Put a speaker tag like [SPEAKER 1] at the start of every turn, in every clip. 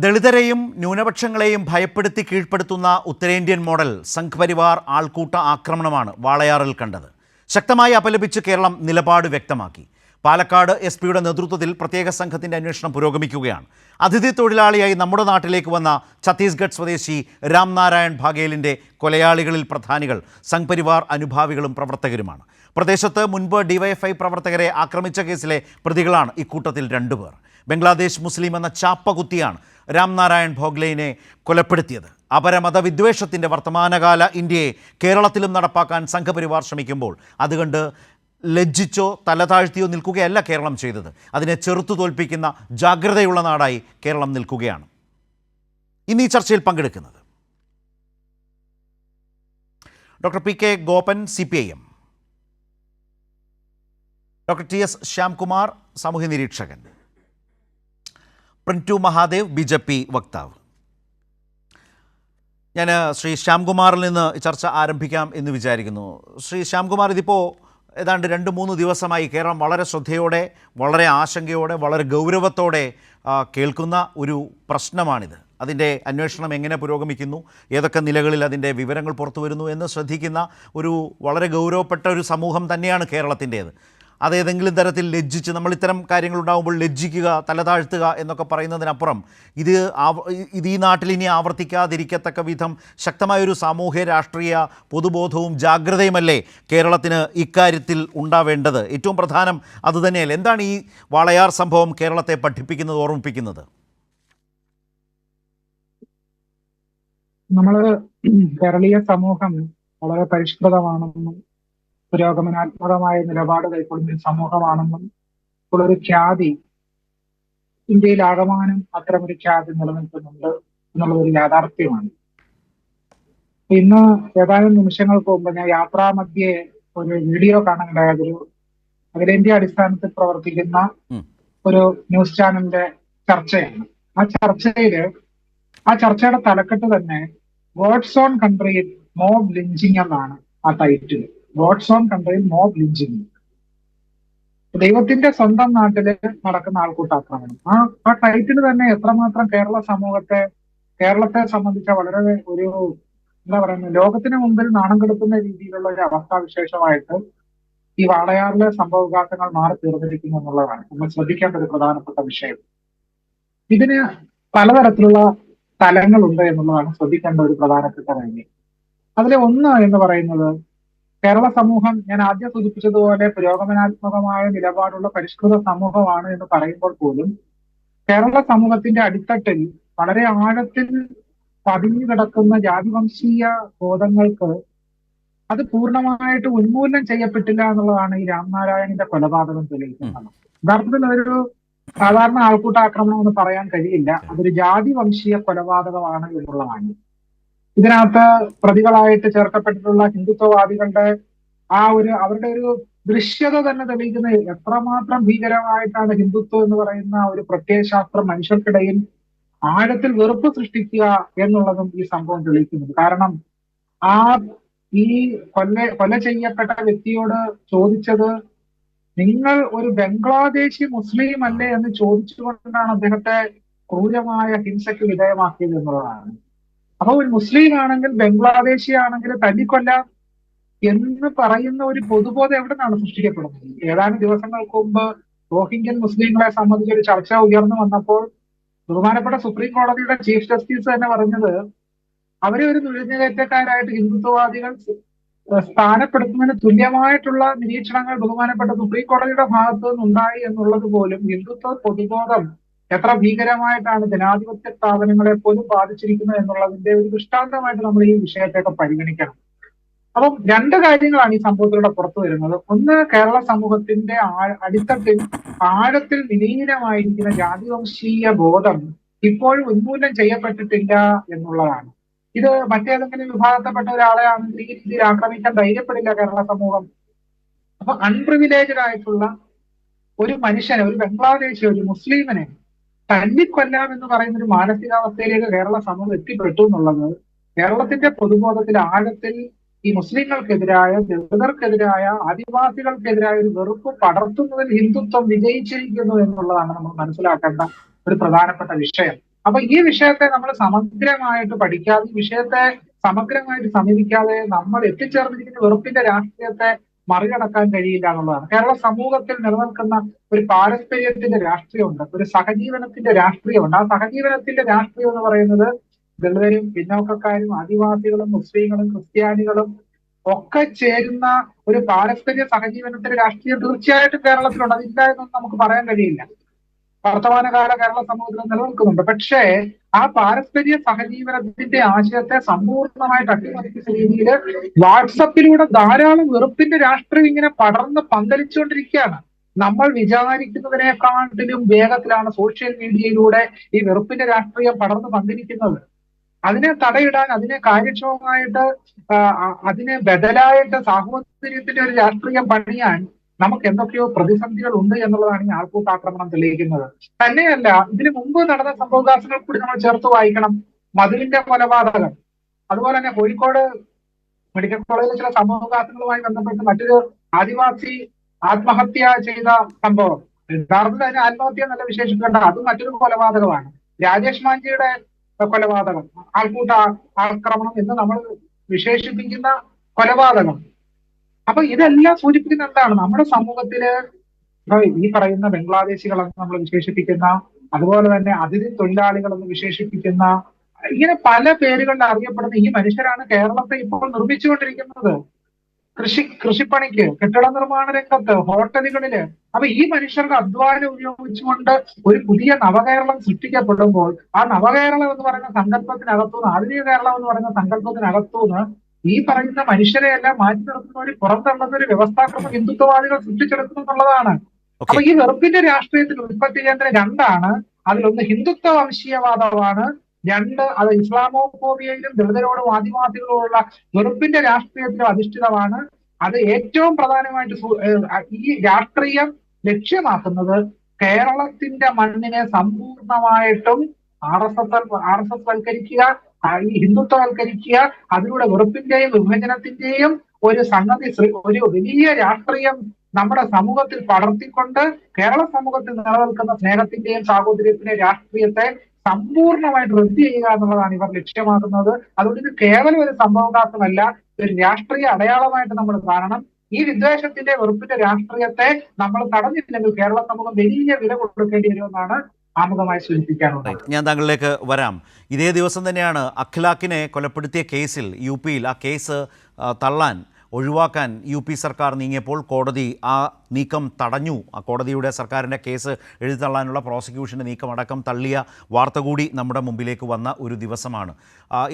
[SPEAKER 1] ദളിതരെയും ന്യൂനപക്ഷങ്ങളെയും ഭയപ്പെടുത്തി കീഴ്പ്പെടുത്തുന്ന ഉത്തരേന്ത്യൻ മോഡൽ സംഘ് പരിവാർ ആൾക്കൂട്ട ആക്രമണമാണ് വാളയാറിൽ കണ്ടത്. ശക്തമായി അപലപിച്ച് കേരളം നിലപാട് വ്യക്തമാക്കി. പാലക്കാട് എസ്.പിയുടെ നേതൃത്വത്തിൽ പ്രത്യേക സംഘത്തിൻ്റെ അന്വേഷണം പുരോഗമിക്കുകയാണ്. അതിഥി തൊഴിലാളിയായി നമ്മുടെ നാട്ടിലേക്ക് വന്ന ഛത്തീസ്ഗഡ് സ്വദേശി രാംനാരായൺ ഭാഗേലിൻ്റെ കൊലയാളികളിൽ പ്രധാനികൾ സംഘ് പരിവാർ അനുഭാവികളും പ്രവർത്തകരുമാണ്. പ്രദേശത്ത് മുൻപ് ഡിവൈഎഫ്ഐ പ്രവർത്തകരെ ആക്രമിച്ച കേസിലെ പ്രതികളാണ് ഇക്കൂട്ടത്തിൽ 2 പേർ. ബംഗ്ലാദേശ് മുസ്ലിം എന്ന ചാപ്പകുത്തിയാണ് രാംനാരായൺ ഭോഗ്ലെയെ കൊലപ്പെടുത്തിയത്. അപരമതവിദ്വേഷത്തിൻ്റെ വർത്തമാനകാല ഇന്ത്യയെ കേരളത്തിലും നടപ്പാക്കാൻ സംഘപരിവാർ ശ്രമിക്കുമ്പോൾ അതുകണ്ട് ലജ്ജിച്ചോ തലതാഴ്ത്തിയോ നിൽക്കുകയല്ല കേരളം ചെയ്തത്. അതിനെ ചെറുത്തു തോൽപ്പിക്കുന്ന ജാഗ്രതയുള്ള നാടായി കേരളം നിൽക്കുകയാണ്. ഇന്ന് ഈ ചർച്ചയിൽ പങ്കെടുക്കുന്നത് doctor P K. Gopan, CPIM, doctor T.S. Shyamkumar, സാമൂഹ്യ നിരീക്ഷകൻ, പ്രിൻറ്റു മഹാദേവ്, BJP വക്താവ്. ഞാൻ ശ്രീ ശ്യാംകുമാറിൽ നിന്ന് ചർച്ച ആരംഭിക്കാം എന്ന് വിചാരിക്കുന്നു. ശ്രീ ശ്യാംകുമാർ, ഇതിപ്പോൾ ഏതാണ്ട് 2-3 ദിവസമായി കേരളം വളരെ ശ്രദ്ധയോടെ, വളരെ ആശങ്കയോടെ, വളരെ ഗൗരവത്തോടെ കേൾക്കുന്ന ഒരു പ്രശ്നമാണിത്. അതിൻ്റെ അന്വേഷണം എങ്ങനെ പുരോഗമിക്കുന്നു, ഏതൊക്കെ നിലകളിൽ അതിൻ്റെ വിവരങ്ങൾ പുറത്തു വരുന്നു എന്ന് ശ്രദ്ധിക്കുന്ന ഒരു വളരെ ഗൗരവപ്പെട്ട ഒരു സമൂഹം തന്നെയാണ് കേരളത്തിൻ്റേത്. അതേതെങ്കിലും തരത്തിൽ ലജ്ജിച്ച്, നമ്മൾ ഇത്തരം കാര്യങ്ങളുണ്ടാകുമ്പോൾ ലജ്ജിക്കുക, തലതാഴ്ത്തുക എന്നൊക്കെ പറയുന്നതിനപ്പുറം ഇത് ഈ നാട്ടിൽ ഇനി ആവർത്തിക്കാതിരിക്കത്തക്ക വിധം ശക്തമായൊരു സാമൂഹ്യ രാഷ്ട്രീയ പൊതുബോധവും ജാഗ്രതയുമല്ലേ കേരളത്തിന് ഇക്കാര്യത്തിൽ ഉണ്ടാവേണ്ടത്? ഏറ്റവും പ്രധാനം അതുതന്നെയല്ലേ? എന്താണ് ഈ വാളയാർ സംഭവം കേരളത്തെ പഠിപ്പിക്കുന്നത്, ഓർമ്മിപ്പിക്കുന്നത്?
[SPEAKER 2] നമ്മൾ കേരളീയ സമൂഹം വളരെ പരിഷ്കൃതമാണെന്നും പുരോഗമനാത്മകമായ നിലപാട് കൈക്കൊള്ളുന്ന ഒരു സമൂഹമാണെന്നും ഉള്ളൊരു ഖ്യാതി ഇന്ത്യയിൽ ആകമാനം അത്തരമൊരു ഖ്യാതി നിലനിൽക്കുന്നുണ്ട് എന്നുള്ളതൊരു യാഥാർത്ഥ്യമാണ്. ഇന്ന് ഏതാനും നിമിഷങ്ങൾക്ക് മുമ്പ് ഞാൻ യാത്രാമധ്യേ ഒരു വീഡിയോ കാണാനുണ്ടായത് അഖിലേന്ത്യാ അടിസ്ഥാനത്തിൽ പ്രവർത്തിക്കുന്ന ഒരു ന്യൂസ് ചാനലിന്റെ ചർച്ചയാണ്. ആ ചർച്ചയുടെ തലക്കെട്ട് തന്നെ ഗോഡ്സ് ഓൺ കൺട്രിയിൽ മോബ് ലിഞ്ചിങ് എന്നാണ് ആ ടൈറ്റിൽ. ഗോഡ്സ് ഓൺ കൺട്രിയിൽ മോബ് ലിഞ്ചിങ്, ദൈവത്തിന്റെ സ്വന്തം നാട്ടില് നടക്കുന്ന ആൾക്കൂട്ടാക്രമണം. ആ ടൈറ്റിൽ തന്നെ എത്രമാത്രം കേരളത്തെ സംബന്ധിച്ച വളരെ ഒരു എന്താ പറയുന്നത്, ലോകത്തിന് മുമ്പിൽ നാണം കെടുത്തുന്ന രീതിയിലുള്ള ഒരു അവസ്ഥാവിശേഷമായിട്ട് ഈ വാളയാറിലെ സംഭവവികാസങ്ങൾ മാറി തീർന്നിരിക്കുന്നു എന്നുള്ളതാണ് നമ്മൾ ശ്രദ്ധിക്കേണ്ട ഒരു പ്രധാനപ്പെട്ട വിഷയം. ഇതിന് പലതരത്തിലുള്ള തലങ്ങളുണ്ട് എന്നുള്ളതാണ് ശ്രദ്ധിക്കേണ്ട ഒരു പ്രധാനപ്പെട്ട കാര്യം. അതിലെ ഒന്ന് എന്ന് പറയുന്നത്, കേരള സമൂഹം ഞാൻ ആദ്യം സൂചിപ്പിച്ചതുപോലെ പുരോഗമനാത്മകമായ നിലപാടുള്ള പരിഷ്കൃത സമൂഹമാണ് എന്ന് പറയുമ്പോൾ പോലും കേരള സമൂഹത്തിന്റെ അടിത്തട്ടിൽ വളരെ ആഴത്തിൽ പതിഞ്ഞു കിടക്കുന്ന ജാതിവംശീയ ബോധങ്ങൾക്ക് അത് പൂർണ്ണമായിട്ട് ഉന്മൂലനം ചെയ്യപ്പെട്ടില്ല എന്നുള്ളതാണ് ഈ രാംനാരായണിന്റെ കൊലപാതകം തെളിയിക്കുന്നത്. യഥാർത്ഥത്തിൽ അതൊരു സാധാരണ ആൾക്കൂട്ട ആക്രമണം എന്ന് പറയാൻ കഴിയില്ല, അതൊരു ജാതിവംശീയ കൊലപാതകമാണ് എന്നുള്ളതാണ്. ഇതിനകത്ത് പ്രതികളായിട്ട് ചേർക്കപ്പെട്ടിട്ടുള്ള ഹിന്ദുത്വവാദികളുടെ അവരുടെ ഒരു ദൃശ്യത തന്നെ തെളിയിക്കുന്നത് എത്രമാത്രം ഭീകരമായിട്ടാണ് ഹിന്ദുത്വം എന്ന് പറയുന്ന ഒരു പ്രത്യയശാസ്ത്രം മനുഷ്യർക്കിടയിൽ ആഴത്തിൽ വെറുപ്പ് സൃഷ്ടിക്കുക എന്നുള്ളതും ഈ സംഭവം തെളിയിക്കുന്നത്. കാരണം ഈ കൊല ചെയ്യപ്പെട്ട വ്യക്തിയോട് ചോദിച്ചത്, നിങ്ങൾ ഒരു ബംഗ്ലാദേശി മുസ്ലിം അല്ലേ എന്ന് ചോദിച്ചുകൊണ്ടാണ് അദ്ദേഹത്തെ ക്രൂരമായ ഹിംസയ്ക്ക് വിധേയമാക്കിയത് എന്നുള്ളതാണ്. അപ്പൊ ഒരു മുസ്ലിം ആണെങ്കിൽ ബംഗ്ലാദേശി ആണെങ്കിൽ തല്ലിക്കൊല്ലാം എന്ന് പറയുന്ന ഒരു പൊതുബോധം എവിടെ നിന്നാണ് സൃഷ്ടിക്കപ്പെടുന്നത്? ഏതാനും ദിവസങ്ങൾക്ക് മുമ്പ് റോഹിംഗ്യൻ മുസ്ലിങ്ങളെ സംബന്ധിച്ച് ഒരു ചർച്ച ഉയർന്നു വന്നപ്പോൾ ബഹുമാനപ്പെട്ട സുപ്രീം കോടതിയുടെ ചീഫ് ജസ്റ്റിസ് തന്നെ പറഞ്ഞത്, അവരെ ഒരു നുഴഞ്ഞുകയറ്റക്കാരായിട്ട് ഹിന്ദുത്വവാദികൾ സ്ഥാനപ്പെടുത്തുന്നതിന് തുല്യമായിട്ടുള്ള നിരീക്ഷണങ്ങൾ ബഹുമാനപ്പെട്ട സുപ്രീം കോടതിയുടെ ഭാഗത്തു നിന്നുണ്ടായി എന്നുള്ളത് പോലും ഹിന്ദുത്വ പൊതുബോധം എത്ര ഭീകരമായിട്ടാണ് ജനാധിപത്യ സ്ഥാപനങ്ങളെ പോലും ബാധിച്ചിരിക്കുന്നത് എന്നുള്ളതിന്റെ ഒരു ദൃഷ്ടാന്തമായിട്ട് നമ്മൾ ഈ വിഷയത്തെയൊക്കെ പരിഗണിക്കണം. അപ്പം 2 കാര്യങ്ങളാണ് ഈ സംഭവത്തിലൂടെ പുറത്തു വരുന്നത്. ഒന്ന്, കേരള സമൂഹത്തിന്റെ അടിത്തട്ടിൽ ആഴത്തിൽ വിലീനമായിരിക്കുന്ന ജാതിവംശീയ ബോധം ഇപ്പോഴും ഉന്മൂലനം ചെയ്യപ്പെട്ടിട്ടില്ല എന്നുള്ളതാണ്. ഇത് മറ്റേതെങ്കിലും വിഭാഗത്തിൽപ്പെട്ട ഒരാളെ ആണെങ്കിൽ ഈ രീതിയിൽ ആക്രമിക്കാൻ ധൈര്യപ്പെടില്ല കേരള സമൂഹം. അപ്പൊ അൺപ്രിവിലേജഡ് ആയിട്ടുള്ള ഒരു മനുഷ്യനെ, ഒരു ബംഗ്ലാദേശി, ഒരു മുസ്ലിമിനെ തല്ലിക്കൊല്ലാം എന്ന് പറയുന്ന ഒരു മാനസികാവസ്ഥയിലേക്ക് കേരള സമൂഹം എത്തിപ്പെട്ടു എന്നുള്ളത് കേരളത്തിന്റെ പൊതുബോധത്തിൽ ആഴത്തിൽ ഈ മുസ്ലിങ്ങൾക്കെതിരായ, ദളിതർക്കെതിരായ, ആദിവാസികൾക്കെതിരായ ഒരു വെറുപ്പ് പടർത്തുന്നതിൽ ഹിന്ദുത്വം വിജയിച്ചിരിക്കുന്നു എന്നുള്ളതാണ് നമ്മൾ മനസ്സിലാക്കേണ്ട ഒരു പ്രധാനപ്പെട്ട വിഷയം. അപ്പൊ ഈ വിഷയത്തെ നമ്മൾ സമഗ്രമായിട്ട് പഠിക്കാതെ, ഈ വിഷയത്തെ സമഗ്രമായിട്ട് സമീപിക്കാതെ നമ്മൾ എത്തിച്ചേർന്നിരിക്കുന്ന വെറുപ്പിന്റെ രാഷ്ട്രീയത്തെ മറികടക്കാൻ കഴിയില്ല എന്നുള്ളതാണ്. കേരള സമൂഹത്തിൽ നിലനിൽക്കുന്ന ഒരു പാരസ്പര്യത്തിന്റെ രാഷ്ട്രീയമുണ്ട്, ഒരു സഹജീവനത്തിന്റെ രാഷ്ട്രീയമുണ്ട്. ആ സഹജീവനത്തിന്റെ രാഷ്ട്രീയം എന്ന് പറയുന്നത് ദളിതരും പിന്നോക്കക്കാരും ആദിവാസികളും മുസ്ലിങ്ങളും ക്രിസ്ത്യാനികളും ഒക്കെ ചേരുന്ന ഒരു പാരസ്പര്യ സഹജീവനത്തിന്റെ രാഷ്ട്രീയം തീർച്ചയായിട്ടും കേരളത്തിലുണ്ട്. അതില്ല എന്നൊന്നും നമുക്ക് പറയാൻ കഴിയില്ല. വർത്തമാനകാല കേരള സമൂഹത്തിൽ നിലനിൽക്കുന്നുണ്ട്. പക്ഷേ ആ പാരസ്പര്യ സഹജീവനത്തിന്റെ ആശയത്തെ സമ്പൂർണ്ണമായിട്ട് അട്ടിമറിക്കുന്ന രീതിയിൽ വാട്സപ്പിലൂടെ ധാരാളം വെറുപ്പിന്റെ രാഷ്ട്രീയം ഇങ്ങനെ പടർന്ന് പന്തലിച്ചുകൊണ്ടിരിക്കുകയാണ്. നമ്മൾ വിചാരിക്കുന്നതിനെക്കാട്ടിലും വേഗത്തിലാണ് സോഷ്യൽ മീഡിയയിലൂടെ ഈ വെറുപ്പിന്റെ രാഷ്ട്രീയം പടർന്ന് പന്തലിക്കുന്നത്. അതിനെ തടയിടാൻ, അതിനെ കാര്യക്ഷമമായിട്ട് അതിനെ ബദലായിട്ട് സാഹോദര്യത്തിന്റെ ഒരു രാഷ്ട്രീയം പണിയാൻ നമുക്ക് എന്തൊക്കെയോ പ്രതിസന്ധികൾ ഉണ്ട് എന്നുള്ളതാണ് ഈ ആൾക്കൂട്ടാക്രമണം തെളിയിക്കുന്നത്. തന്നെയല്ല, ഇതിനു മുമ്പ് നടന്ന സംഭവവികാസങ്ങൾ കൂടി നമ്മൾ ചേർത്ത് വായിക്കണം. മധുവിന്റെ കൊലപാതകം, അതുപോലെ തന്നെ കോഴിക്കോട് മെഡിക്കൽ കോളേജിലെ ചില സംഭവവികാസങ്ങളുമായി ബന്ധപ്പെട്ട് മറ്റൊരു ആദിവാസി ആത്മഹത്യ ചെയ്ത സംഭവം, യഥാർത്ഥത്തിൽ അതിനെ ആത്മഹത്യ എന്നല്ല വിശേഷിക്കേണ്ട, അതും മറ്റൊരു കൊലപാതകമാണ്. രാജേഷ് മാഞ്ചിയുടെ കൊലപാതകം, ആൾക്കൂട്ട ആക്രമണം എന്ന് നമ്മൾ വിശേഷിപ്പിക്കുന്ന കൊലപാതകം. അപ്പൊ ഇതെല്ലാം സൂചിപ്പിക്കുന്ന എന്താണ്? നമ്മുടെ സമൂഹത്തില് ഈ പറയുന്ന ബംഗ്ലാദേശികളെന്ന് നമ്മൾ വിശേഷിപ്പിക്കുന്ന, അതുപോലെ തന്നെ അതിഥി തൊഴിലാളികളെന്ന് വിശേഷിപ്പിക്കുന്ന, ഇങ്ങനെ പല പേരുകളിൽ അറിയപ്പെടുന്ന ഈ മനുഷ്യരാണ് കേരളത്തെ ഇപ്പോൾ നിർമ്മിച്ചുകൊണ്ടിരിക്കുന്നത്. കൃഷിപ്പണിക്ക്, കെട്ടിട നിർമ്മാണ രംഗത്ത്, ഹോട്ടലുകളില്. അപ്പൊ ഈ മനുഷ്യരുടെ അധ്വാനം ഉപയോഗിച്ചുകൊണ്ട് ഒരു പുതിയ നവകേരളം സൃഷ്ടിക്കപ്പെടുമ്പോൾ ആ നവകേരളം എന്ന് പറയുന്ന സങ്കല്പത്തിനകത്തുനിന്ന്, ആധുനിക കേരളം എന്ന് പറയുന്ന സങ്കല്പത്തിനകത്തുനിന്ന് ഈ പറയുന്ന മനുഷ്യരെയെല്ലാം മാറ്റി നിർത്തുന്ന ഒരു പുറന്തള്ളുന്ന ഒരു വ്യവസ്ഥാക്രമ ഹിന്ദുത്വവാദികൾ സൃഷ്ടിച്ചെടുക്കുന്നു എന്നുള്ളതാണ്. അപ്പൊ ഈ വെറുപ്പിന്റെ രാഷ്ട്രീയത്തിൽ ഉൽപ്പത്തി കേന്ദ്രം രണ്ടാണ്. അതിലൊന്ന് ഹിന്ദുത്വ വംശീയവാദമാണ്, രണ്ട് അത് ഇസ്ലാമോഫോബിയയിലും ദളിതരോടും ആദിവാസികളോടുള്ള വെറുപ്പിന്റെ രാഷ്ട്രീയത്തിലും അധിഷ്ഠിതമാണ്. അത് ഏറ്റവും പ്രധാനമായിട്ട് ഈ രാഷ്ട്രീയം ലക്ഷ്യമാക്കുന്നത് കേരളത്തിന്റെ മണ്ണിനെ സമ്പൂർണമായിട്ടും ആർ എസ് എസ് വൽക്കരിക്കുക, ഈ ഹിന്ദുത്വവൽക്കരിക്കുക, അതിലൂടെ വെറുപ്പിന്റെയും വിഭജനത്തിന്റെയും ഒരു സംഗതി, ഒരു വലിയ രാഷ്ട്രീയം നമ്മുടെ സമൂഹത്തിൽ പടർത്തിക്കൊണ്ട് കേരള സമൂഹത്തിൽ നിലനിൽക്കുന്ന സ്നേഹത്തിന്റെയും സാഹോദര്യത്തിന്റെയും രാഷ്ട്രീയത്തെ സമ്പൂർണ്ണമായിട്ട് റദ്ദ് ചെയ്യുക എന്നുള്ളതാണ് ഇവർ ലക്ഷ്യമാക്കുന്നത്. അതുകൊണ്ട് ഇത് കേവലം ഒരു സംഭവവികാസമല്ല, ഒരു രാഷ്ട്രീയ അടയാളമായിട്ട് നമ്മൾ കാണണം. ഈ വിദ്വേഷത്തിന്റെ വെറുപ്പിന്റെ രാഷ്ട്രീയത്തെ നമ്മൾ തടഞ്ഞിട്ടില്ലെങ്കിൽ കേരള സമൂഹം വലിയ വില കൊടുക്കേണ്ടി വരുമെന്നാണ് ആമുഖമായി സൂചിപ്പിക്കാനുള്ളത്.
[SPEAKER 1] ഞാൻ താങ്കളിലേക്ക് വരാം. ഇതേ ദിവസം തന്നെയാണ് അഖ്ലാഖിനെ കൊലപ്പെടുത്തിയ കേസിൽ UP-യിൽ ആ കേസ് തള്ളാൻ, ഒഴിവാക്കാൻ UP സർക്കാർ നീങ്ങിയപ്പോൾ കോടതി ആ നീക്കം തടഞ്ഞു. ആ കോടതിയുടെ സർക്കാരിൻ്റെ കേസ് എഴുതിത്തള്ളാനുള്ള പ്രോസിക്യൂഷൻ്റെ നീക്കം അടക്കം തള്ളിയ വാർത്ത കൂടി നമ്മുടെ മുമ്പിലേക്ക് വന്ന ഒരു ദിവസമാണ്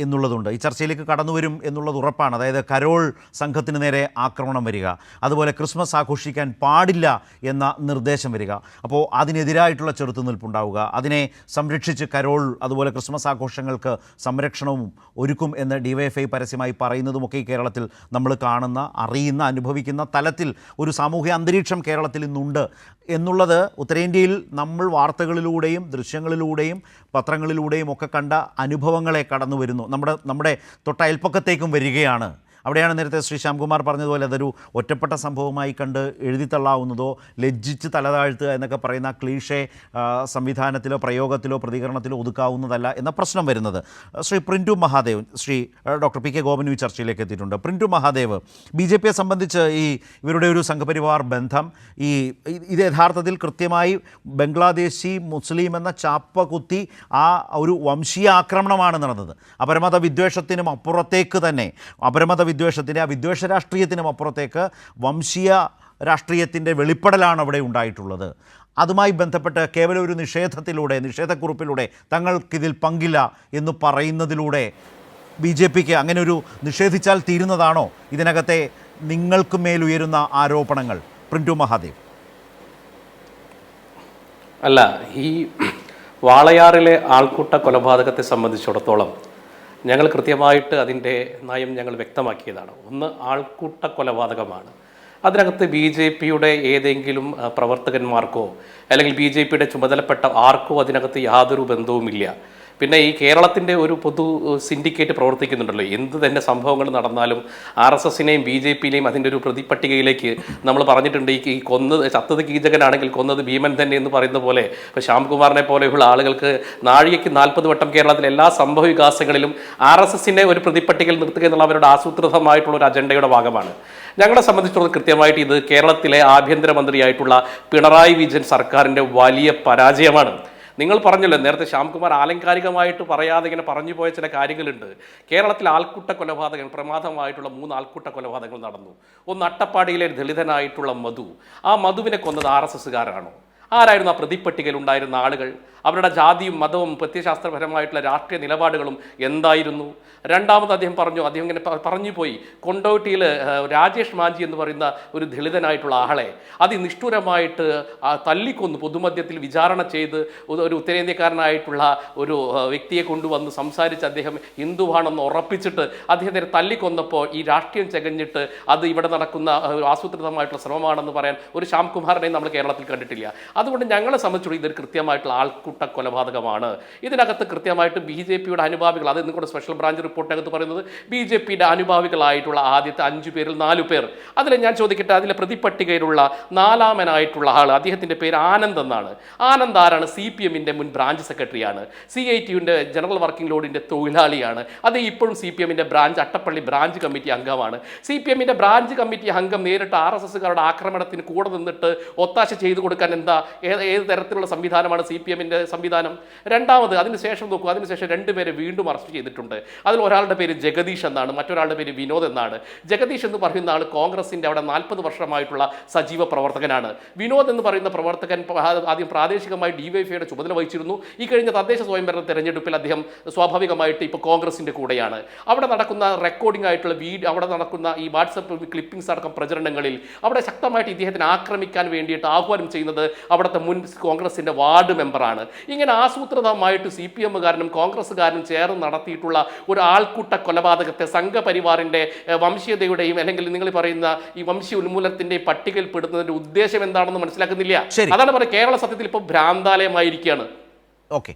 [SPEAKER 1] എന്നുള്ളതുണ്ട്. ഈ ചർച്ചയിലേക്ക് കടന്നു വരും എന്നുള്ളത് ഉറപ്പാണ്. അതായത് കരോൾ സംഘത്തിന് നേരെ ആക്രമണം വരിക, അതുപോലെ ക്രിസ്മസ് ആഘോഷിക്കാൻ പാടില്ല എന്ന നിർദ്ദേശം വരിക. അപ്പോൾ അതിനെതിരായിട്ടുള്ള ചെറുത്തുനിൽപ്പുണ്ടാവുക, അതിനെ സംരക്ഷിച്ച് കരോൾ അതുപോലെ ക്രിസ്മസ് ആഘോഷങ്ങൾക്ക് സംരക്ഷണവും ഒരുക്കും എന്ന് DYFI പരസ്യമായി പറയുന്നതുമൊക്കെ ഈ കേരളത്തിൽ നമ്മൾ കാണുന്ന, അറിയുന്ന, അനുഭവിക്കുന്ന തലത്തിൽ ഒരു സാമൂഹ്യ അന്തരീക്ഷം കേരളത്തിൽ ഇന്നുണ്ട് എന്നുള്ളത് ഉത്തരേന്ത്യയിൽ നമ്മൾ വാർത്തകളിലൂടെയും ദൃശ്യങ്ങളിലൂടെയും പത്രങ്ങളിലൂടെയും ഒക്കെ കണ്ട അനുഭവങ്ങളെ കടന്നു വരുന്നു. നമ്മുടെ തൊട്ടയൽപ്പക്കത്തേക്കും വരികയാണ്. അവിടെയാണ് നേരത്തെ ശ്രീ ശ്യാംകുമാർ പറഞ്ഞതുപോലെ അതൊരു ഒറ്റപ്പെട്ട സംഭവമായി കണ്ട് എഴുതിത്തള്ളാവുന്നതോ ലജ്ജിച്ച് തലതാഴ്ത്തുക എന്നൊക്കെ പറയുന്ന ക്ലീഷേ സംവിധാനത്തിലോ പ്രയോഗത്തിലോ പ്രതികരണത്തിലോ ഒതുക്കാവുന്നതല്ല എന്ന പ്രശ്നം വരുന്നത്. Shri print Mahadev, Shri doctor PK Gopan ഈ ചർച്ചയിലേക്ക് എത്തിയിട്ടുണ്ട്. പ്രിൻറ്റു മഹാദേവ്, BJPയെ സംബന്ധിച്ച് ഇവരുടെ ഒരു സംഘപരിവാർ ബന്ധം, ഇത് യഥാർത്ഥത്തിൽ കൃത്യമായി ബംഗ്ലാദേശി മുസ്ലിം എന്ന ചാപ്പ കുത്തി ആ ഒരു വംശീയ ആക്രമണമാണ് നടന്നത്. അപരമത വിദ്വേഷത്തിനും അപ്പുറത്തേക്ക് തന്നെ, വിദ്വേഷത്തിൻ്റെ ആ വിദ്വേഷ രാഷ്ട്രീയത്തിനും അപ്പുറത്തേക്ക് വംശീയ രാഷ്ട്രീയത്തിൻ്റെ വെളിപ്പെടലാണ് അവിടെ ഉണ്ടായിട്ടുള്ളത്. അതുമായി ബന്ധപ്പെട്ട് കേവലം ഒരു നിഷേധക്കുറിപ്പിലൂടെ തങ്ങൾക്കിതിൽ പങ്കില്ല എന്ന് പറയുന്നതിലൂടെ BJPക്ക് അങ്ങനെ ഒരു നിഷേധിച്ചാൽ തീരുന്നതാണോ ഇതിനകത്തെ നിങ്ങൾക്ക് മേലുയരുന്ന ആരോപണങ്ങൾ? പ്രിൻറ്റു മഹാദേവ്.
[SPEAKER 3] അല്ല, ഈ വാളയാറിലെ ആൾക്കൂട്ട കൊലപാതകത്തെ സംബന്ധിച്ചിടത്തോളം ഞങ്ങൾ കൃത്യമായിട്ട് അതിൻ്റെ നയം ഞങ്ങൾ വ്യക്തമാക്കിയതാണ്. ഒന്ന്, ആൾക്കൂട്ട കൊലപാതകമാണ്. അതിനകത്ത് BJPയുടെ ഏതെങ്കിലും പ്രവർത്തകന്മാർക്കോ അല്ലെങ്കിൽ BJPയുടെ ചുമതലപ്പെട്ട ആർക്കോ അതിനകത്ത് യാതൊരു ബന്ധവുമില്ല. പിന്നെ ഈ കേരളത്തിൻ്റെ ഒരു പൊതു സിൻഡിക്കേറ്റ് പ്രവർത്തിക്കുന്നുണ്ടല്ലോ, എന്ത് തന്നെ സംഭവങ്ങൾ നടന്നാലും RSSനെയും BJPയിലെയും അതിൻ്റെ ഒരു പ്രതിപട്ടികയിലേക്ക് നമ്മൾ പറഞ്ഞിട്ടുണ്ട്. ഈ ചത്തത് കീചകനാണെങ്കിൽ കൊന്നത് ഭീമൻ തന്നെ എന്ന് പറയുന്ന പോലെ ഇപ്പോൾ ശ്യാംകുമാറിനെ പോലെയുള്ള ആളുകൾക്ക് നാഴികയ്ക്ക് 40 വട്ടം കേരളത്തിലെ എല്ലാ സംഭവ വികാസങ്ങളിലും RSSനെ ഒരു പ്രതിപട്ടികയിൽ നിർത്തുക എന്നുള്ള അവരുടെ ആസൂത്രിതമായിട്ടുള്ള ഒരു അജണ്ടയുടെ ഭാഗമാണ്. ഞങ്ങളെ സംബന്ധിച്ചിടത്തോളം കൃത്യമായിട്ട് ഇത് കേരളത്തിലെ ആഭ്യന്തരമന്ത്രിയായിട്ടുള്ള പിണറായി വിജയൻ സർക്കാരിൻ്റെ വലിയ പരാജയമാണ്. നിങ്ങൾ പറഞ്ഞല്ലോ നേരത്തെ ശ്യാംകുമാർ ആലങ്കാരികമായിട്ട് പറയാതെ ഇങ്ങനെ പറഞ്ഞു പോയ ചില കാര്യങ്ങളുണ്ട്. കേരളത്തിൽ ആൾക്കൂട്ട കൊലപാതകങ്ങൾ, പ്രമാദമായിട്ടുള്ള 3 ആൾക്കൂട്ട കൊലപാതകങ്ങൾ നടന്നു. ഒന്ന് അട്ടപ്പാടിയിലെ ദളിതനായിട്ടുള്ള മധു. ആ മധുവിനെ കൊന്നത് RSSകാരാണോ? ആരായിരുന്നു ആ പ്രതിപ്പട്ടികയിൽ ഉണ്ടായിരുന്ന ആളുകൾ? അവരുടെ ജാതിയും മതവും പ്രത്യയശാസ്ത്രപരമായിട്ടുള്ള രാഷ്ട്രീയ നിലപാടുകളും എന്തായിരുന്നു? രണ്ടാമത് അദ്ദേഹം ഇങ്ങനെ പറഞ്ഞു പോയി, കൊണ്ടോട്ടിയിൽ രാജേഷ് മാഞ്ചി എന്ന് പറയുന്ന ഒരു ദളിതനായിട്ടുള്ള ആളെ അതിനിഷ്ഠുരമായിട്ട് തല്ലിക്കൊന്നു, പൊതുമധ്യത്തിൽ വിചാരണ ചെയ്ത് ഒരു ഉത്തരേന്ത്യക്കാരനായിട്ടുള്ള ഒരു വ്യക്തിയെ കൊണ്ടുവന്ന് സംസാരിച്ച് അദ്ദേഹം ഹിന്ദുവാണെന്ന് ഉറപ്പിച്ചിട്ട് അദ്ദേഹത്തെ തല്ലിക്കൊന്നപ്പോൾ ഈ രാഷ്ട്രീയം ചകഞ്ഞിട്ട് അത് ഇവിടെ നടക്കുന്ന ആസൂത്രിതമായിട്ടുള്ള ശ്രമമാണെന്ന് പറയാൻ ഒരു ശ്യാംകുമാറിനെയും നമ്മൾ കേരളത്തിൽ കണ്ടിട്ടില്ല. അതുകൊണ്ട് ഞങ്ങളെ സംബന്ധിച്ചുള്ള ഇതൊരു കൃത്യമായിട്ടുള്ള ആൾക്കൂട്ട കൊലപാതകമാണ്. ഇതിനകത്ത് കൃത്യമായിട്ട് BJPയുടെ അനുഭാവികൾ, അത് ഇന്ന് കൂടെ സ്പെഷ്യൽ ബ്രാഞ്ച് റിപ്പോർട്ടിനകത്ത് പറയുന്നത് BJPയുടെ അനുഭാവികളായിട്ടുള്ള ആദ്യത്തെ 5 പേരിൽ 4 പേർ. അതിൽ ഞാൻ ചോദിക്കട്ടെ, അതിലെ പ്രതിപട്ടികയിലുള്ള 4ാമനായിട്ടുള്ള ആൾ, അദ്ദേഹത്തിൻ്റെ പേര് ആനന്ദ് എന്നാണ്. ആനന്ദ് ആരാണ്? CPMൻ്റെ മുൻ ബ്രാഞ്ച് സെക്രട്ടറിയാണ്. CITUവിൻ്റെ ജനറൽ വർക്കിംഗ് ലോഡിൻ്റെ തൊഴിലാളിയാണ്. അത് ഇപ്പോഴും CPMൻ്റെ ബ്രാഞ്ച് അട്ടപ്പള്ളി ബ്രാഞ്ച് കമ്മിറ്റി അംഗമാണ്. CPMൻ്റെ ബ്രാഞ്ച് കമ്മിറ്റി അംഗം നേരിട്ട് RSSകാരുടെ ആക്രമണത്തിന് കൂടെ നിന്നിട്ട് ഒത്താശ ചെയ്തു കൊടുക്കാൻ ഏത് തരത്തിലുള്ള സംവിധാനമാണ് CPMൻ്റെ സംവിധാനം? രണ്ടാമത് അതിനുശേഷം നോക്കൂ, അതിനുശേഷം 2 പേരെ വീണ്ടും അറസ്റ്റ് ചെയ്തിട്ടുണ്ട്. അതിൽ ഒരാളുടെ പേര് ജഗദീഷ് എന്നാണ്, മറ്റൊരാളുടെ പേര് വിനോദ് എന്നാണ്. ജഗദീഷ് എന്ന് പറയുന്ന ആൾ കോൺഗ്രസിൻ്റെ അവിടെ 40 വർഷമായിട്ടുള്ള സജീവ പ്രവർത്തകനാണ്. വിനോദ് എന്ന് പറയുന്ന പ്രവർത്തകൻ ആദ്യം പ്രാദേശികമായി DYFIയുടെ ചുമതല വഹിച്ചിരുന്നു. ഈ കഴിഞ്ഞ തദ്ദേശ സ്വയംഭരണ തെരഞ്ഞെടുപ്പിൽ അദ്ദേഹം സ്വാഭാവികമായിട്ട് ഇപ്പോൾ കോൺഗ്രസിൻ്റെ കൂടെയാണ്. അവിടെ നടക്കുന്ന റെക്കോർഡിംഗ് ആയിട്ടുള്ള അവിടെ നടക്കുന്ന ഈ വാട്സപ്പ് ക്ലിപ്പിംഗ്സ് അടക്കം പ്രചരണങ്ങളിൽ അവിടെ ശക്തമായിട്ട് ഇദ്ദേഹത്തിന് ആക്രമിക്കാൻ വേണ്ടിയിട്ട് ആഹ്വാനം ചെയ്യുന്നത് അവിടുത്തെ മുൻ കോൺഗ്രസിൻ്റെ വാർഡ് മെമ്പറാണ്. ഇങ്ങനെ ആസൂത്രിതമായിട്ട് CPMകാരനും കോൺഗ്രസ്സുകാരനും ചേർന്ന് നടത്തിയിട്ടുള്ള ഒരു ആൾക്കൂട്ട കൊലപാതകത്തെ സംഘപരിവാറിൻ്റെ വംശീയതയുടെയും അല്ലെങ്കിൽ നിങ്ങൾ പറയുന്ന ഈ വംശീയ ഉന്മൂലനത്തിൻ്റെ പട്ടികയിൽ പെടുന്നതിൻ്റെ ഉദ്ദേശം എന്താണെന്ന് മനസ്സിലാക്കുന്നില്ല. അതാണ് പറയുന്നത്, കേരള സത്യത്തിൽ ഇപ്പോൾ ഭ്രാന്താലയമായിരിക്കുകയാണ്.
[SPEAKER 1] ഓക്കെ,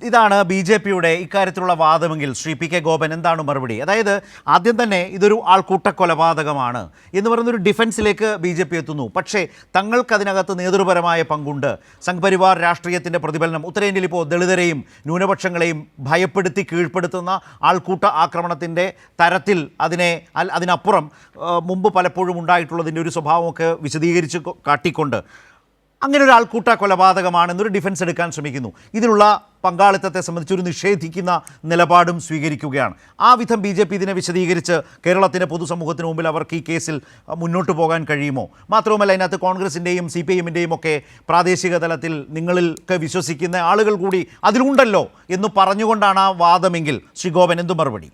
[SPEAKER 1] ഇതാണ് BJPയുടെ ഇക്കാര്യത്തിലുള്ള വാദമെങ്കിൽ ശ്രീ PK ഗോപൻ എന്താണ് മറുപടി? അതായത് ആദ്യം തന്നെ ഇതൊരു ആൾക്കൂട്ട കൊലപാതകമാണ് എന്ന് പറയുന്നൊരു ഡിഫൻസിലേക്ക് BJP എത്തുന്നു. പക്ഷേ തങ്ങൾക്കതിനകത്ത് നേതൃപരമായ പങ്കുണ്ട്. സംഘപരിവാർ രാഷ്ട്രീയത്തിൻ്റെ പ്രതിഫലനം, ഉത്തരേന്ത്യയിൽ ഇപ്പോൾ ദളിതരെയും ന്യൂനപക്ഷങ്ങളെയും ഭയപ്പെടുത്തി കീഴ്പ്പെടുത്തുന്ന ആൾക്കൂട്ട ആക്രമണത്തിൻ്റെ തരത്തിൽ അതിനപ്പുറം മുമ്പ് പലപ്പോഴും ഉണ്ടായിട്ടുള്ളതിൻ്റെ ഒരു സ്വഭാവമൊക്കെ വിശദീകരിച്ച് കാട്ടിക്കൊണ്ട് അങ്ങനെ ഒരു ആൾക്കൂട്ട കൊലപാതകമാണെന്നൊരു ഡിഫൻസ് എടുക്കാൻ ശ്രമിക്കുന്നു. ഇതിലുള്ള പങ്കാളിത്തത്തെ സംബന്ധിച്ചൊരു നിഷേധിക്കുന്ന നിലപാടും സ്വീകരിക്കുകയാണ്. ആ വിധം BJP ഇതിനെ വിശദീകരിച്ച് കേരളത്തിൻ്റെ പൊതുസമൂഹത്തിന് മുമ്പിൽ അവർക്ക് ഈ കേസിൽ മുന്നോട്ട് പോകാൻ കഴിയുമോ? മാത്രവുമല്ല, അതിനകത്ത് കോൺഗ്രസിൻ്റെയും CPIMൻ്റെയും ഒക്കെ പ്രാദേശിക തലത്തിൽ നിങ്ങളിൽക്ക് വിശ്വസിക്കുന്ന ആളുകൾ കൂടി അതിലുണ്ടല്ലോ എന്ന് പറഞ്ഞുകൊണ്ടാണ് ആ വാദമെങ്കിൽ ശ്രീ ഗോപൻ എന്തു മറുപടി?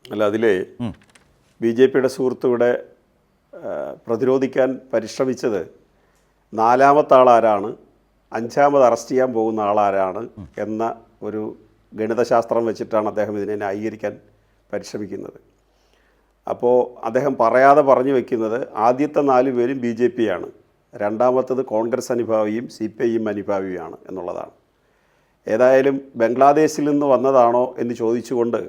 [SPEAKER 4] അല്ല, അതിൽ BJPയുടെ സുഹൃത്തുക്കളെ പ്രതിരോധിക്കാൻ പരിശ്രമിച്ചത് 4ാമത്തെ ആളാരാണ്, 5ാമത് അറസ്റ്റ് ചെയ്യാൻ പോകുന്ന ആളാരാണ് എന്ന ഒരു ഗണിതശാസ്ത്രം വെച്ചിട്ടാണ് അദ്ദേഹം ഇതിനെ ന്യായീകരിക്കാൻ പരിശ്രമിക്കുന്നത്. അപ്പോൾ അദ്ദേഹം പറയാതെ പറഞ്ഞു വയ്ക്കുന്നത് ആദ്യത്തെ 4 പേരും BJPയാണ്, രണ്ടാമത്തത് കോൺഗ്രസ് അനുഭാവിയും CPIM അനുഭാവിയുമാണ് എന്നുള്ളതാണ്. ഏതായാലും ബംഗ്ലാദേശിൽ നിന്ന് വന്നതാണോ എന്ന് ചോദിച്ചുകൊണ്ട്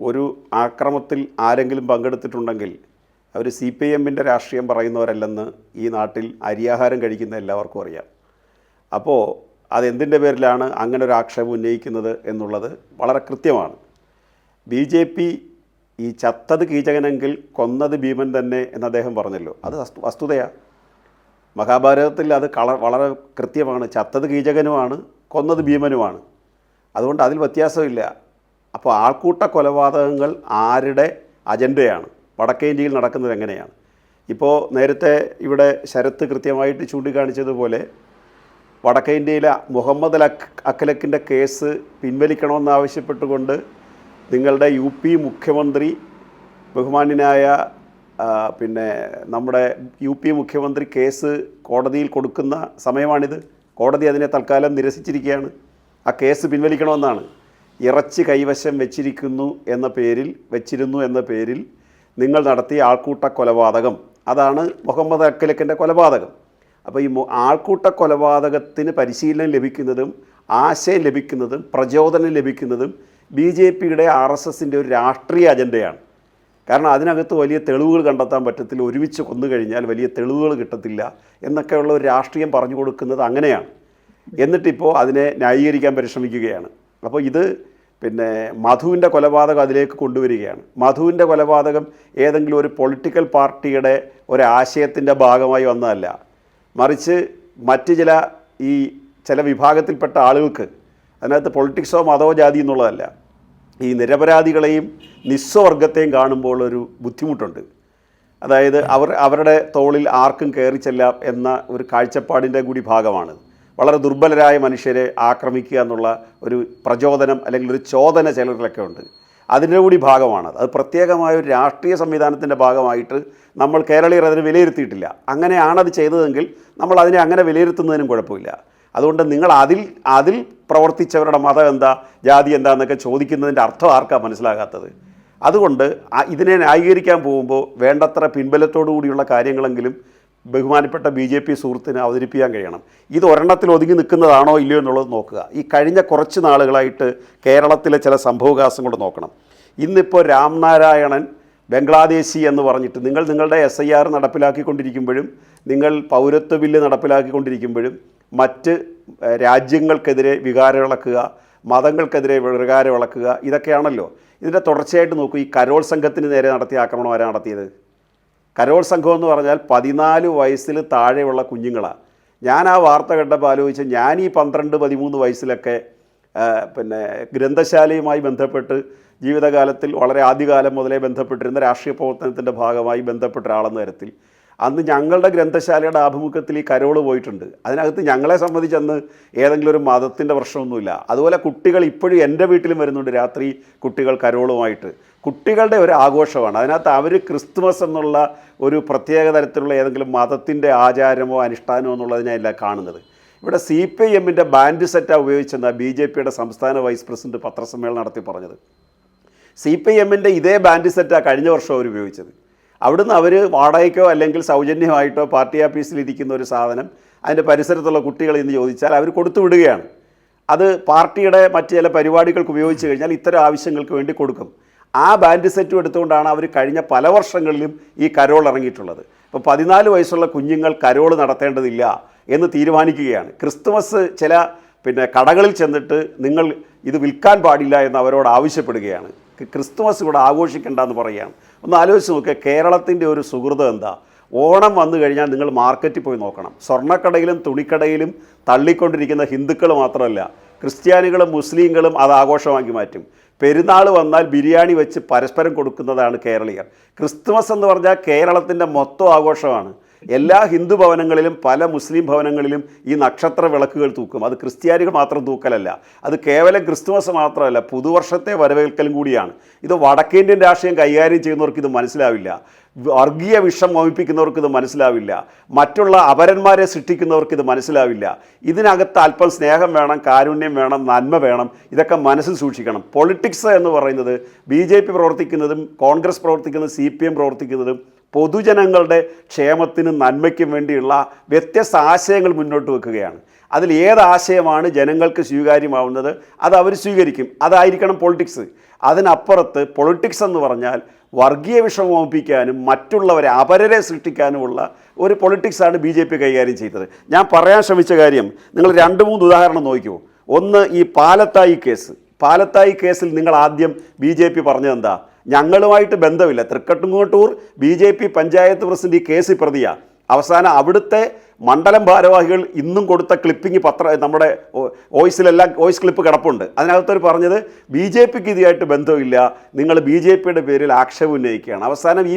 [SPEAKER 4] ഒരു ആക്രമത്തിൽ ആരെങ്കിലും പങ്കെടുത്തിട്ടുണ്ടെങ്കിൽ അവർ CPIMൻ്റെ രാഷ്ട്രീയം പറയുന്നവരല്ലെന്ന് ഈ നാട്ടിൽ അരിയാഹാരം കഴിക്കുന്ന എല്ലാവർക്കും അറിയാം. അപ്പോൾ അതെന്തിൻ്റെ പേരിലാണ് അങ്ങനെ ഒരു ആക്ഷേപം ഉന്നയിക്കുന്നത് എന്നുള്ളത് വളരെ കൃത്യമാണ്. BJP ഈ ചത്തത് കീചകനെങ്കിൽ കൊന്നത് ഭീമൻ തന്നെ എന്ന് അദ്ദേഹം പറഞ്ഞല്ലോ, അത് വസ്തുതയാണ്. മഹാഭാരതത്തിൽ അത് വളരെ കൃത്യമാണ്. ചത്തത് കീചകനുമാണ്, കൊന്നത് ഭീമനുമാണ്. അതുകൊണ്ട് അതിൽ വ്യത്യാസമില്ല. അപ്പോൾ ആൾക്കൂട്ട കൊലപാതകങ്ങൾ ആരുടെ അജണ്ടയാണ്, വടക്കേ ഇന്ത്യയിൽ നടക്കുന്നത് എങ്ങനെയാണ്? ഇപ്പോൾ നേരത്തെ ഇവിടെ ശരത്ത് കൃത്യമായിട്ട് ചൂണ്ടിക്കാണിച്ചതുപോലെ വടക്കേ ഇന്ത്യയിലെ മുഹമ്മദ് അഖ്ലഖിൻ്റെ കേസ് പിൻവലിക്കണമെന്നാവശ്യപ്പെട്ടുകൊണ്ട് നിങ്ങളുടെ UP മുഖ്യമന്ത്രി ബഹുമാന്യനായ നമ്മുടെ UP മുഖ്യമന്ത്രി കേസ് കോടതിയിൽ കൊടുക്കുന്ന സമയമാണിത്. കോടതി അതിനെ തൽക്കാലം നിരസിച്ചിരിക്കുകയാണ്. ആ കേസ് പിൻവലിക്കണമെന്നാണ്. ഇറച്ചി കൈവശം വെച്ചിരുന്നു എന്ന പേരിൽ നിങ്ങൾ നടത്തിയ ആൾക്കൂട്ട കൊലപാതകം അതാണ് മുഹമ്മദ് അക്കലക്കിൻ്റെ കൊലപാതകം. അപ്പോൾ ഈ ആൾക്കൂട്ട കൊലപാതകത്തിന് പരിശീലനം ലഭിക്കുന്നതും ആശയം ലഭിക്കുന്നതും പ്രചോദനം ലഭിക്കുന്നതും BJPയുടെ RSSൻ്റെ ഒരു രാഷ്ട്രീയ അജണ്ടയാണ്. കാരണം അതിനകത്ത് വലിയ തെളിവുകൾ കണ്ടെത്താൻ പറ്റത്തില്ല, ഒരുമിച്ച് കൊന്നു കഴിഞ്ഞാൽ വലിയ തെളിവുകൾ കിട്ടത്തില്ല എന്നൊക്കെയുള്ള ഒരു രാഷ്ട്രീയം പറഞ്ഞു കൊടുക്കുന്നത് അങ്ങനെയാണ്. എന്നിട്ടിപ്പോൾ അതിനെ ന്യായീകരിക്കാൻ പരിശ്രമിക്കുകയാണ്. അപ്പോൾ ഇത് പിന്നെ മധുവിൻ്റെ കൊലപാതകം അതിലേക്ക് കൊണ്ടുവരികയാണ്. മധുവിൻ്റെ കൊലപാതകം ഏതെങ്കിലും ഒരു പൊളിറ്റിക്കൽ പാർട്ടിയുടെ ഒരാശയത്തിൻ്റെ ഭാഗമായി വന്നതല്ല, മറിച്ച് മറ്റ് ചില വിഭാഗത്തിൽപ്പെട്ട ആളുകൾക്ക്, അതിനകത്ത് പൊളിറ്റിക്സോ മതമോ ജാതി എന്നുള്ളതല്ല, ഈ നിരപരാധികളെയും നിസ്വവർഗത്തെയും കാണുമ്പോൾ ഒരു ബുദ്ധിമുട്ടുണ്ട്. അതായത് അവരുടെ തോളിൽ ആർക്കും കയറി ചെല്ലാം എന്ന ഒരു കാഴ്ചപ്പാടിൻ്റെ കൂടി ഭാഗമാണ്. വളരെ ദുർബലരായ മനുഷ്യരെ ആക്രമിക്കുക എന്നുള്ള ഒരു പ്രചോദനം അല്ലെങ്കിൽ ഒരു ചോദന ചിലരിലൊക്കെ ഉണ്ട്. അതിൻ്റെ കൂടി ഭാഗമാണ് അത്. പ്രത്യേകമായ ഒരു രാഷ്ട്രീയ സംവിധാനത്തിൻ്റെ ഭാഗമായിട്ട് നമ്മൾ കേരളീയർ അതിനെ വിലയിരുത്തിയിട്ടില്ല. അങ്ങനെയാണത് ചെയ്തതെങ്കിൽ നമ്മൾ അതിനെ അങ്ങനെ വിലയിരുത്തുന്നതിനും കുഴപ്പമില്ല. അതുകൊണ്ട് നിങ്ങൾ അതിൽ പ്രവർത്തിച്ചവരുടെ മതം എന്താ, ജാതി എന്താ എന്നൊക്കെ ചോദിക്കുന്നതിൻ്റെ അർത്ഥം ആർക്കാണ് മനസ്സിലാകാത്തത്? അതുകൊണ്ട് ഇതിനെ ന്യായീകരിക്കാൻ പോകുമ്പോൾ വേണ്ടത്ര പിൻബലത്തോടു കൂടിയുള്ള കാര്യങ്ങളെങ്കിലും ബഹുമാനപ്പെട്ട BJP സുഹൃത്തിന് അവതരിപ്പിക്കാൻ കഴിയണം. ഇത് ഒരെണ്ണത്തിൽ ഒതുങ്ങി നിൽക്കുന്നതാണോ ഇല്ലയോ എന്നുള്ളത് നോക്കുക. ഈ കഴിഞ്ഞ കുറച്ച് നാളുകളായിട്ട് കേരളത്തിലെ ചില സംഭവവികാസങ്ങൾ നോക്കണം. ഇന്നിപ്പോൾ രാംനാരായണൻ ബംഗ്ലാദേശി എന്ന് പറഞ്ഞിട്ട് നിങ്ങളുടെ SIR നടപ്പിലാക്കിക്കൊണ്ടിരിക്കുമ്പോഴും നിങ്ങൾ പൗരത്വ ബില്ല് നടപ്പിലാക്കിക്കൊണ്ടിരിക്കുമ്പോഴും മറ്റ് രാജ്യങ്ങൾക്കെതിരെ വികാരമിളക്കുക, മതങ്ങൾക്കെതിരെ വികാരമിളക്കുക, ഇതൊക്കെയാണല്ലോ. ഇതിൻ്റെ തുടർച്ചയായിട്ട് നോക്കൂ. ഈ കരോൾ സംഘത്തിന് നേരെ നടത്തിയ ആക്രമണം ആരാണ് നടത്തിയത്? കരോൾ സംഘം എന്ന് പറഞ്ഞാൽ 14 വയസ്സിൽ താഴെയുള്ള കുഞ്ഞുങ്ങളാണ്. ഞാൻ ആ വാർത്ത കണ്ടപ്പോൾ ആലോചിച്ച്, ഞാൻ ഈ 12-13 വയസ്സിലൊക്കെ പിന്നെ ഗ്രന്ഥശാലയുമായി ബന്ധപ്പെട്ട് ജീവിതകാലത്തിൽ വളരെ ആദ്യകാലം മുതലേ ബന്ധപ്പെട്ടിരുന്ന രാഷ്ട്രീയ പ്രവർത്തനത്തിൻ്റെ ഭാഗമായി ബന്ധപ്പെട്ട ഒരാളെന്ന തരത്തിൽ അന്ന് ഞങ്ങളുടെ ഗ്രന്ഥശാലയുടെ ആഭിമുഖ്യത്തിൽ ഈ കരോൾ പോയിട്ടുണ്ട്. അതിനകത്ത് ഞങ്ങളെ സംബന്ധിച്ചന്ന് ഏതെങ്കിലും ഒരു മതത്തിൻ്റെ പ്രശ്നമൊന്നുമില്ല. അതുപോലെ കുട്ടികൾ ഇപ്പോഴും എൻ്റെ വീട്ടിലും വരുന്നുണ്ട് രാത്രി കുട്ടികൾ കരോളുമായിട്ട്. കുട്ടികളുടെ ഒരു ആഘോഷമാണ്. അതിനകത്ത് അവർ ക്രിസ്തുമസ് എന്നുള്ള ഒരു പ്രത്യേക തരത്തിലുള്ള ഏതെങ്കിലും മതത്തിൻ്റെ ആചാരമോ അനുഷ്ഠാനമോ എന്നുള്ളതിനെയല്ല കാണുന്നത്. ഇവിടെ CPIMൻ്റെ ബാൻഡ് സെറ്റാണ് ഉപയോഗിച്ചെന്നാണ് BJPയുടെ സംസ്ഥാന വൈസ് പ്രസിഡന്റ് പത്രസമ്മേളനം നടത്തി പറഞ്ഞത്. CPIMൻ്റെ ഇതേ ബാൻഡ് സെറ്റാണ് കഴിഞ്ഞ വർഷം അവർ ഉപയോഗിച്ചത്. അവിടുന്ന് അവർ വാടകയ്ക്കോ അല്ലെങ്കിൽ സൗജന്യമായിട്ടോ പാർട്ടി ഓഫീസിലിരിക്കുന്ന ഒരു സാധനം അതിൻ്റെ പരിസരത്തുള്ള കുട്ടികൾ എന്ന് ചോദിച്ചാൽ അവർ കൊടുത്തു വിടുകയാണ്. അത് പാർട്ടിയുടെ മറ്റ് ചില പരിപാടികൾക്ക് ഉപയോഗിച്ച് കഴിഞ്ഞാൽ ഇത്തരം ആവശ്യങ്ങൾക്ക് വേണ്ടി കൊടുക്കും. ആ ബാൻഡ് സെറ്റും എടുത്തുകൊണ്ടാണ് അവർ കഴിഞ്ഞ പല വർഷങ്ങളിലും ഈ കരോൾ ഇറങ്ങിയിട്ടുള്ളത്. ഇപ്പോൾ 14 വയസ്സുള്ള കുഞ്ഞുങ്ങൾ കരോൾ നടത്തേണ്ടതില്ല എന്ന് തീരുമാനിക്കുകയാണ്. ക്രിസ്തുമസ് ചില കടകളിൽ ചെന്നിട്ട് നിങ്ങൾ ഇത് വിൽക്കാൻ പാടില്ല എന്ന് അവരോട് ആവശ്യപ്പെടുകയാണ്. ക്രിസ്തുമസ് ഇവിടെ ആഘോഷിക്കേണ്ട എന്ന് പറയുകയാണ്. ഒന്ന് ആലോചിച്ച് നോക്കുക, കേരളത്തിൻ്റെ ഒരു സുഹൃതം എന്താ? ഓണം വന്നു കഴിഞ്ഞാൽ നിങ്ങൾ മാർക്കറ്റിൽ പോയി നോക്കണം. സ്വർണ്ണക്കടയിലും തുണിക്കടയിലും തള്ളിക്കൊണ്ടിരിക്കുന്ന ഹിന്ദുക്കൾ മാത്രമല്ല, ക്രിസ്ത്യാനികളും മുസ്ലിങ്ങളും അത് ആഘോഷമാക്കി മാറ്റും. പെരുന്നാൾ വന്നാൽ ബിരിയാണി വെച്ച് പരസ്പരം കൊടുക്കുന്നതാണ് കേരളീയർ. ക്രിസ്തുമസ് എന്ന് പറഞ്ഞാൽ കേരളത്തിൻ്റെ മൊത്തം ആഘോഷമാണ്. എല്ലാ ഹിന്ദു ഭവനങ്ങളിലും പല മുസ്ലിം ഭവനങ്ങളിലും ഈ നക്ഷത്ര വിളക്കുകൾ തൂക്കും. അത് ക്രിസ്ത്യാനികൾ മാത്രം തൂക്കലല്ല, അത് കേവലം ക്രിസ്തുമസ് മാത്രമല്ല, പുതുവർഷത്തെ വരവേൽക്കലും കൂടിയാണ്. ഇത് വടക്കേന്ത്യൻ രാഷ്ട്രീയം കൈകാര്യം ചെയ്യുന്നവർക്ക് ഇത് മനസ്സിലാവില്ല. വർഗീയ വിഷം വമിപ്പിക്കുന്നവർക്ക് ഇത് മനസ്സിലാവില്ല. മറ്റുള്ള അപരന്മാരെ സൃഷ്ടിക്കുന്നവർക്ക് ഇത് മനസ്സിലാവില്ല. ഇതിനകത്ത് അല്പം സ്നേഹം വേണം, കാരുണ്യം വേണം, നന്മ വേണം. ഇതൊക്കെ മനസ്സിൽ സൂക്ഷിക്കണം. പൊളിറ്റിക്സ് എന്ന് പറയുന്നത് BJP പ്രവർത്തിക്കുന്നതും കോൺഗ്രസ് പ്രവർത്തിക്കുന്നതും CPM പ്രവർത്തിക്കുന്നതും പൊതുജനങ്ങളുടെ ക്ഷേമത്തിനും നന്മയ്ക്കും വേണ്ടിയുള്ള വ്യത്യസ്ത ആശയങ്ങൾ മുന്നോട്ട് വെക്കുകയാണ്. അതിൽ ഏത് ആശയമാണ് ജനങ്ങൾക്ക് സ്വീകാര്യമാവുന്നത് അത് അവർ സ്വീകരിക്കും. അതായിരിക്കണം പൊളിറ്റിക്സ്. അതിനപ്പുറത്ത് പൊളിറ്റിക്സ് എന്ന് പറഞ്ഞാൽ വർഗീയ വിഷം വമിപ്പിക്കാനും മറ്റുള്ളവരെ അപരരെ സൃഷ്ടിക്കാനുമുള്ള ഒരു പൊളിറ്റിക്സാണ് BJP കൈകാര്യം ചെയ്തത്. ഞാൻ പറയാൻ ശ്രമിച്ച കാര്യം നിങ്ങൾ 2-3 ഉദാഹരണം നോക്കിയോ. ഒന്ന്, ഈ പാലത്തായി കേസിൽ നിങ്ങൾ ആദ്യം BJP പറഞ്ഞതെന്താ? ഞങ്ങളുമായിട്ട് ബന്ധമില്ല. തൃക്കട്ടുങ്ങോട്ടൂർ BJP പഞ്ചായത്ത് പ്രസിഡന്റ് ഈ കേസിൽ പ്രതിയാണ്. അവസാനം അവിടുത്തെ മണ്ഡലം ഭാരവാഹികൾ ഇന്നും കൊടുത്ത ക്ലിപ്പിംഗ് നമ്മുടെ വോയിസ് ക്ലിപ്പ് കിടപ്പുണ്ട്. അതിനകത്തൊരു പറഞ്ഞത് BJPക്ക് ഇതുമായിട്ട് ബന്ധമില്ല, നിങ്ങൾ BJPയുടെ പേരിൽ ആക്ഷേപം ഉന്നയിക്കുകയാണ്. അവസാനം ഈ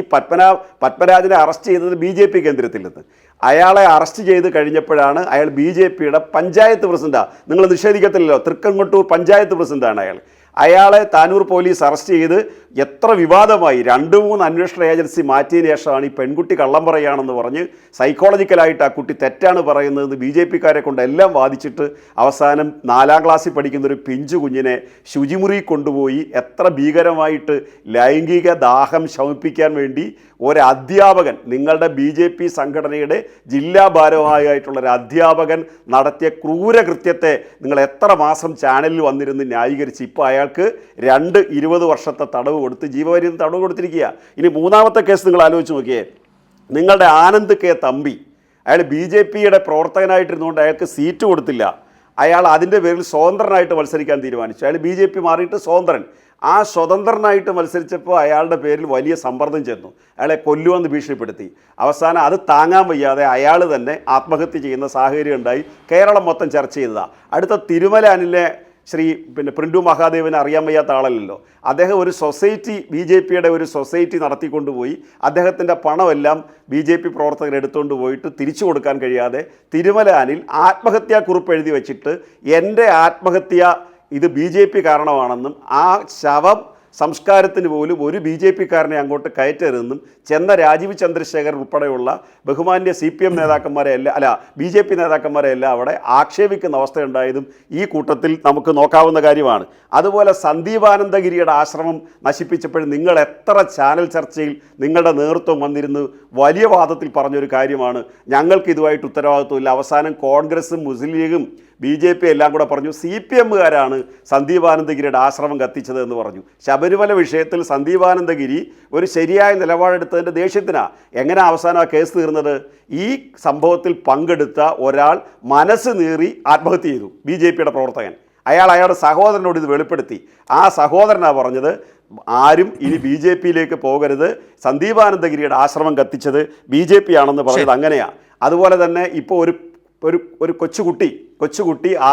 [SPEAKER 4] പത്മരാജനെ അറസ്റ്റ് ചെയ്തത് BJP കേന്ദ്രത്തിൽ നിന്ന്. അയാളെ അറസ്റ്റ് ചെയ്ത് കഴിഞ്ഞപ്പോഴാണ് അയാൾ BJPയുടെ പഞ്ചായത്ത് പ്രസിഡന്റാണ്. നിങ്ങൾ നിഷേധിക്കത്തില്ലല്ലോ, തൃക്കങ്ങോട്ടൂർ പഞ്ചായത്ത് പ്രസിഡന്റാണ് അയാളെ താനൂർ പോലീസ് അറസ്റ്റ് ചെയ്ത് എത്ര വിവാദമായി 2-3 അന്വേഷണ ഏജൻസി മാറ്റിയതിന് ശേഷമാണ് ഈ പെൺകുട്ടി കള്ളം പറയുകയാണെന്ന് പറഞ്ഞ് സൈക്കോളജിക്കലായിട്ട് ആ കുട്ടി തെറ്റാണ് പറയുന്നതെന്ന് BJP-ക്കാരെ കൊണ്ട് എല്ലാം വാദിച്ചിട്ട് അവസാനം 4ാം ക്ലാസ്സിൽ പഠിക്കുന്ന ഒരു പിഞ്ചു കുഞ്ഞിനെ ശുചിമുറി കൊണ്ടുപോയി എത്ര ഭീകരമായിട്ട് ലൈംഗിക ദാഹം ശമിപ്പിക്കാൻ വേണ്ടി ഒരു അധ്യാപകൻ, നിങ്ങളുടെ BJP സംഘടനയുടെ ജില്ലാ ഭാരവാഹിയായിട്ടുള്ള ഒരു അധ്യാപകൻ നടത്തിയ ക്രൂരകൃത്യത്തെ നിങ്ങൾ എത്ര മാസം ചാനലിൽ വന്നിരുന്ന് ന്യായീകരിച്ച് ഇപ്പോൾ അയാൾക്ക് 20 വർഷത്തെ തടവ് കൊടുത്ത് ജീവപര്യന്തം തടവ് കൊടുത്തിരിക്കുക. ഇനി 3ാമത്തെ കേസ് നിങ്ങൾ ആലോചിച്ച് നോക്കിയേ. നിങ്ങളുടെ ആനന്ദ് കെ തമ്പി, അയാൾ BJP-യുടെ പ്രവർത്തകനായിട്ടിരുന്നുകൊണ്ട് അയാൾക്ക് സീറ്റ് കൊടുത്തില്ല. അയാൾ അതിൻ്റെ പേരിൽ സ്വതന്ത്രനായിട്ട് മത്സരിക്കാൻ തീരുമാനിച്ചു. അയാൾ BJP മാറിയിട്ട് സ്വതന്ത്രൻ. ആ സ്വതന്ത്രനായിട്ട് മത്സരിച്ചപ്പോൾ അയാളുടെ പേരിൽ വലിയ സമ്മർദ്ദം ചെന്നു. അയാളെ കൊല്ലുമെന്ന് ഭീഷണിപ്പെടുത്തി. അവസാനം അത് താങ്ങാൻ വയ്യാതെ അയാൾ തന്നെ ആത്മഹത്യ ചെയ്യുന്ന സാഹചര്യം ഉണ്ടായി. കേരളം മൊത്തം ചർച്ച ചെയ്തതാണ്. അടുത്ത തിരുമല അനിലെ പ്രിൻഡു മഹാദേവന് അറിയാൻ വയ്യാത്ത ആളല്ലല്ലോ. അദ്ദേഹം ഒരു സൊസൈറ്റി, BJP-യുടെ ഒരു സൊസൈറ്റി നടത്തിക്കൊണ്ടുപോയി അദ്ദേഹത്തിൻ്റെ പണമെല്ലാം BJP പ്രവർത്തകർ എടുത്തുകൊണ്ട് പോയിട്ട് തിരിച്ചു കൊടുക്കാൻ കഴിയാതെ തിരുമല അനിൽ ആത്മഹത്യാക്കുറിപ്പ് എഴുതി വെച്ചിട്ട് എൻ്റെ ആത്മഹത്യ ഇത് BJP കാരണമാണെന്നും ആ ശവം സംസ്കാരത്തിന് പോലും ഒരു BJP-ക്കാരനെ അങ്ങോട്ട് കയറ്റരുതെന്നും ചെന്ന രാജീവ് ചന്ദ്രശേഖർ ഉൾപ്പെടെയുള്ള ബഹുമാന്യ CPM നേതാക്കന്മാരെ BJP നേതാക്കന്മാരെ എല്ലാം അവിടെ ആക്ഷേപിക്കുന്ന അവസ്ഥയുണ്ടായതും ഈ കൂട്ടത്തിൽ നമുക്ക് നോക്കാവുന്ന കാര്യമാണ്. അതുപോലെ സന്ദീപാനന്ദഗിരിയുടെ ആശ്രമം നശിപ്പിച്ചപ്പോഴും നിങ്ങൾ എത്ര ചാനൽ ചർച്ചയിൽ നിങ്ങളുടെ നേതൃത്വം വന്നിരുന്ന് വലിയ വാദത്തിൽ പറഞ്ഞൊരു കാര്യമാണ്, ഞങ്ങൾക്ക് ഇതുമായിട്ട് ഉത്തരവാദിത്വമില്ല. അവസാനം കോൺഗ്രസും മുസ്ലിം ലീഗും BJP എല്ലാം കൂടെ പറഞ്ഞു CPM-കാരാണ് സന്ദീപാനന്ദഗിരിയുടെ ആശ്രമം കത്തിച്ചത് എന്ന് പറഞ്ഞു. ശബരിമല വിഷയത്തിൽ സന്ദീപാനന്ദഗിരി ഒരു ശരിയായ നിലപാടെടുത്തതിൻ്റെ ദേഷ്യത്തിനാണ്. എങ്ങനെ അവസാനം ആ കേസ് തീർന്നത്? ഈ സംഭവത്തിൽ പങ്കെടുത്ത ഒരാൾ മനസ്സ് നീറി ആത്മഹത്യ ചെയ്തു, BJP-യുടെ പ്രവർത്തകൻ. അയാളുടെ സഹോദരനോട് ഇത് വെളിപ്പെടുത്തി. ആ സഹോദരനാണ് പറഞ്ഞത് ആരും ഇനി BJP-ലേക്ക് പോകരുത്, സന്ദീപാനന്ദഗിരിയുടെ ആശ്രമം കത്തിച്ചത് BJP ആണെന്ന് പറഞ്ഞത് അങ്ങനെയാണ്. അതുപോലെ തന്നെ ഇപ്പോൾ ഒരു കൊച്ചുകുട്ടി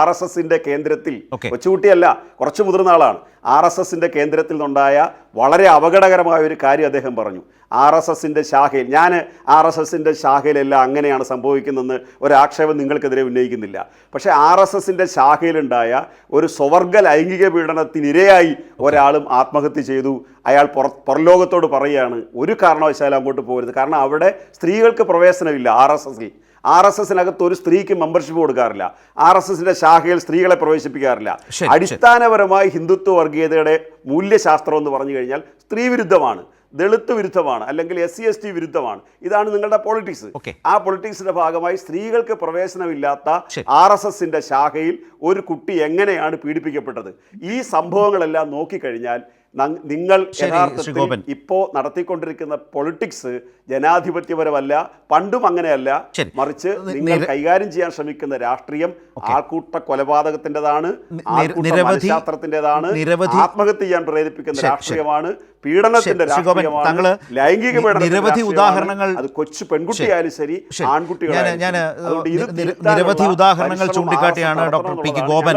[SPEAKER 4] RSS-ന്റെ കേന്ദ്രത്തിൽ, കൊച്ചുകുട്ടിയല്ല കുറച്ച് മുതിർന്ന ആളാണ്, RSS-ന്റെ കേന്ദ്രത്തിൽ നിന്നുണ്ടായ വളരെ അപകടകരമായ ഒരു കാര്യം അദ്ദേഹം പറഞ്ഞു. RSS-ന്റെ ശാഖയിൽ, ഞാൻ RSS-ന്റെ ശാഖയിലെല്ലാം അങ്ങനെയാണ് സംഭവിക്കുന്നതെന്ന് ഒരാക്ഷേപം നിങ്ങൾക്കെതിരെ ഉന്നയിക്കുന്നില്ല. പക്ഷേ RSS-ന്റെ ശാഖയിലുണ്ടായ ഒരു സ്വവർഗ ലൈംഗിക പീഡനത്തിനിരയായി ഒരാളും ആത്മഹത്യ ചെയ്തു. അയാൾ പുറംലോകത്തോട് പറയുകയാണ് ഒരു കാരണവശാലും അങ്ങോട്ട് പോകരുത്, കാരണം അവിടെ സ്ത്രീകൾക്ക് പ്രവേശനമില്ല. RSS-നകത്ത് ഒരു സ്ത്രീക്ക് മെമ്പർഷിപ്പ് കൊടുക്കാറില്ല. RSS-ന്റെ ശാഖയിൽ സ്ത്രീകളെ പ്രവേശിപ്പിക്കാറില്ല. അടിസ്ഥാനപരമായി ഹിന്ദുത്വ വർഗീയതയുടെ മൂല്യശാസ്ത്രം എന്ന് പറഞ്ഞു കഴിഞ്ഞാൽ സ്ത്രീ വിരുദ്ധമാണ്, ദളിത് വിരുദ്ധമാണ്, അല്ലെങ്കിൽ SC/ST വിരുദ്ധമാണ്. ഇതാണ് നിങ്ങളുടെ പൊളിറ്റിക്സ്. ആ പൊളിറ്റിക്സിന്റെ ഭാഗമായി സ്ത്രീകൾക്ക് പ്രവേശനമില്ലാത്ത RSS-ന്റെ ശാഖയിൽ ഒരു കുട്ടി എങ്ങനെയാണ് പീഡിപ്പിക്കപ്പെട്ടത്? ഈ സംഭവങ്ങളെല്ലാം നോക്കിക്കഴിഞ്ഞാൽ നിങ്ങൾ യഥാർത്ഥത്തിൽ ഇപ്പോൾ നടത്തിക്കൊണ്ടിരിക്കുന്ന പൊളിറ്റിക്സ് ജനാധിപത്യപരമല്ല, പണ്ടും അങ്ങനെയല്ല. മറിച്ച് നിങ്ങൾ കൈകാര്യം ചെയ്യാൻ ശ്രമിക്കുന്ന രാഷ്ട്രീയം ആൾക്കൂട്ട കൊലപാതകത്തിൻ്റെതാണ്, മനഃശാസ്ത്രത്തിൻ്റെതാണ്, ആത്മഹത്യ ചെയ്യാൻ പ്രേരിപ്പിക്കുന്ന രാഷ്ട്രീയമാണ്, പീഡനത്തിന്റെ രാഷ്ട്രീയമാണ്, ലൈംഗിക
[SPEAKER 1] നിരവധി ഉദാഹരണങ്ങൾ,
[SPEAKER 4] അത് കൊച്ചു പെൺകുട്ടിയായാലും ശരി ആൺകുട്ടികളായാലും.
[SPEAKER 1] നിരവധി ഉദാഹരണങ്ങൾ ചൂണ്ടിക്കാട്ടിയാണ് ഡോക്ടർ പി.കെ. ഗോപൻ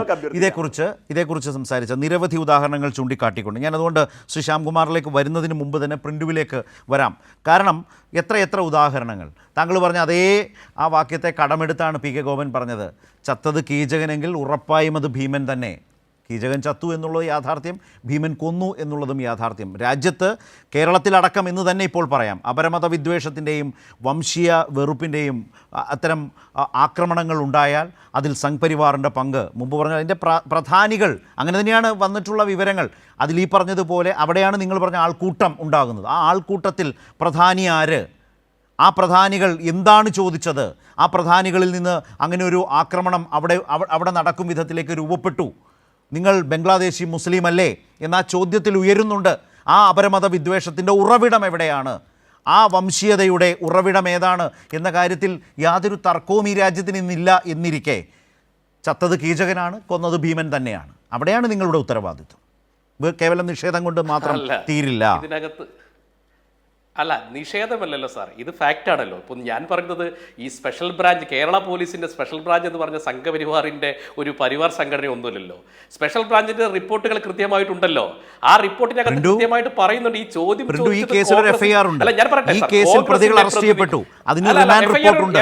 [SPEAKER 1] ഇതേക്കുറിച്ച് സംസാരിച്ചത്. നിരവധി ഉദാഹരണങ്ങൾ ചൂണ്ടിക്കാട്ടിക്കൊണ്ട് ഞാൻ അതുകൊണ്ട് ശ്രീ ശ്യാംകുമാറിലേക്ക് വരുന്നതിന് മുമ്പ് തന്നെ പ്രിൻറ്റുവിലേക്ക് വരാം. കാരണം എത്ര ഉദാഹരണങ്ങൾ താങ്കൾ പറഞ്ഞ അതേ ആ വാക്യത്തെ കടമെടുത്താണ് പി.കെ. ഗോപൻ പറഞ്ഞത്. ചത്തത് കീചകനെങ്കിൽ ഉറപ്പായും അത് ഭീമൻ തന്നെ. കീചകൻ ചത്തു എന്നുള്ളത് യാഥാർത്ഥ്യം, ഭീമൻ കൊന്നു എന്നുള്ളതും യാഥാർത്ഥ്യം. രാജ്യത്ത് കേരളത്തിലടക്കം എന്ന് തന്നെ ഇപ്പോൾ പറയാം അപരമത വിദ്വേഷത്തിൻ്റെയും വംശീയ വെറുപ്പിൻ്റെയും അത്തരം ആക്രമണങ്ങൾ ഉണ്ടായാൽ അതിൽ സംഘ് പരിവാറിൻ്റെ പങ്ക് മുമ്പ് പറഞ്ഞാൽ അതിൻ്റെ പ്രധാനികൾ അങ്ങനെ തന്നെയാണ് വന്നിട്ടുള്ള വിവരങ്ങൾ. അതിൽ ഈ പറഞ്ഞതുപോലെ അവിടെയാണ് നിങ്ങൾ പറഞ്ഞ ആൾക്കൂട്ടം ഉണ്ടാകുന്നത്. ആ ആൾക്കൂട്ടത്തിൽ പ്രധാനി ആര്? ആ പ്രധാനികൾ എന്താണ് ചോദിച്ചത്? ആ പ്രധാനികളിൽ നിന്ന് അങ്ങനെ ഒരു ആക്രമണം അവിടെ നടക്കും വിധത്തിലേക്ക് രൂപപ്പെട്ടു. നിങ്ങൾ ബംഗ്ലാദേശി മുസ്ലിം അല്ലേ എന്ന ചോദ്യത്തിൽ ഉയരുന്നുണ്ട്. ആ അപരമത വിദ്വേഷത്തിൻ്റെ ഉറവിടം എവിടെയാണ്? ആ വംശീയതയുടെ ഉറവിടം ഏതാണ് എന്ന കാര്യത്തിൽ യാതൊരു തർക്കവും ഈ രാജ്യത്തിന് ഇന്നില്ല എന്നിരിക്കെ ചത്തത് കീചകനാണ്, കൊന്നത് ഭീമൻ തന്നെയാണ്. അവിടെയാണ് നിങ്ങളുടെ ഉത്തരവാദിത്വം. കേവലം നിഷേധം കൊണ്ട് മാത്രം തീരില്ല.
[SPEAKER 3] അല്ല, നിഷേധമല്ലല്ലോ സാർ, ഇത് ഫാക്റ്റ് ആണല്ലോ. ഇപ്പം ഞാൻ പറയുന്നത് ഈ സ്പെഷ്യൽ ബ്രാഞ്ച്, കേരള പോലീസിന്റെ സ്പെഷ്യൽ ബ്രാഞ്ച് എന്ന് പറഞ്ഞ സംഘപരിവാറിന്റെ ഒരു പരിവാർ സംഘടന ഒന്നുമില്ലല്ലോ. സ്പെഷ്യൽ ബ്രാഞ്ചിന്റെ റിപ്പോർട്ടുകൾ കൃത്യമായിട്ടുണ്ടല്ലോ. ആ റിപ്പോർട്ടിനകത്ത് കൃത്യമായിട്ട് പറയുന്നുണ്ട് ഈ ചോദ്യം.
[SPEAKER 1] ഈ കേസിൽ ഒരു എഫ്ഐആർ ഉണ്ട്. ഈ കേസിൽ പ്രതികൾ അറസ്റ്റ് ചെയ്യപ്പെട്ടു. അതിന് റിമാൻഡ് റിപ്പോർട്ട് ഉണ്ട്.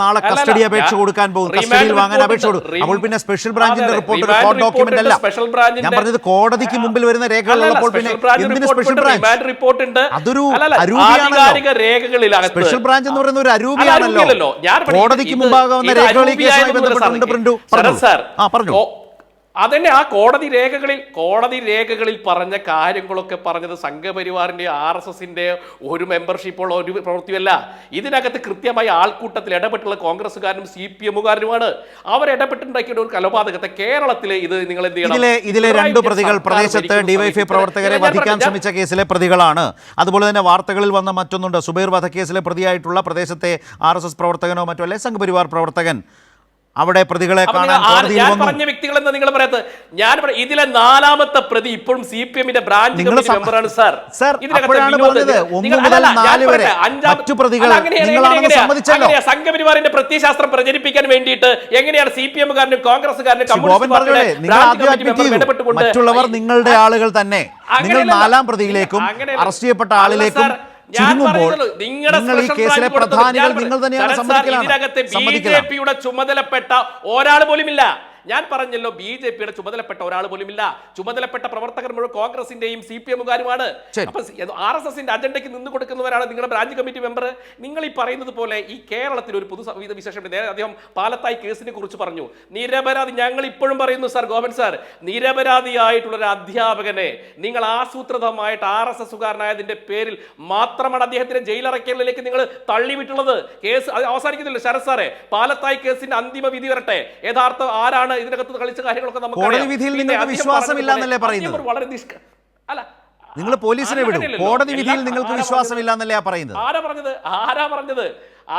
[SPEAKER 1] നാളെ കസ്റ്റഡി അപേക്ഷ കൊടുക്കാൻ പോകും, കസ്റ്റഡിയിൽ വാങ്ങാൻ അപേക്ഷ കൊടുക്കും. അപ്പോൾ പിന്നെ സ്പെഷ്യൽ ബ്രാഞ്ചിന്റെ റിപ്പോർട്ട് ഒരു കോർട്ട് ഡോക്യുമെന്റ് അല്ല. ഞാൻ പറഞ്ഞത് കോടതിക്ക് മുമ്പിൽ വരുന്ന രേഖകളുള്ളപ്പോൾ പിന്നെ എന്തിന് സ്പെഷ്യൽ ബ്രാഞ്ച്?
[SPEAKER 3] റിപ്പോർട്ട് ഉണ്ട്.
[SPEAKER 1] അതൊരു
[SPEAKER 3] രേഖകളിലാണ്
[SPEAKER 1] സ്പെഷ്യൽ ബ്രാഞ്ച് എന്ന് പറയുന്ന ഒരു അരൂപിയാണല്ലോ. കോടതിക്ക് മുമ്പാകെ വന്ന രേഖകൾ ഈ കേസുമായി ബന്ധപ്പെട്ടുണ്ട്. പ്രിന്റു പറഞ്ഞു.
[SPEAKER 3] അതന്നെ ആ കോടതി രേഖകളിൽ പറഞ്ഞ കാര്യങ്ങളൊക്കെ പറഞ്ഞത് സംഘപരിവാറിന്റെ RSSന്റെ ഒരു മെമ്പർഷിപ്പുള്ള ഒരു പ്രവൃത്തിയല്ല. ഇതിനകത്ത് കൃത്യമായി ആൾക്കൂട്ടത്തിൽ ഇടപെട്ടുള്ള കോൺഗ്രസ്സുകാരനും CPM-കാരനുമാണ്. അവർ ഇടപെട്ടുണ്ടാക്കിയ ഒരു കൊലപാതകത്തെ കേരളത്തിലെ ഇത് നിങ്ങൾ എന്ത് ചെയ്യണം?
[SPEAKER 1] ഇതിലെ രണ്ട് പ്രതികൾ പ്രദേശത്ത് ഡിവൈഎഫ്ഐ പ്രവർത്തകരെ വധിക്കാൻ ശ്രമിച്ച കേസിലെ പ്രതികളാണ്. അതുപോലെ തന്നെ വാർത്തകളിൽ വന്ന മറ്റൊന്നുണ്ട്. സുബൈർ വധക്കേസിലെ പ്രതിയായിട്ടുള്ള പ്രദേശത്തെ RSS പ്രവർത്തകനോ മറ്റോ അല്ലെ സംഘപരിവാർ പ്രവർത്തകൻ അവിടെ പ്രതികളെ കാണാൻ
[SPEAKER 3] ഞാൻ പറഞ്ഞ വ്യക്തികൾ എന്ന് നിങ്ങൾ പറയാത്ത, ഞാൻ ഇതിലെ 4ാമത്തെ പ്രതി ഇപ്പോഴും CPM-ന്റെ ബ്രാഞ്ച് കമ്മിറ്റി മെമ്പറാണ് സാർ. സംഘപരിവാറിന്റെ പ്രത്യയശാസ്ത്രം പ്രചരിപ്പിക്കാൻ വേണ്ടിയിട്ട് എങ്ങനെയാണ് CPM-കാരനും കോൺഗ്രസ്സുകാരനും
[SPEAKER 1] മറ്റുള്ളവർ നിങ്ങളുടെ ആളുകൾ തന്നെ, നിങ്ങൾ 4ാം പ്രതിയിലേക്കും അറസ്റ്റ് ചെയ്യപ്പെട്ട ആളിലേക്കും നിങ്ങൾ ഈ കേസിലെ പ്രധാനികൾ നിങ്ങൾ തന്നെയാണ്
[SPEAKER 3] BJP-യുടെ ചുമതലപ്പെട്ട ഒരാൾ പോലുമില്ല. ഞാൻ പറഞ്ഞല്ലോ, BJP-യുടെ ചുമതലപ്പെട്ട ഒരാൾ പോലുമില്ല. ചുമതലപ്പെട്ട പ്രവർത്തകർ മുഴുവൻ കോൺഗ്രസിന്റെയും CPM-കാരുമാണ്. അപ്പൊ RSSന്റെ അജണ്ടയ്ക്ക് നിന്ന് കൊടുക്കുന്നവരാണ് നിങ്ങളുടെ ബ്രാഞ്ച് കമ്മിറ്റി മെമ്പർ. നിങ്ങൾ ഈ പറയുന്നത് പോലെ ഈ കേരളത്തിൽ ഒരു പൊതു വിശേഷം, അദ്ദേഹം പാലത്തായി കേസിനെ കുറിച്ച് പറഞ്ഞു. നിരപരാധി, ഞങ്ങൾ ഇപ്പോഴും പറയുന്നു സാർ, ഗോപൻ സാർ, നിരപരാധിയായിട്ടുള്ള ഒരു അധ്യാപകനെ നിങ്ങൾ ആസൂത്രിതമായിട്ട് RSS-കാരനായതിന്റെ പേരിൽ മാത്രമാണ് അദ്ദേഹത്തിന്റെ ജയിലറയ്ക്കലിലേക്ക് നിങ്ങൾ തള്ളിവിട്ടുള്ളത്. കേസ് അവസാനിക്കുന്നില്ല ശരത് സാറേ. പാലത്തായി കേസിന്റെ അന്തിമ വിധി വരട്ടെ. യഥാർത്ഥ ആരാണ് ഇതിനകത്ത് കളിച്ച കാര്യങ്ങളൊക്കെ നമുക്ക്
[SPEAKER 1] കോടതി വിധിയിൽ നിങ്ങൾക്ക് വിശ്വാസമില്ലാന്നല്ലേ പറയുന്നത്?
[SPEAKER 3] വളരെ അല്ല,
[SPEAKER 1] നിങ്ങൾ പോലീസിനെ വിടും, കോടതി വിധിയിൽ നിങ്ങൾക്ക് വിശ്വാസമില്ലാന്നല്ലേ പറയുന്നത്?
[SPEAKER 3] ആരാ പറഞ്ഞത്?
[SPEAKER 1] ആ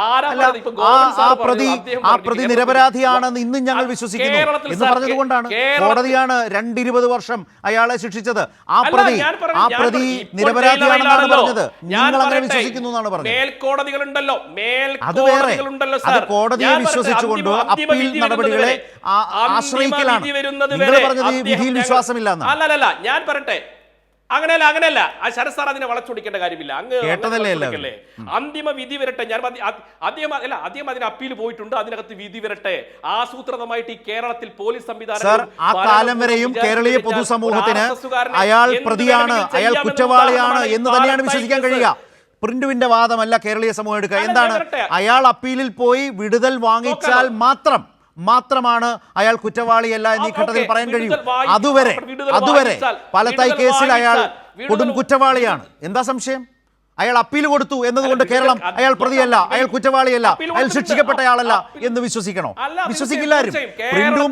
[SPEAKER 1] പ്രതി നിരപരാധിയാണെന്ന് ഇന്നും ഞങ്ങൾ വിശ്വസിക്കുന്നു എന്ന് പറഞ്ഞതുകൊണ്ടാണ് കോടതിയാണ് 2-20 വർഷം അയാളെ ശിക്ഷിച്ചത്. ആ പ്രതി നിരപരാധിയാണെന്നാണ് പറഞ്ഞത്. ഞങ്ങൾ അങ്ങനെ വിശ്വസിക്കുന്നു എന്നാണ് പറഞ്ഞത്.
[SPEAKER 3] മേൽക്കോടതികളുണ്ടല്ലോ,
[SPEAKER 1] അത് വേറെ. അത് കോടതിയെ വിശ്വസിച്ചുകൊണ്ട് അപ്പീൽ നടപടികളെ ആശ്രയിക്കലാണ്. നിങ്ങൾ പറഞ്ഞത് ഈ വിധിയിൽ വിശ്വാസമില്ല എന്നാണ്.
[SPEAKER 3] അല്ലല്ല, ഞാൻ പറയട്ടെ, അങ്ങനെയല്ല. ആ ശരത് സാർ അതിനെ വളച്ചൊടിക്കേണ്ട കാര്യമില്ല. അന്തിമ വിധി വരട്ടെ. ഞാൻ അദ്ദേഹം അതിന് അപ്പീൽ പോയിട്ടുണ്ട്. അതിനകത്ത് വിധി വരട്ടെ. ആസൂത്രിതമായിട്ട് ഈ കേരളത്തിൽ പോലീസ് സംവിധാനം
[SPEAKER 1] ആ കാലം വരെയും കേരളീയ പൊതുസമൂഹത്തിന് അയാൾ പ്രതിയാണ്, അയാൾ കുറ്റവാളിയാണ് എന്ന് തന്നെയാണ് വിശ്വസിക്കാൻ കഴിയുക. പ്രിന്റുവിന്റെ വാദമല്ല കേരളീയ സമൂഹം എടുക്കുക. എന്താണ്? അയാൾ അപ്പീലിൽ പോയി വിടുതൽ വാങ്ങിച്ചാൽ മാത്രമാണ് അയാൾ കുറ്റവാളിയല്ല എന്ന് ഈ ഘട്ടത്തിൽ പറയാൻ കഴിയും. അതുവരെ പാലത്തായി കേസിൽ അയാൾ കൊടും കുറ്റവാളിയാണ്. എന്താ സംശയം? അയാൾ അപ്പീൽ കൊടുത്തു എന്നതുകൊണ്ട് കേരളം അയാൾ പ്രതിയല്ല, അയാൾ കുറ്റവാളിയല്ല, അയാൾ ശിക്ഷിക്കപ്പെട്ടയാളല്ല എന്ന് വിശ്വസിക്കണോ? വിശ്വസിക്കില്ല ആരും.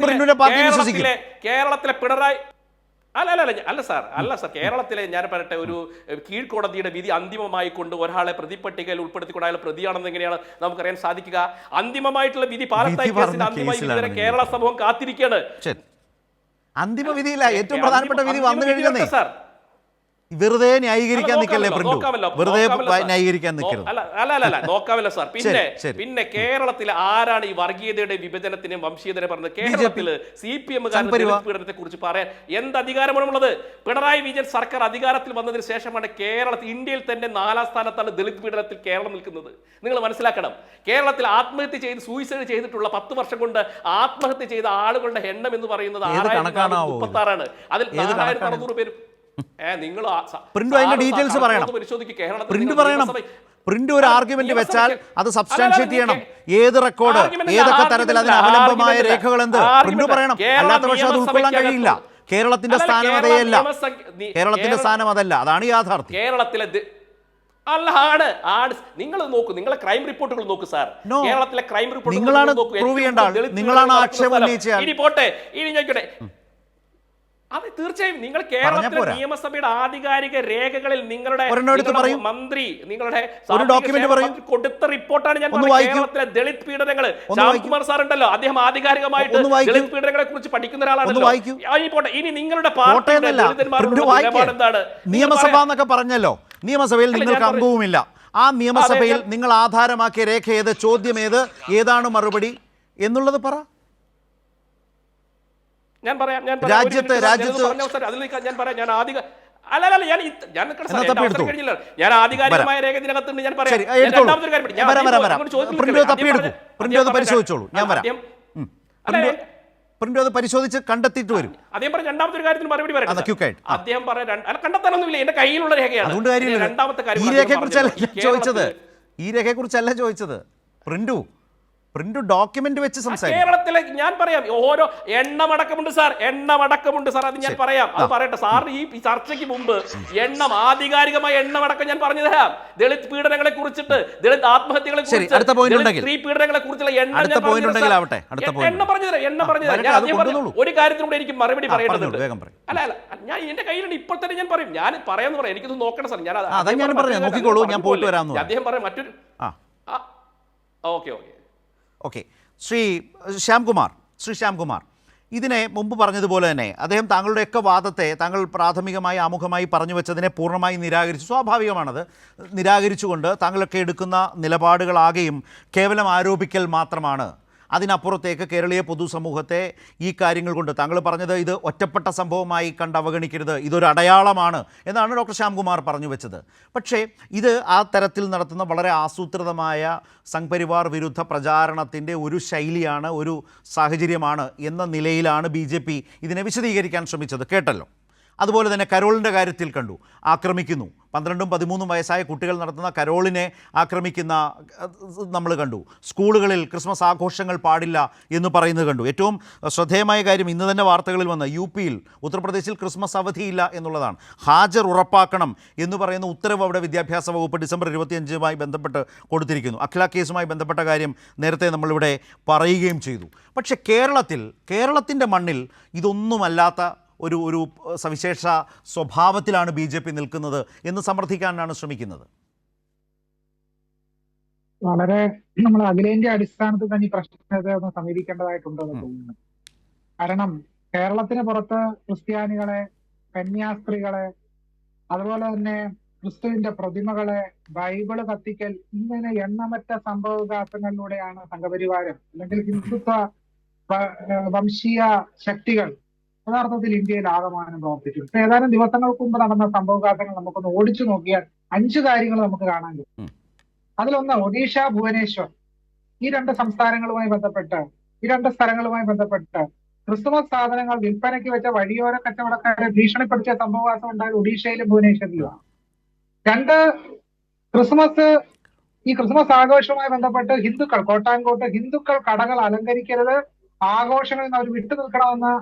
[SPEAKER 1] പ്രിന്റുവിന്റെ പാർട്ടി വിശ്വസിക്കും.
[SPEAKER 3] കേരളത്തിലെ പിണറായി അല്ല സാർ, കേരളത്തിലെ ഞാൻ പറയട്ടെ, ഒരു കീഴ്ക്കോടതിയുടെ വിധി അന്തിമമായി കൊണ്ട് ഒരാളെ പ്രതിപട്ടികയിൽ ഉൾപ്പെടുത്തിക്കൊണ്ട് അയാൾ പ്രതിയാണെന്ന് എങ്ങനെയാണ് നമുക്കറിയാൻ സാധിക്കുക? അന്തിമമായിട്ടുള്ള വിധി പാലത്തായി കേസിന്റെ അന്തിമ വിധി വരെ കേരള സമൂഹം കാത്തിരിക്കുകയാണ്.
[SPEAKER 1] അന്തിമ വിധിയില്ല, ഏറ്റവും പ്രധാനപ്പെട്ട വിധി വന്നു കഴിഞ്ഞേ. വെറുതെ ന്യായീകരിക്കാൻ നിൽക്കല്ലേ പ്രിന്റു, വെറുതെ ന്യായീകരിക്കാൻ നിൽക്കരുത്.
[SPEAKER 3] അല്ല നോക്കാമല്ലോ സാർ. പിന്നെ കേരളത്തിൽ ആരാണ് ഈ വർഗീയതയുടെ വിഭജനത്തിനും വംശീയതയെ പറഞ്ഞത്? കേരളത്തില് CPM-കാരുടെ കുറിച്ച് പറയാൻ എന്ത് അധികാരമാണുള്ളത്? പിണറായി വിജയൻ സർക്കാർ അധികാരത്തിൽ വന്നതിന് ശേഷമാണ് കേരളത്തിൽ, ഇന്ത്യയിൽ തന്നെ 4ാം സ്ഥാനത്താണ് ദളിത് പീഡനത്തിൽ കേരളം നിൽക്കുന്നത്. നിങ്ങൾ മനസ്സിലാക്കണം. കേരളത്തിൽ ആത്മഹത്യ ചെയ്ത് സൂയിസൈഡ് ചെയ്തിട്ടുള്ള 10 വർഷം കൊണ്ട് ആത്മഹത്യ ചെയ്ത ആളുകളുടെ എണ്ണം എന്ന് പറയുന്നത് 6036ആണ്. അതിൽ 4600 പേര്.
[SPEAKER 1] പ്രിന്റ് അതിന്റെ ഡീറ്റെയിൽസ് പറയണം. പ്രിന്റ് പറയണം. പ്രിന്റ് ഒരു ആർഗ്യുമെന്റ് വെച്ചാൽ അത് സബ്സ്റ്റാൻഷിയേറ്റ് ചെയ്യണം. ഏത് റെക്കോർഡ്, ഏതൊക്കെ തരത്തിൽ, അതിന് അവലംബമായ രേഖകൾ എന്ത്, പ്രിന്റ് പറയണം. അല്ലാത്ത പക്ഷം അത് ഉൾക്കൊള്ളാൻ കഴിയില്ല. കേരളത്തിന്റെ സ്ഥാനം അതേയല്ല. കേരളത്തിന്റെ സ്ഥാനം അതല്ല. അതാണ് യാഥാർത്ഥ്യം.
[SPEAKER 3] കേരളത്തിലെ നിങ്ങൾ നോക്കൂ, നിങ്ങളെ ക്രൈം റിപ്പോർട്ടുകൾ നോക്കൂ സാർ. കേരളത്തിലെ ക്രൈം റിപ്പോർട്ട്
[SPEAKER 1] നിങ്ങളാണ് പ്രൂവ് ചെയ്യേണ്ട ആൾ, നിങ്ങളാണ് ആക്ഷേപം ഉന്നയിച്ചത്.
[SPEAKER 3] ഇനി പോട്ടെ, ഇനി ചോദിക്കട്ടെ. അത് തീർച്ചയായും നിങ്ങൾ കേരളത്തിലെ നിയമസഭയുടെ ആധികാരിക രേഖകളിൽ നിങ്ങളുടെ മന്ത്രി, നിങ്ങളുടെ കൊടുത്ത റിപ്പോർട്ടാണ് ഞാൻ കേരളത്തിലെ ദളിത് പീഡനങ്ങൾ. ശ്യാംകുമാർ സാർ ഉണ്ടല്ലോ, അദ്ദേഹം ആധികാരികമായിട്ട് ദളിത് പീഡനങ്ങളെ കുറിച്ച് പഠിക്കുന്ന ഒരാളാണല്ലോ. ഇനി നിങ്ങളുടെ പാർട്ടിയുടെ
[SPEAKER 1] നിയമസഭ എന്നൊക്കെ പറഞ്ഞല്ലോ, നിയമസഭയിൽ നിങ്ങൾക്ക് അംഗവുമില്ല. ആ നിയമസഭയിൽ നിങ്ങൾ ആധാരമാക്കിയ രേഖ ഏത്, ചോദ്യം ഏത്, ഏതാണ് മറുപടി എന്നുള്ളത് പറ.
[SPEAKER 3] ഞാൻ പറയാം
[SPEAKER 1] രാജ്യത്ത്
[SPEAKER 3] ഞാൻ ആധികാരികമായ രേഖ ഇതിനകത്തുണ്ട്. ഞാൻ പറയാം.
[SPEAKER 1] പരിശോധിച്ചോളൂ, ഞാൻ വരാം. പ്രിന്റ് അത് പരിശോധിച്ച് കണ്ടെത്തിയിട്ട് വരും.
[SPEAKER 3] അദ്ദേഹം പറഞ്ഞ രണ്ടാമത്തെ ഒരു കാര്യത്തിന് മറുപടി പറയാം. അദ്ദേഹം കണ്ടെത്താനൊന്നുമില്ല, എന്റെ കയ്യിലുള്ള രേഖയാണ്.
[SPEAKER 1] അതുകൊണ്ട് കാര്യമില്ല.
[SPEAKER 3] രണ്ടാമത്തെ കാര്യം
[SPEAKER 1] ഈ രേഖയെക്കുറിച്ചല്ല ചോദിച്ചത്, ഈ രേഖയെക്കുറിച്ചല്ല ചോദിച്ചത്. പ്രിന്റ് ഡോക്യുമെന്റ് വെച്ച് സംസാരിക്കും.
[SPEAKER 3] കേരളത്തിലെ ഞാൻ പറയാം, ഓരോ എണ്ണമടക്കമുണ്ട് സാർ, അത് ഞാൻ പറയാം. അത് പറയട്ടെ സാർ. ഈ ചർച്ചയ്ക്ക് മുമ്പ് ആധികാരികമായ എണ്ണമടക്കം ഞാൻ പറഞ്ഞു തരാം. ദളിത് പീഡനങ്ങളെ കുറിച്ചിട്ട്, ദളിത് ആത്മഹത്യകളെ കുറിച്ച്, സ്ത്രീ പീഡനങ്ങളെ കുറിച്ചുള്ള എണ്ണ പറഞ്ഞു തരാം. ഒരു കാര്യത്തിലൂടെ എനിക്ക് മറുപടി പറയേണ്ടതുണ്ട്. അല്ല ഞാൻ എന്റെ കയ്യിലുണ്ട്, ഇപ്പോൾ തന്നെ ഞാൻ പറയും. ഞാൻ പറയാന്ന് പറയാം, എനിക്കിത് നോക്കണം സാർ. ഞാൻ അദ്ദേഹം പറയാം മറ്റൊരു
[SPEAKER 1] ഓക്കെ. ശ്രീ ശ്യാംകുമാർ, ഇതിനെ മുമ്പ് പറഞ്ഞതുപോലെ തന്നെ അദ്ദേഹം താങ്കളുടെയൊക്കെ വാദത്തെ താങ്കൾ പ്രാഥമികമായി ആമുഖമായി പറഞ്ഞു വെച്ചതിനെ പൂർണ്ണമായി നിരാകരിച്ചു. സ്വാഭാവികമാണത്. നിരാകരിച്ചുകൊണ്ട് താങ്കളൊക്കെ എടുക്കുന്ന നിലപാടുകളാകെയും കേവലം ആരോപിക്കൽ മാത്രമാണ്. അതിനപ്പുറത്തേക്ക് കേരളീയ പൊതുസമൂഹത്തെ ഈ കാര്യങ്ങൾ കൊണ്ട് താങ്കൾ പറഞ്ഞത് ഇത് ഒറ്റപ്പെട്ട സംഭവമായി കണ്ട് അവഗണിക്കരുത്, ഇതൊരു അടയാളമാണ് എന്നാണ് ഡോക്ടർ ശ്യാംകുമാർ പറഞ്ഞു വെച്ചത്. പക്ഷേ ഇത് ആ തരത്തിൽ നടത്തുന്ന വളരെ ആസൂത്രിതമായ സംഘ്പരിവാർ വിരുദ്ധ പ്രചാരണത്തിൻ്റെ ഒരു ശൈലിയാണ്, ഒരു സാഹചര്യമാണ് എന്ന നിലയിലാണ് BJP ഇതിനെ വിശദീകരിക്കാൻ ശ്രമിച്ചത്. കേട്ടല്ലോ. അതുപോലെ തന്നെ കരോളിൻ്റെ കാര്യത്തിൽ കണ്ടു, ആക്രമിക്കുന്നു. 12-13 വയസ്സായ കുട്ടികൾ നടത്തുന്ന കരോളിനെ ആക്രമിക്കുന്ന നമ്മൾ കണ്ടു. സ്കൂളുകളിൽ ക്രിസ്മസ് ആഘോഷങ്ങൾ പാടില്ല എന്ന് പറയുന്നത് കണ്ടു. ഏറ്റവും ശ്രദ്ധേയമായ കാര്യം ഇന്ന് തന്നെ വാർത്തകളിൽ വന്ന UP-യിൽ, ഉത്തർപ്രദേശിൽ ക്രിസ്മസ് അവധിയില്ല എന്നുള്ളതാണ്. ഹാജർ ഉറപ്പാക്കണം എന്ന് പറയുന്ന ഉത്തരവ് അവിടെ വിദ്യാഭ്യാസ വകുപ്പ് ഡിസംബർ 25 ബന്ധപ്പെട്ട് കൊടുത്തിരിക്കുന്നു. അഖില കേസുമായി ബന്ധപ്പെട്ട കാര്യം നേരത്തെ നമ്മളിവിടെ പറയുകയും ചെയ്തു. പക്ഷേ കേരളത്തിൻ്റെ മണ്ണിൽ ഇതൊന്നുമല്ലാത്ത ഒരു സവിശേഷ സ്വഭാവത്തിലാണ് BJP നിൽക്കുന്നത് എന്ന് സമർത്ഥിക്കാനാണ് ശ്രമിക്കുന്നത്.
[SPEAKER 2] വളരെ നമ്മൾ അഖിലേന്ത്യാ അടിസ്ഥാനത്തിൽ തന്നെ ഈ പ്രശ്നത്തെ ഒന്ന് സമീപിക്കേണ്ടതായിട്ടുണ്ടെന്ന് തോന്നുന്നു. കാരണം കേരളത്തിന് പുറത്ത് ക്രിസ്ത്യാനികളെ, കന്യാസ്ത്രീകളെ, അതുപോലെ തന്നെ ക്രിസ്തുവിന്റെ പ്രതിമകളെ, ബൈബിള് കത്തിക്കൽ, ഇങ്ങനെ എണ്ണമറ്റ സംഭവവികാസങ്ങളിലൂടെയാണ് സംഘപരിവാരം അല്ലെങ്കിൽ ഹിന്ദുത്വ വംശീയ ശക്തികൾ യഥാർത്ഥത്തിൽ ഇന്ത്യയിൽ ആകമാനം പ്രവർത്തിച്ചു. ഇപ്പൊ ഏതാനും ദിവസങ്ങൾക്ക് മുമ്പ് നടന്ന സംഭവവികാസങ്ങൾ നമുക്കൊന്ന് ഓടിച്ചു നോക്കിയാൽ 5 കാര്യങ്ങൾ നമുക്ക് കാണാൻ കഴിയും. അതിലൊന്ന് ഒഡീഷ, ഭുവനേശ്വർ, ഈ 2 സംസ്ഥാനങ്ങളുമായി ബന്ധപ്പെട്ട്, ഈ 2 സ്ഥലങ്ങളുമായി ബന്ധപ്പെട്ട് ക്രിസ്തുമസ് സാധനങ്ങൾ വിൽപ്പനയ്ക്ക് വെച്ച വഴിയോര കച്ചവടക്കാരെ ഭീഷണിപ്പെടുത്തിയ സംഭവവാസം ഉണ്ടായത് ഒഡീഷയിലും ഭുവനേശ്വരിലുമാണ്. 2, ഈ ക്രിസ്മസ് ആഘോഷവുമായി ബന്ധപ്പെട്ട് കോട്ടാൻകോട്ട് ഹിന്ദുക്കൾ കടകൾ അലങ്കരിക്കരുത്, ആഘോഷങ്ങളിൽ നിന്ന് അവർ വിട്ടു നിൽക്കണമെന്ന്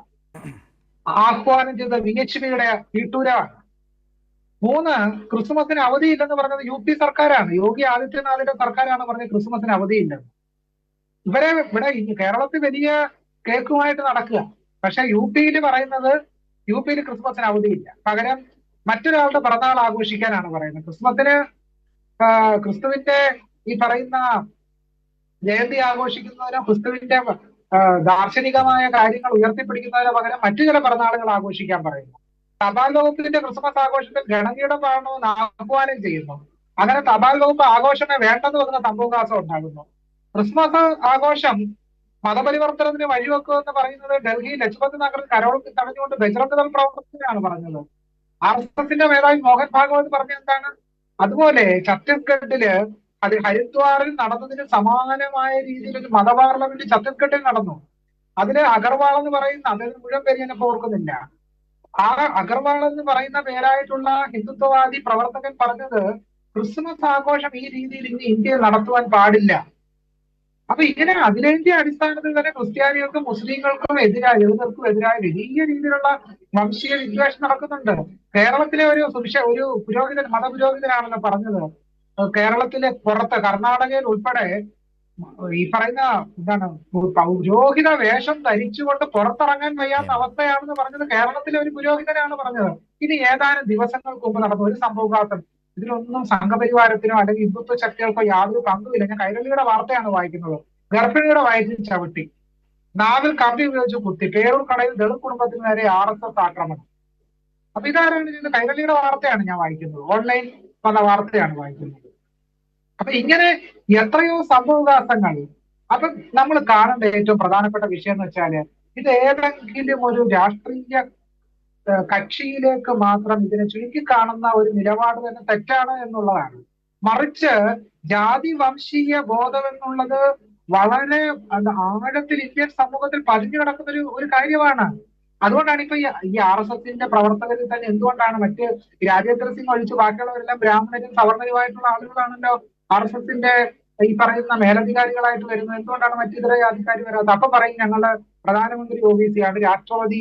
[SPEAKER 2] ആഹ്വാനം ചെയ്ത VHPയുടെ വീട്ടൂരാണ്. 3, ക്രിസ്മസിന് അവധിയില്ലെന്ന് പറഞ്ഞത് UP സർക്കാരാണ്. യോഗി ആദിത്യനാഥിന്റെ സർക്കാരാണ് പറഞ്ഞത് ക്രിസ്മസിന് അവധിയില്ലെന്ന്. ഇവിടെ കേരളത്തിൽ വലിയ കേക്കുമായിട്ട് നടക്കുക. പക്ഷെ UP-യിൽ പറയുന്നത് UP-യിൽ ക്രിസ്മസിന് അവധിയില്ല, പകരം മറ്റൊരാളുടെ പിറന്നാൾ ആഘോഷിക്കാനാണ് പറയുന്നത്. ക്രിസ്തുവിന്റെ ഈ പറയുന്ന ജയന്തി ആഘോഷിക്കുന്നതിനോ ക്രിസ്തുവിന്റെ ദാർശനികമായ കാര്യങ്ങൾ ഉയർത്തിപ്പിടിക്കുന്നതിന് പകരം മറ്റു ചില പിറന്നാളുകൾ ആഘോഷിക്കാൻ പറയുന്നു. തപാൽ വകുപ്പിന്റെ ക്രിസ്മസ് ആഘോഷത്തിൽ ഗണനീയുടെ പാടണമെന്ന് ആഹ്വാനം ചെയ്യുന്നു. അങ്ങനെ തപാൽ വകുപ്പ് ആഘോഷമേ വേണ്ടെന്ന് വെക്കുന്ന സംഭവവികാസം ഉണ്ടാകുന്നു. ക്രിസ്മസ് ആഘോഷം മതപരിവർത്തനത്തിന് വഴിവെക്കുമെന്ന് പറയുന്നത് ഡൽഹി ലജ്പത് നഗറിൽ കരോൾ തടഞ്ഞുകൊണ്ട് ബജ്രംഗ് ദൾ പ്രവർത്തനത്തിനാണ് പറഞ്ഞത്. RSSന്റെ മേധാവി മോഹൻ ഭാഗവത് പറഞ്ഞ എന്താണ്? അതുപോലെ ഛത്തീസ്ഗഡില് ഹരിദ്വാറിൽ നടന്നതിന് സമാനമായ രീതിയിൽ ഒരു മതപാർലമെന്റ് ഛത്തീസ്ഗഡിൽ നടന്നു. അതില് അഗർവാൾ എന്ന് പറയുന്ന, അതിന് മുഴുവൻ പേര് ഞാൻ ഓർക്കുന്നില്ല, ആ അഗർവാൾ എന്ന് പറയുന്ന പേരായിട്ടുള്ള ഹിന്ദുത്വവാദി പ്രവർത്തകൻ പറഞ്ഞത് ക്രിസ്മസ് ആഘോഷം ഈ രീതിയിൽ ഇനി ഇന്ത്യയിൽ നടത്തുവാൻ പാടില്ല. അപ്പൊ ഇങ്ങനെ അഖിലേന്ത്യാ അടിസ്ഥാനത്തിൽ തന്നെ ക്രിസ്ത്യാനികൾക്കും മുസ്ലിങ്ങൾക്കും എതിരായി, യഹൂദർക്കും എതിരായ വലിയ രീതിയിലുള്ള വംശീയ വിദ്വേഷം നടക്കുന്നുണ്ട്. കേരളത്തിലെ ഒരു പുരോഹിതൻ, മതപുരോഹിതനാണല്ലോ പറഞ്ഞത്, കേരളത്തിലെ പുറത്ത് കർണാടകയിൽ ഉൾപ്പെടെ ഈ പറയുന്ന പുരോഹിത വേഷം ധരിച്ചുകൊണ്ട് പുറത്തിറങ്ങാൻ വയ്യാത്ത അവസ്ഥയാണെന്ന് പറഞ്ഞത് കേരളത്തിലെ ഒരു പുരോഹിതനാണ് പറഞ്ഞത്. ഇനി ഏതാനും ദിവസങ്ങൾക്ക് മുമ്പ് നടന്ന ഒരു സംഭവവികാസം, ഇതിലൊന്നും സംഘപരിവാരത്തിനോ അല്ലെങ്കിൽ ഹിന്ദുത്വ ശക്തികൾക്കോ യാതൊരു പങ്കുമില്ല. ഞാൻ കൈരളിയുടെ വാർത്തയാണ് വായിക്കുന്നത്. ഗർഭിണിയുടെ വയറ്റിൽ ചവിട്ടി, നാവിൽ കമ്പി ഉപയോഗിച്ച് കുത്തി, പേരൂർ കടയിൽ ദളിത് കുടുംബത്തിന് നേരെ RSS ആക്രമണം. അപ്പൊ ഇതാരാണ് ചെയ്തത്? കൈരളിയുടെ വാർത്തയാണ് ഞാൻ വായിക്കുന്നത്. ഓൺലൈൻ വന്ന വാർത്തയാണ് വായിക്കുന്നത്. അപ്പൊ ഇങ്ങനെ എത്രയോ സംഭവവികാസങ്ങൾ. അപ്പൊ നമ്മൾ കാണേണ്ട ഏറ്റവും പ്രധാനപ്പെട്ട വിഷയം എന്ന് വെച്ചാല് ഇത് ഏതെങ്കിലും ഒരു രാഷ്ട്രീയ കക്ഷിയിലേക്ക് മാത്രം ഇതിനെ ചുരുക്കിക്കാണുന്ന ഒരു നിലപാട് തന്നെ തെറ്റാണ് എന്നുള്ളതാണ്. മറിച്ച് ജാതി വംശീയ ബോധം എന്നുള്ളത് വളരെ ആഴത്തിൽ ഇന്ത്യൻ സമൂഹത്തിൽ പതിഞ്ഞു കിടക്കുന്ന ഒരു കാര്യമാണ്. അതുകൊണ്ടാണ് ഇപ്പൊ ഈ RSSന്റെ പ്രവർത്തകരിൽ തന്നെ എന്തുകൊണ്ടാണ് മറ്റ് രാജേന്ദ്ര സിംഗ് ഒഴിച്ച് ബാക്കിയുള്ളവരെല്ലാം ബ്രാഹ്മണരും സവർണരുമായിട്ടുള്ള ആളുകളാണല്ലോ RSSന്റെ ഈ പറയുന്ന മേലധികാരികളായിട്ട് വരുന്നത്? എന്തുകൊണ്ടാണ് മറ്റിതര ജാതിക്കാർ വരാത്തത്? അപ്പൊ പറയും ഞങ്ങളുടെ പ്രധാനമന്ത്രി OBC ആണ്, രാഷ്ട്രപതി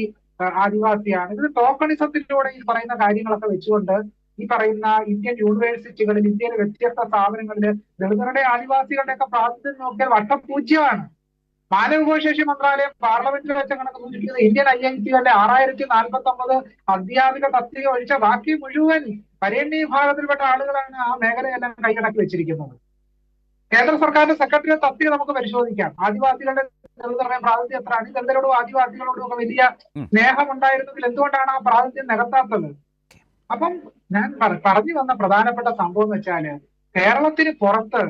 [SPEAKER 2] ആദിവാസിയാണ്. ഇത് ടോക്കണിസത്തിലൂടെ ഈ പറയുന്ന കാര്യങ്ങളൊക്കെ വെച്ചുകൊണ്ട് ഈ പറയുന്ന ഇന്ത്യൻ യൂണിവേഴ്സിറ്റികളിൽ, ഇന്ത്യയിലെ വ്യത്യസ്ത സ്ഥാപനങ്ങളിൽ ദളിതരുടെ ആദിവാസികളുടെ ഒക്കെ പ്രാതിനിധ്യം നോക്കിയാൽ വട്ടപൂജ്യമാണ്. മാനവവിഭവശേഷി മന്ത്രാലയം പാർലമെന്റിൽ വെച്ച കണക്ക് സൂചിപ്പിക്കുന്നത് ഇന്ത്യൻ IIT-കളിലെ 6049 അധ്യാപിക തസ്തിക ഒഴിച്ച ബാക്കി മുഴുവൻ വരേണ്യ വിഭാഗത്തിൽപ്പെട്ട ആളുകളാണ് ആ മേഖലയെല്ലാം കൈയടക്കി വെച്ചിരിക്കുന്നത്. കേന്ദ്ര സർക്കാരിന്റെ സെക്രട്ടറി തസ്തിക നമുക്ക് പരിശോധിക്കാം. ആദിവാസികളുടെ ദളിതരുടെ പ്രാതിനിധ്യം എത്രയാണ്? ദളിതരോടും ആദിവാസികളോടും ഒക്കെ വലിയ സ്നേഹം ഉണ്ടായിരുന്നെങ്കിൽ എന്തുകൊണ്ടാണ് ആ പ്രാതിനിധ്യം നികത്താത്തത്? അപ്പം ഞാൻ പറഞ്ഞു വന്ന പ്രധാനപ്പെട്ട സംഭവം എന്ന് വെച്ചാല് കേരളത്തിന് പുറത്ത്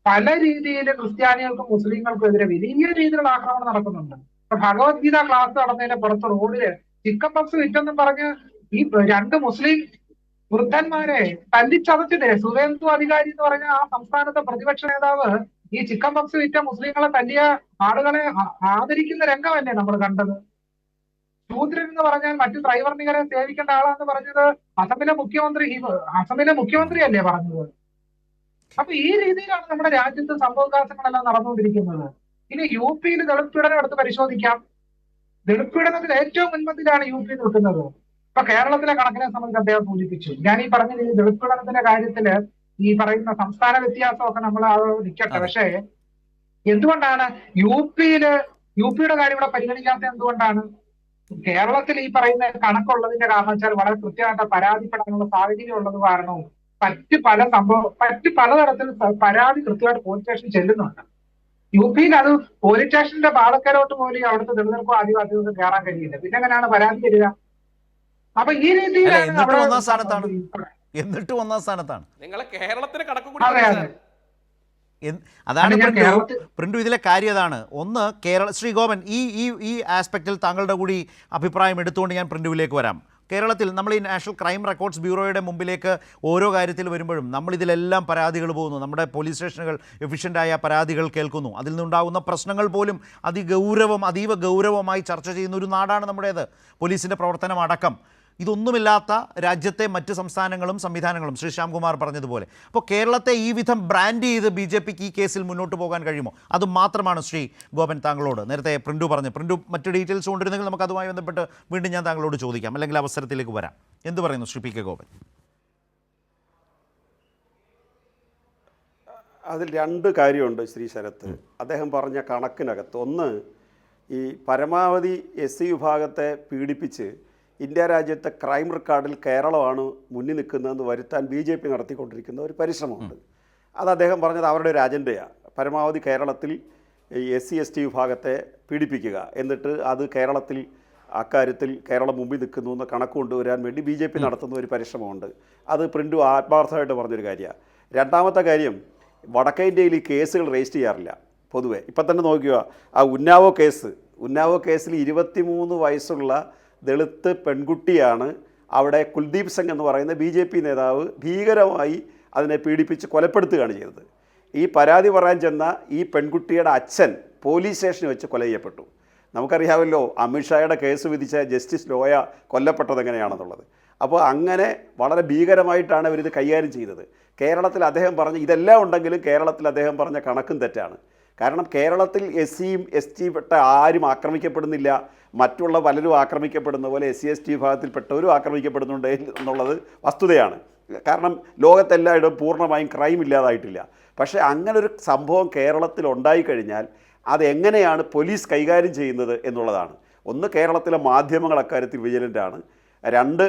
[SPEAKER 2] പല രീതിയിൽ ക്രിസ്ത്യാനികൾക്കും മുസ്ലിങ്ങൾക്കും എതിരെ വലിയ രീതിയിലുള്ള ആക്രമണം നടക്കുന്നുണ്ട്. ഇപ്പൊ ഭഗവത്ഗീത ക്ലാസ് നടന്നതിന്റെ പുറത്ത് റോഡില് ചിക്കൻ പപ്സ് വിറ്റെന്നും പറഞ്ഞ് ഈ 2 മുസ്ലിം വൃദ്ധന്മാരെ തല്ലിച്ചതച്ചില്ലേ? സുവേന്ദു അധികാരി എന്ന് പറഞ്ഞ ആ സംസ്ഥാനത്തെ പ്രതിപക്ഷ നേതാവ് ഈ ചിക്കൻ പപ്സ് വിറ്റ മുസ്ലിങ്ങളെ തല്ലിയ ആളുകളെ ആദരിക്കുന്ന രംഗമല്ലേ നമ്മൾ കണ്ടത്? ശൂദ്രൻ എന്ന് പറഞ്ഞാൽ മറ്റു ത്രൈവർണികരെ സേവിക്കേണ്ട ആളാന്ന് പറഞ്ഞത് അസമിലെ മുഖ്യമന്ത്രിയല്ലേ പറഞ്ഞത്? അപ്പൊ ഈ രീതിയിലാണ് നമ്മുടെ രാജ്യത്ത് സംഭവവികാസങ്ങളെല്ലാം നടന്നുകൊണ്ടിരിക്കുന്നത്. ഇനി UP ദളിത് പീഡനം എടുത്ത് പരിശോധിക്കാം. ദളിത് പീഡനത്തിൽ ഏറ്റവും മുൻപന്തിയിലാണ് UP നിൽക്കുന്നത്. ഇപ്പൊ കേരളത്തിലെ കണക്കിനെ സംബന്ധിച്ച് അദ്ദേഹം സൂചിപ്പിച്ചു. ഞാൻ ഈ പറഞ്ഞ ഈ ദളിത് പീഡനത്തിന്റെ കാര്യത്തില് ഈ പറയുന്ന സംസ്ഥാന വ്യത്യാസമൊക്കെ നമ്മൾ നിൽക്കട്ടെ. പക്ഷേ എന്തുകൊണ്ടാണ് UPയുടെ കാര്യം ഇവിടെ പരിഗണിക്കാത്ത? എന്തുകൊണ്ടാണ്? കേരളത്തിൽ ഈ പറയുന്ന കണക്കുള്ളതിന്റെ കാരണം വെച്ചാൽ വളരെ കൃത്യമായിട്ട് പരാതിപ്പെടാനുള്ള സാഹചര്യം ഉള്ളത് കാരണവും മറ്റ് പലതരത്തിൽ പരാതി കൃത്യമായിട്ട് പോലീസ് സ്റ്റേഷൻ ചെല്ലുന്നുണ്ട്. UP അത് പോലീസ് സ്റ്റേഷന്റെ പാലക്കരോട്ട് പോലും അവിടുത്തെ ദളിതർക്കോ ആദിവാസികൾക്കോ കയറാൻ കഴിയില്ല. പിന്നെ എങ്ങനെയാണ് പരാതി തരിക? അപ്പൊ ഈ രീതിയിലാണ്
[SPEAKER 1] എന്നിട്ട് ഒന്നാം സ്ഥാനത്താണ്.
[SPEAKER 3] നിങ്ങളെ കേരളത്തിന് കണക്ക്
[SPEAKER 1] അതാണ് പ്രിന്റു ഇതിലെ കാര്യം. അതാണ് ഒന്ന്. ശ്രീ ഗോപൻ, ഈ ആസ്പെക്റ്റിൽ താങ്കളുടെ കൂടി അഭിപ്രായം എടുത്തുകൊണ്ട് ഞാൻ പ്രിന്റുവിലേക്ക് വരാം. കേരളത്തിൽ നമ്മൾ ഈ നാഷണൽ ക്രൈം റെക്കോർഡ്സ് ബ്യൂറോയുടെ മുമ്പിലേക്ക് ഓരോ കാര്യത്തിൽ വരുമ്പോഴും നമ്മളിതിലെല്ലാം പരാതികൾ പോകുന്നു. നമ്മുടെ പോലീസ് സ്റ്റേഷനുകൾ എഫിഷ്യൻ്റായ പരാതികൾ കേൾക്കുന്നു. അതിൽ നിന്നുണ്ടാകുന്ന പ്രശ്നങ്ങൾ പോലും അതീവ ഗൗരവമായി ചർച്ച ചെയ്യുന്ന ഒരു നാടാണ് നമ്മുടേത്. പോലീസിൻ്റെ പ്രവർത്തനം അടക്കം ഇതൊന്നുമില്ലാത്ത രാജ്യത്തെ മറ്റ് സംസ്ഥാനങ്ങളും സംവിധാനങ്ങളും ശ്രീ ശ്യാംകുമാർ പറഞ്ഞതുപോലെ. അപ്പോൾ കേരളത്തെ ഈ വിധം ബ്രാൻഡ് ചെയ്ത് BJPക്ക് ഈ കേസിൽ മുന്നോട്ട് പോകാൻ കഴിയുമോ? അത് മാത്രമാണ് ശ്രീ ഗോപൻ താങ്കളോട് നേരത്തെ പ്രിന്റു മറ്റ് ഡീറ്റെയിൽസ് കൊണ്ടിരുന്നെങ്കിൽ നമുക്ക് അതുമായി ബന്ധപ്പെട്ട് വീണ്ടും ഞാൻ താങ്കളോട് ചോദിക്കാം, അല്ലെങ്കിൽ അവസരത്തിലേക്ക് വരാം. എന്ത് പറയുന്നു ശ്രീ PK ഗോപൻ?
[SPEAKER 4] അതിൽ 2 കാര്യമുണ്ട് ശ്രീ ശരത്ത്. അദ്ദേഹം പറഞ്ഞ കണക്കിനകത്ത് ഒന്ന്, ഈ പരമാവധി SC വിഭാഗത്തെ പീഡിപ്പിച്ച് ഇന്ത്യ രാജ്യത്തെ ക്രൈം റെക്കോർഡിൽ കേരളമാണ് മുന്നിൽ നിൽക്കുന്നതെന്ന് വരുത്താൻ BJP നടത്തിക്കൊണ്ടിരിക്കുന്ന ഒരു പരിശ്രമമുണ്ട്. അത് അദ്ദേഹം പറഞ്ഞത് അവരുടെ ഒരു അജണ്ടയാണ്. പരമാവധി കേരളത്തിൽ ഈ SC ST വിഭാഗത്തെ പീഡിപ്പിക്കുക, എന്നിട്ട് അത് കേരളത്തിൽ അക്കാര്യത്തിൽ കേരളം മുമ്പിൽ നിൽക്കുന്നു എന്ന് കണക്ക് കൊണ്ടുവരാൻ വേണ്ടി BJP നടത്തുന്ന ഒരു പരിശ്രമമുണ്ട്. അത് പ്രിന്റു ആത്മാർത്ഥമായിട്ട് പറഞ്ഞൊരു കാര്യമാണ്. രണ്ടാമത്തെ കാര്യം, വടക്കേ ഇന്ത്യയിൽ ഈ കേസുകൾ രജിസ്റ്റർ ചെയ്യാറില്ല പൊതുവെ. ഇപ്പം തന്നെ നോക്കുക, ആ ഉന്നാവോ കേസിൽ 23 വയസ്സുള്ള ദളിത് പെൺകുട്ടിയാണ് അവിടെ കുൽദീപ് സിംഗ് എന്ന് പറയുന്ന BJP നേതാവ് ഭീകരമായി അതിനെ പീഡിപ്പിച്ച് കൊലപ്പെടുത്തുകയാണ് ചെയ്തത്. ഈ പരാതി പറയാൻ ചെന്ന ഈ പെൺകുട്ടിയുടെ അച്ഛൻ പോലീസ് സ്റ്റേഷനിൽ വെച്ച് കൊല ചെയ്യപ്പെട്ടു. നമുക്കറിയാമല്ലോ അമിത്ഷായുടെ കേസ് വിധിച്ച ജസ്റ്റിസ് ലോയ കൊല്ലപ്പെട്ടത് എങ്ങനെയാണെന്നുള്ളത്. അപ്പോൾ അങ്ങനെ വളരെ ഭീകരമായിട്ടാണ് അവരിത് കൈകാര്യം ചെയ്തത്. കേരളത്തിൽ അദ്ദേഹം പറഞ്ഞ ഇതെല്ലാം ഉണ്ടെങ്കിലും കേരളത്തിൽ അദ്ദേഹം പറഞ്ഞ കണക്കും തെറ്റാണ്. കാരണം കേരളത്തിൽ SCയും ST പെട്ട ആരും ആക്രമിക്കപ്പെടുന്നില്ല. മറ്റുള്ള പലരും ആക്രമിക്കപ്പെടുന്ന പോലെ SC ST വിഭാഗത്തിൽപ്പെട്ടവരും ആക്രമിക്കപ്പെടുന്നുണ്ട് എന്നുള്ളത് വസ്തുതയാണ്. കാരണം ലോകത്തെല്ലായിടും പൂർണ്ണമായും ക്രൈം ഇല്ലാതായിട്ടില്ല. പക്ഷേ അങ്ങനൊരു സംഭവം കേരളത്തിൽ ഉണ്ടായിക്കഴിഞ്ഞാൽ അതെങ്ങനെയാണ് പോലീസ് കൈകാര്യം ചെയ്യുന്നത് എന്നുള്ളതാണ്. ഒന്ന്, കേരളത്തിലെ മാധ്യമങ്ങൾ അക്കാര്യത്തിൽ വിജിലൻ്റാണ്. 2,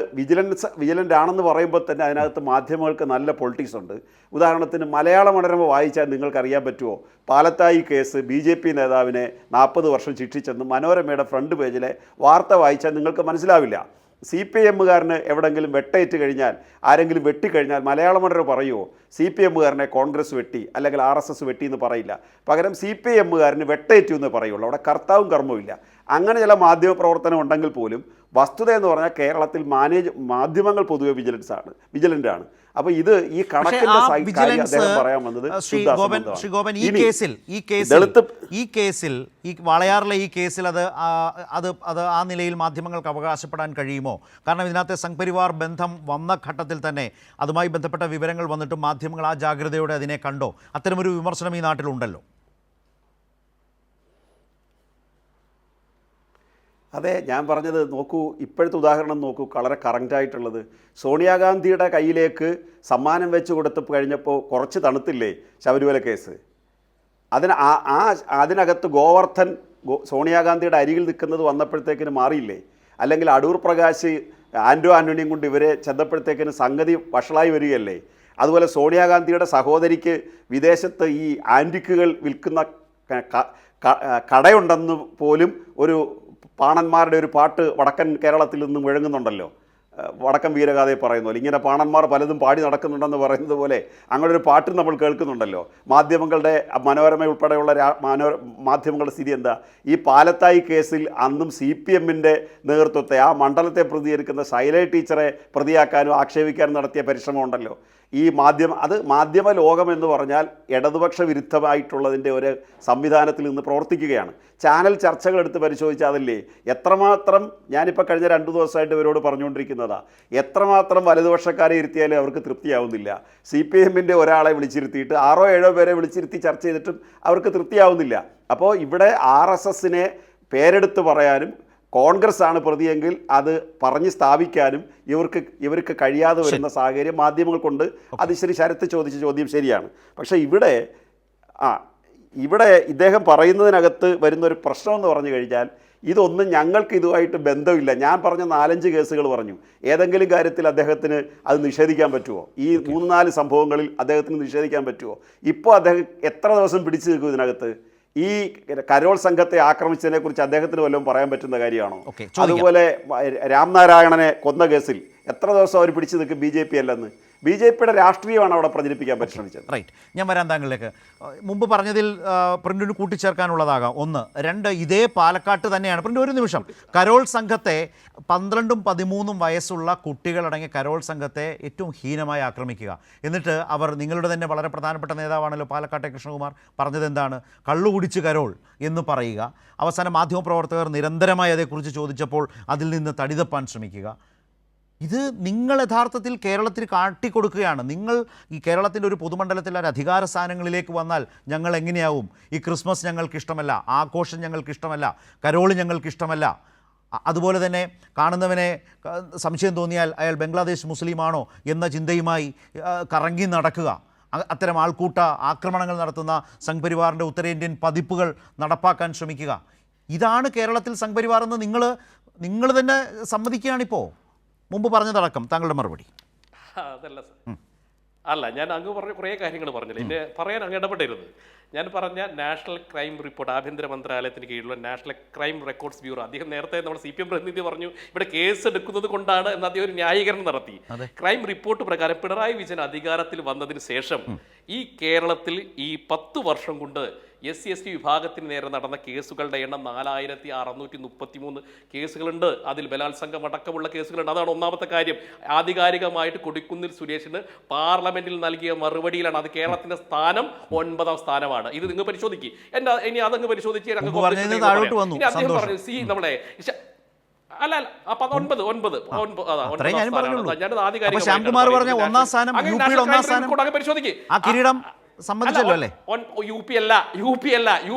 [SPEAKER 4] വിജിലൻ്റ് ആണെന്ന് പറയുമ്പോൾ തന്നെ അതിനകത്ത് മാധ്യമങ്ങൾക്ക് നല്ല പൊളിറ്റിക്സ് ഉണ്ട്. ഉദാഹരണത്തിന് മലയാള മനോരമ വായിച്ചാൽ നിങ്ങൾക്കറിയാൻ പറ്റുമോ, പാലത്തായി കേസ് BJP നേതാവിനെ 40 വർഷം ശിക്ഷിച്ചെന്ന് മനോരമയുടെ ഫ്രണ്ട് പേജിലെ വാർത്ത വായിച്ചാൽ നിങ്ങൾക്ക് മനസ്സിലാവില്ല. CPM-കാരന് എവിടെങ്കിലും വെട്ടേറ്റ് കഴിഞ്ഞാൽ, ആരെങ്കിലും വെട്ടിക്കഴിഞ്ഞാൽ മലയാള മനോരമ പറയുമോ CPM-കാരനെ കോൺഗ്രസ് വെട്ടി അല്ലെങ്കിൽ RSS വെട്ടി എന്ന് പറയില്ല. പകരം CPM-കാരന് വെട്ടേറ്റു എന്ന് പറയുള്ളൂ. അവിടെ കർത്താവും കർമ്മവും ഇല്ല. അങ്ങനെ ചില മാധ്യമ പ്രവർത്തനം ഉണ്ടെങ്കിൽ പോലും വസ്തുത എന്ന് പറഞ്ഞാൽ കേരളത്തിൽ മാധ്യമങ്ങൾ പൊതുവെ വിജിലൻ്റ് ആണ്. അപ്പോൾ ഇത് ഈ കണക്കിന്റെ അദ്ദേഹം പറയാൻ വന്നത്
[SPEAKER 1] ശ്രീ ഗോപൻ ഈ കേസിൽ ഈ വാളയാറിലെ ഈ കേസിൽ അത് ആ നിലയിൽ മാധ്യമങ്ങൾക്ക് അവകാശപ്പെടാൻ കഴിയുമോ? കാരണം ഇതിനകത്തെ സംഘ്പരിവാർ ബന്ധം വന്ന ഘട്ടത്തിൽ തന്നെ അതുമായി ബന്ധപ്പെട്ട വിവരങ്ങൾ വന്നിട്ടും മാധ്യമങ്ങൾ ആ ജാഗ്രതയോടെ അതിനെ കണ്ടോ? അത്തരമൊരു വിമർശനം ഈ നാട്ടിലുണ്ടല്ലോ.
[SPEAKER 4] അതെ, ഞാൻ പറഞ്ഞത് നോക്കൂ, ഇപ്പോഴത്തെ ഉദാഹരണം നോക്കൂ, വളരെ കറക്റ്റായിട്ടുള്ളത്. സോണിയാഗാന്ധിയുടെ കയ്യിലേക്ക് സമ്മാനം വെച്ച് കൊടുത്ത് കഴിഞ്ഞപ്പോൾ കുറച്ച് തണുത്തില്ലേ ശബരിമല കേസ്? അതിനകത്ത് ഗോവർദ്ധൻ സോണിയാഗാന്ധിയുടെ അരികിൽ നിൽക്കുന്നത് വന്നപ്പോഴത്തേക്കിന് മാറിയില്ലേ? അല്ലെങ്കിൽ അടൂർ പ്രകാശ് ആൻ്റണിയും കൊണ്ട് ഇവരെ ചെന്നപ്പോഴത്തേക്കിന് സംഗതി വഷളായി വരികയല്ലേ? അതുപോലെ സോണിയാഗാന്ധിയുടെ സഹോദരിക്ക് വിദേശത്ത് ഈ ആൻറ്റിക്കുകൾ വിൽക്കുന്ന കടയുണ്ടെന്ന് പോലും ഒരു പാണന്മാരുടെ ഒരു പാട്ട് വടക്കൻ കേരളത്തിൽ നിന്ന് മുഴങ്ങുന്നുണ്ടല്ലോ. വടക്കൻ വീരഗാഥയെ പറയുന്ന പോലെ ഇങ്ങനെ പാണന്മാർ പലതും പാടി നടക്കുന്നുണ്ടെന്ന് പറയുന്നത് പോലെ അങ്ങനെ ഒരു പാട്ടും നമ്മൾ കേൾക്കുന്നുണ്ടല്ലോ. മാധ്യമങ്ങളുടെ മനോരമ ഉൾപ്പെടെയുള്ള മാധ്യമങ്ങളുടെ സ്ഥിതി എന്താ? ഈ പാലത്തായി കേസിൽ അന്നും CPM-ന്റെ നേതൃത്വത്തെ ആ മണ്ഡലത്തെ പ്രതികരിക്കുന്ന ശൈല ടീച്ചറെ പ്രതിയാക്കാനും ആക്ഷേപിക്കാനും നടത്തിയ പരിശ്രമം ഉണ്ടല്ലോ. ഈ മാധ്യമ ലോകം എന്ന് പറഞ്ഞാൽ ഇടതുപക്ഷ വിരുദ്ധമായിട്ടുള്ളതിൻ്റെ ഒരു സംവിധാനത്തിൽ നിന്ന് പ്രവർത്തിക്കുകയാണ്. ചാനൽ ചർച്ചകൾ എടുത്ത് പരിശോധിച്ചാൽ അതല്ലേ എത്രമാത്രം, ഞാനിപ്പോൾ കഴിഞ്ഞ 2 ദിവസമായിട്ട് ഇവരോട് പറഞ്ഞുകൊണ്ടിരിക്കുന്നതാ, എത്രമാത്രം വലതുപക്ഷക്കാരെ ഇരുത്തിയാലും അവർക്ക് തൃപ്തിയാവുന്നില്ല. CPM-ന്റെ ഒരാളെ വിളിച്ചിരുത്തിയിട്ട് 6-7 പേരെ വിളിച്ചിരുത്തി ചർച്ച ചെയ്തിട്ടും അവർക്ക് തൃപ്തിയാവുന്നില്ല. അപ്പോൾ ഇവിടെ RSS-നെ പേരെടുത്ത് പറയാനും കോൺഗ്രസ് ആണ് പ്രതിയെങ്കിൽ അത് പറഞ്ഞ് സ്ഥാപിക്കാനും ഇവർക്ക് കഴിയാതെ വരുന്ന സാഹചര്യം മാധ്യമങ്ങൾക്കുണ്ട്. അത് ശരി, ശരത്ത് ചോദിച്ച ചോദ്യം ശരിയാണ്. പക്ഷേ ഇവിടെ ഇദ്ദേഹം പറയുന്നതിനകത്ത് വരുന്നൊരു പ്രശ്നം എന്ന് പറഞ്ഞു കഴിഞ്ഞാൽ ഇതൊന്നും ഞങ്ങൾക്ക് ഇതുമായിട്ട് ബന്ധമില്ല. ഞാൻ പറഞ്ഞ 4-5 കേസുകൾ പറഞ്ഞു. ഏതെങ്കിലും കാര്യത്തിൽ അദ്ദേഹത്തിന് അത് നിഷേധിക്കാൻ പറ്റുമോ? ഈ 3-4 സംഭവങ്ങളിൽ അദ്ദേഹത്തിന് നിഷേധിക്കാൻ പറ്റുമോ? ഇപ്പോൾ അദ്ദേഹം എത്ര ദിവസം പിടിച്ചു നിൽക്കും ഇതിനകത്ത്? ഈ കരോൾ സംഘത്തെ ആക്രമിച്ചതിനെ കുറിച്ച് അദ്ദേഹത്തിന് വല്ലതും പറയാൻ പറ്റുന്ന കാര്യമാണോ? അതുപോലെ രാംനാരായണനെ കൊന്ന കേസിൽ എത്ര ദിവസം അവർ പിടിച്ചു നിൽക്കും? BJP അല്ലെന്ന്. BJP-യുടെ രാഷ്ട്രീയമാണ് അവിടെ പ്രചരിപ്പിക്കാൻ പരിശ്രമിച്ചത്.
[SPEAKER 1] റൈറ്റ്, ഞാൻ വരാൻ താങ്കളിലേക്ക്. മുമ്പ് പറഞ്ഞതിൽ പ്രിന്റിന് കൂട്ടിച്ചേർക്കാനുള്ളതാകാം. 1, 2, ഇതേ പാലക്കാട്ട് തന്നെയാണ് പ്രിന്റ്. ഒരു നിമിഷം, കരോൾ സംഘത്തെ 12-13 വയസ്സുള്ള കുട്ടികളടങ്ങിയ കരോൾ സംഘത്തെ ഏറ്റവും ഹീനമായി ആക്രമിക്കുക. എന്നിട്ട് അവർ, നിങ്ങളുടെ തന്നെ വളരെ പ്രധാനപ്പെട്ട നേതാവാണല്ലോ പാലക്കാട്ടെ കൃഷ്ണകുമാർ, പറഞ്ഞത് എന്താണ്? കള്ളുകുടിച്ച് കരോൾ എന്ന് പറയുക. അവസാനം മാധ്യമപ്രവർത്തകർ നിരന്തരമായി അതേക്കുറിച്ച് ചോദിച്ചപ്പോൾ അതിൽ നിന്ന് തടിതപ്പാൻ ശ്രമിക്കുക. ഇത് നിങ്ങൾ യഥാർത്ഥത്തിൽ കേരളത്തിൽ കാട്ടിക്കൊടുക്കുകയാണ്. നിങ്ങൾ ഈ കേരളത്തിൻ്റെ ഒരു പൊതുമണ്ഡലത്തിൽ ഒരു അധികാര സ്ഥാനങ്ങളിലേക്ക് വന്നാൽ ഞങ്ങൾ എങ്ങനെയാവും? ഈ ക്രിസ്മസ് ഞങ്ങൾക്കിഷ്ടമല്ല, ആഘോഷം ഞങ്ങൾക്കിഷ്ടമല്ല, കരോള് ഞങ്ങൾക്കിഷ്ടമല്ല. അതുപോലെ തന്നെ കാണുന്നവനെ സംശയം തോന്നിയാൽ അയാൾ ബംഗ്ലാദേശ് മുസ്ലിമാണോ എന്ന ചിന്തയുമായി കറങ്ങി നടക്കുക. അത്തരം ആൾക്കൂട്ട ആക്രമണങ്ങൾ നടത്തുന്ന സംഘ്പരിവാറിൻ്റെ ഉത്തരേന്ത്യൻ പതിപ്പുകൾ നടപ്പാക്കാൻ ശ്രമിക്കുക. ഇതാണ് കേരളത്തിൽ സംഘ്പരിവാർ എന്ന് നിങ്ങൾ തന്നെ സമ്മതിക്കുകയാണിപ്പോൾ. മുമ്പ് പറഞ്ഞതടക്കം താങ്കളുടെ മറുപടി.
[SPEAKER 3] അതല്ല സർ, അല്ല, ഞാൻ അങ്ങ് പറഞ്ഞ കുറേ കാര്യങ്ങൾ പറഞ്ഞില്ല. എന്നെ പറയാൻ അങ്ങ് ഇടപെടരുത്. ഞാൻ പറഞ്ഞ നാഷണൽ ക്രൈം റിപ്പോർട്ട്, ആഭ്യന്തര മന്ത്രാലയത്തിന് കീഴിലുള്ള നാഷണൽ ക്രൈം റെക്കോർഡ്സ് ബ്യൂറോ, അദ്ദേഹം നേരത്തെ നമ്മുടെ CPM പ്രതിനിധി പറഞ്ഞു ഇവിടെ കേസ് എടുക്കുന്നത് കൊണ്ടാണ് എന്ന് അദ്ദേഹം ഒരു ന്യായീകരണം നടത്തി. ക്രൈം റിപ്പോർട്ട് പ്രകാരം പിണറായി വിജയൻ അധികാരത്തിൽ വന്നതിന് ശേഷം ഈ കേരളത്തിൽ ഈ 10 വർഷം കൊണ്ട് SC/ST വിഭാഗത്തിന് നേരെ നടന്ന കേസുകളുടെ എണ്ണം 4633 കേസുകളുണ്ട്. അതിൽ ബലാത്സംഗം അടക്കമുള്ള കേസുകളുണ്ട്. അതാണ് ഒന്നാമത്തെ കാര്യം. ആധികാരികമായിട്ട് കൊടിക്കുന്നിൽ സുരേഷിന് പാർലമെന്റിൽ നൽകിയ മറുപടിയിലാണ് അത് കേരളത്തിന്റെ സ്ഥാനം 9ാം സ്ഥാനമാണ്. ഇത് നിങ്ങൾ പരിശോധിക്കുക. ഇനി അതങ്ങ് പരിശോധിച്ച് അദ്ദേഹം പറഞ്ഞു നമ്മളെ അല്ല 9 ഞാനത് ആധികാരികമായിട്ട്
[SPEAKER 1] പരിശോധിക്കുക. സമ്മതിച്ചല്ലോ അല്ലേ?
[SPEAKER 3] യുപിയുടെ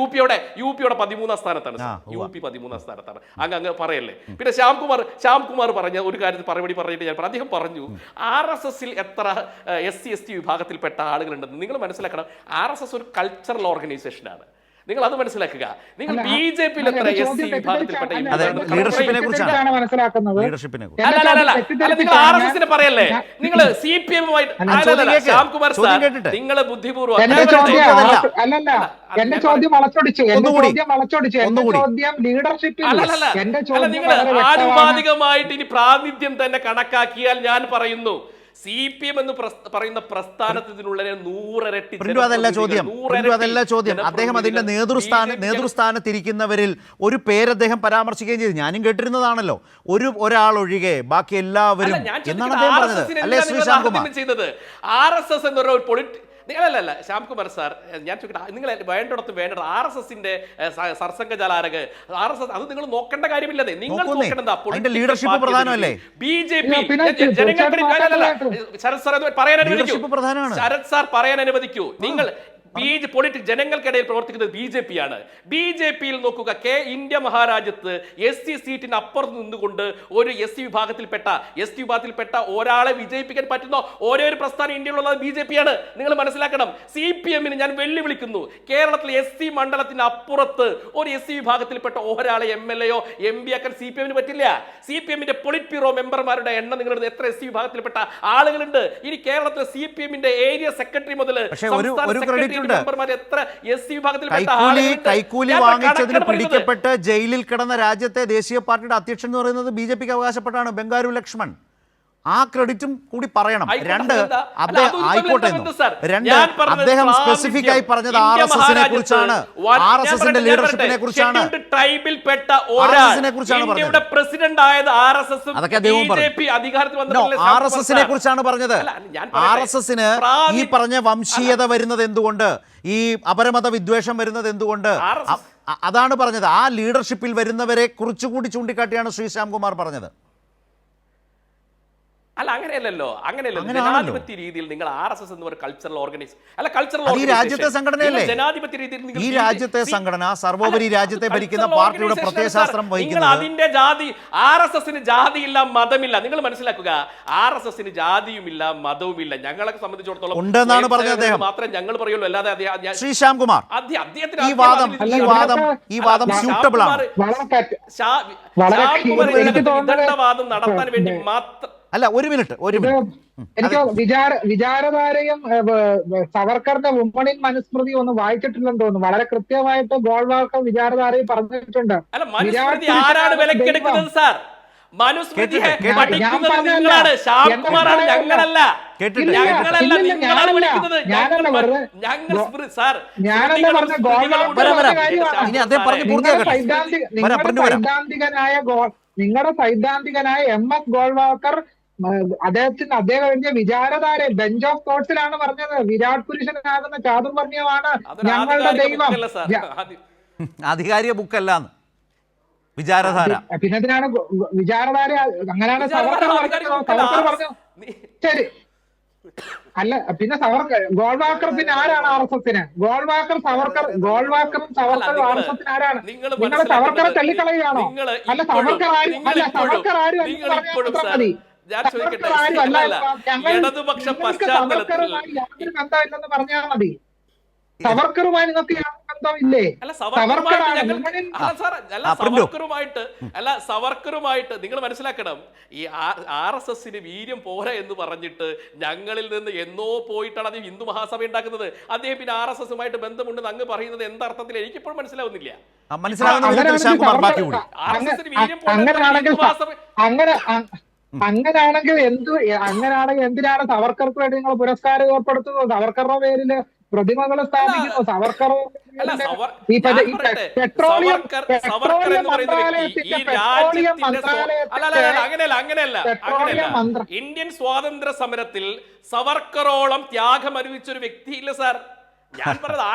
[SPEAKER 3] 13ാം സ്ഥാനത്താണ്. UP 13ാം സ്ഥാനത്താണ്. അങ്ങ് പറയല്ലേ. പിന്നെ ശ്യാംകുമാർ പറഞ്ഞ ഒരു കാര്യത്തിൽ മറുപടി പറഞ്ഞിട്ട് ഞാൻ അദ്ദേഹം പറഞ്ഞു RSS-ൽ എത്ര SC/ST വിഭാഗത്തിൽപ്പെട്ട ആളുകളുണ്ടെന്ന്. നിങ്ങൾ മനസ്സിലാക്കണം, RSS ഒരു കൾച്ചറൽ ഓർഗനൈസേഷനാണ്. നിങ്ങൾ അത് മനസ്സിലാക്കുക. നിങ്ങൾ
[SPEAKER 2] അല്ല,
[SPEAKER 3] ബി ജെ പിയിൽ എത്ര
[SPEAKER 2] അല്ല,
[SPEAKER 3] എസ് സി വിഭാഗത്തിൽപ്പെട്ട
[SPEAKER 2] അല്ല,
[SPEAKER 1] അതെ, ലീഡർഷിപ്പിനെ കുറിച്ചാണ്
[SPEAKER 2] മനസ്സിലാക്കുന്നത്.
[SPEAKER 1] ലീഡർഷിപ്പിനെ കുറിച്ച്
[SPEAKER 3] നിങ്ങൾ ആർ എസ് എസിനെ പറയല്ലേ, നിങ്ങൾ സി പി എമ്മുമായിട്ട് ശ്യാംകുമാർ സാർ, നിങ്ങൾ ബുദ്ധിപൂർവ്വം
[SPEAKER 2] എന്റെ ചോദ്യം
[SPEAKER 1] ചോദ്യമല്ല.
[SPEAKER 2] അല്ലല്ല, എന്റെ ചോദ്യം വളച്ചൊടിച്ചു. എന്റെ
[SPEAKER 1] ഒന്നുകൂടി.
[SPEAKER 2] ചോദ്യം വളച്ചൊടിച്ചു. എന്റെ
[SPEAKER 1] ഒന്നുകൂടി.
[SPEAKER 2] ചോദ്യം ലീഡർഷിപ്പിൽ. എന്റെ
[SPEAKER 3] അല്ല,
[SPEAKER 2] ചോദ്യം
[SPEAKER 3] നിങ്ങൾ
[SPEAKER 2] വളരെ വ്യക്തമാണ്.
[SPEAKER 3] ആനുപാതികമായിട്ട് ഇനി പ്രാതിനിധ്യം തന്നെ കണക്കാക്കിയാൽ ഞാൻ പറയുന്നു, സി പി എം എന്ന് പറയുന്ന പ്രസ്ഥാനത്തിനുള്ള 100 ഇരട്ടി
[SPEAKER 1] പ്രിന്റു അതല്ല ചോദ്യം. പ്രിന്റു അതല്ല ചോദ്യം. അദ്ദേഹം അതിന്റെ നേതൃസ്ഥാനത്തിരിക്കുന്നവരിൽ ഒരു പേര് അദ്ദേഹം പരാമർശിക്കുകയും ചെയ്തു. ഞാനും കേട്ടിരുന്നതാണല്ലോ, ഒരാൾ ഒഴികെ ബാക്കി എല്ലാവരും എന്നാണ് അദ്ദേഹം പറഞ്ഞത്. അല്ലേ ശ്രീ ശ്യാംകുമാർ?
[SPEAKER 3] ചെയ്തത് ആർ എസ് എസ് എന്നൊരു നിങ്ങളല്ല ശ്യാംകുമാർ സാർ, ഞാൻ ചോദിക്കട്ടെ, നിങ്ങൾ വേണ്ടിടത്ത് വേണ്ടത് ആർ എസ് എസിന്റെ സർസംഘചാലക് ആർ എസ് എസ് അത് നിങ്ങൾ നോക്കേണ്ട കാര്യമില്ലെന്നേ. നിങ്ങൾ നോക്കേണ്ടത്
[SPEAKER 1] ലീഡർഷിപ്പ് പ്രധാനമല്ലേ?
[SPEAKER 3] B J P Sharath sir പറയാൻ അനുവദിക്കൂ. ശരത് സാർ പറയാൻ അനുവദിക്കൂ. നിങ്ങൾ ജനങ്ങൾക്കിടയിൽ പ്രവർത്തിക്കുന്നത് ബി ജെ പി ആണ്. ബി ജെ പിയിൽ നോക്കുക, ഇന്ത്യ മഹാരാജ്യത്ത് എസ് സി സീറ്റിന് അപ്പുറത്ത് നിന്നുകൊണ്ട് ഒരു എസ് ടി വിഭാഗത്തിൽപ്പെട്ട ഒരാളെ വിജയിപ്പിക്കാൻ പറ്റുന്ന ഒരേ ഒരു പ്രസ്ഥാനം ഇന്ത്യയിലുള്ളത് ബി ജെ പി ആണ്. നിങ്ങൾ മനസ്സിലാക്കണം. സി പി എമ്മിന് ഞാൻ വെല്ലുവിളിക്കുന്നു, കേരളത്തിലെ എസ് സി മണ്ഡലത്തിന് അപ്പുറത്ത് ഒരു എസ് സി വിഭാഗത്തിൽപ്പെട്ട ഒരാളെ എം എൽ എയോ എം പി ആക്കാൻ സി പി എമ്മിന് പറ്റില്ല. സി പി എമ്മിന്റെ പൊളിറ്റ് ബ്യൂറോ മെമ്പർമാരുടെ എണ്ണം നിങ്ങളുടെ എത്ര എസ് സി വിഭാഗത്തിൽപ്പെട്ട ആളുകളുണ്ട്? ഇനി കേരളത്തിലെ സി പി എമ്മിന്റെ ഏരിയ സെക്രട്ടറി മുതൽ
[SPEAKER 1] കൈക്കൂലി വാങ്ങിച്ചതിന് പിടിക്കപ്പെട്ട് ജയിലിൽ കിടന്ന രാജ്യത്തെ ദേശീയ പാർട്ടിയുടെ അധ്യക്ഷൻ എന്ന് പറയുന്നത് ബി ജെ പിക്ക് അവകാശപ്പെട്ടാണ് ബംഗാരു ലക്ഷ്മൺ. ആ ക്രെഡിറ്റും കൂടി പറയണം. രണ്ട്, ആയിക്കോട്ടെ. അദ്ദേഹം സ്പെസിഫിക് ആയി പറഞ്ഞത് ആർ എസ് എസിനെ കുറിച്ചാണ്, ആർ എസ് എസിന്റെ ലീഡർഷിപ്പിനെ കുറിച്ചാണ്,
[SPEAKER 3] ട്രൈബിൽപ്പെട്ട
[SPEAKER 1] കുറിച്ചാണ്
[SPEAKER 3] പ്രസിഡന്റ് ആയത് ആർ എസ് എസ്.
[SPEAKER 1] അതൊക്കെ അദ്ദേഹം ആർ എസ് എസിനെ കുറിച്ചാണ് പറഞ്ഞത്. ആർ എസ് എസിന് ഈ പറഞ്ഞ വംശീയത വരുന്നത് എന്തുകൊണ്ട്, ഈ അപരമത വിദ്വേഷം വരുന്നത് എന്തുകൊണ്ട്, അതാണ് പറഞ്ഞത്. ആ ലീഡർഷിപ്പിൽ വരുന്നവരെ കുറിച്ചുകൂടി ചൂണ്ടിക്കാട്ടിയാണ് ശ്രീ ശ്യാംകുമാർ പറഞ്ഞത്.
[SPEAKER 3] അല്ല, അങ്ങനെയല്ലല്ലോ. ജനാധിപത്യ രീതിയിൽ നിങ്ങൾ ആർ എസ് എസ് എന്ന് പറയുന്ന കൾച്ചറൽ
[SPEAKER 1] രാജ്യത്തെ സംഘടനയല്ലേ?
[SPEAKER 3] ജനാധിപത്യ രീതിയിൽ
[SPEAKER 1] ഈ രാജ്യത്തെ സംഘടന സർവോപരി രാജ്യത്തെ ഭരിക്കുന്ന പാർട്ടിയുടെ പ്രത്യയശാസ്ത്രം വഹിക്കുന്നത്.
[SPEAKER 3] അതിന്റെ ജാതി, ആർ എസ് എസിന് ജാതിയില്ല, മതമില്ല. നിങ്ങൾ മനസ്സിലാക്കുക, ആർ എസ് എസിന് ജാതിയുമില്ല, മതവുമില്ല. ഞങ്ങളെ സംബന്ധിച്ചിടത്തോളം
[SPEAKER 1] ഉണ്ടെന്നാണ് പറഞ്ഞത് അദ്ദേഹം.
[SPEAKER 3] മാത്രമേ ഞങ്ങൾ പറയുള്ളൂ, അല്ലാതെ ശ്രീ
[SPEAKER 1] ശ്യാംകുമാർ ഈ വാദം സ്യൂട്ടബിൾ ആണ്.
[SPEAKER 3] വാദം നടത്താൻ വേണ്ടി മാത്രം
[SPEAKER 1] അല്ല. ഒരു മിനിറ്റ്
[SPEAKER 2] എനിക്ക് വിചാരധാരയും സവർക്കറിന്റെ വുമണിൻ മനുസ്മൃതി ഒന്നും വായിച്ചിട്ടില്ലെന്ന് തോന്നുന്നു. വളരെ കൃത്യമായിട്ട് ഗോൾവാൾക്കർ വിചാരധാരയിൽ പറഞ്ഞിട്ടുണ്ട്.
[SPEAKER 3] ആരാണ് വിലക്കെടുക്കുന്നത് സാർ? മനുസ്മൃതിയെ പഠിക്കുന്നത് നിങ്ങളാണ്, ശ്യാംകുമാറാണ്, ഞങ്ങളല്ല. നിങ്ങളാണ് വിളിക്കുന്നത്.
[SPEAKER 2] നിങ്ങളുടെ സൈദ്ധാന്തികനായ എം എസ് ഗോൾവാൾക്കർ അദ്ദേഹം എഴുതിയ വിചാരധാര ബെഞ്ച് ഓഫ് തോട്ട്സിലാണ് പറഞ്ഞത്. വിരാട് പുരുഷനാകുന്ന ചാതുർവർണ്ണയമാണ് ഞങ്ങളുടെ ദൈവം.
[SPEAKER 1] ആധികാരിക ബുക്കല്ലാന്ന് വിചാരധാര.
[SPEAKER 2] പിന്നെ എന്തിനാണ് വിചാരധാര? അങ്ങനെയാണ് സവർക്കർ പറഞ്ഞു. ശരി, അല്ല പിന്നെ ഗോൾവാൾക്കർ പിന്നെ ആരാണ് ആർ എസ് എസിന്? ഗോൾവാൾക്കറും സവർക്കറും ആർ എസ് എസിന് ആരാണ്? നിങ്ങൾ സവർക്കറെ തള്ളിക്കളയുകയാണോ? അല്ല, സവർക്കർ ആരും മതി.
[SPEAKER 3] ഇടതുപക്ഷ പശ്ചാത്തലത്തിൽ
[SPEAKER 2] യാതൊരു ബന്ധമില്ലെന്ന് പറഞ്ഞാൽ മതി. സവർക്കറുമായി നിങ്ങൾക്ക് ബന്ധമില്ലേ?
[SPEAKER 3] സവർക്കറുമായിട്ട് നിങ്ങൾ മനസ്സിലാക്കണം, ഈ ആർ എസ് എസിന് വീര്യം പോരാ എന്ന് പറഞ്ഞിട്ട് ഞങ്ങളിൽ നിന്ന് എന്നോ പോയിട്ടാണ് അത് ഹിന്ദു മഹാസഭ ഉണ്ടാക്കുന്നത്. അദ്ദേഹം പിന്നെ ആർ എസ് എസുമായിട്ട് ബന്ധമുണ്ടെന്ന് അങ്ങ് പറയുന്നത് എന്തർത്ഥത്തിൽ എനിക്കിപ്പോഴും മനസ്സിലാവുന്നില്ല.
[SPEAKER 2] അങ്ങനെയാണെങ്കിൽ എന്തിനാണ് സവർക്കർക്ക് വേണ്ടി നിങ്ങൾ പുരസ്കാരം ഏർപ്പെടുത്തുന്നത്? സവർക്കറുടെ പേരില് പ്രതിമകൾ സ്ഥാപിക്കുന്നു. സവർക്കർ
[SPEAKER 3] ഇന്ത്യൻ സ്വാതന്ത്ര്യ സമരത്തിൽ സവർക്കറോളം ത്യാഗം അനുഭവിച്ചൊരു വ്യക്തിയില്ല സാർ. ഞാൻ പറഞ്ഞത്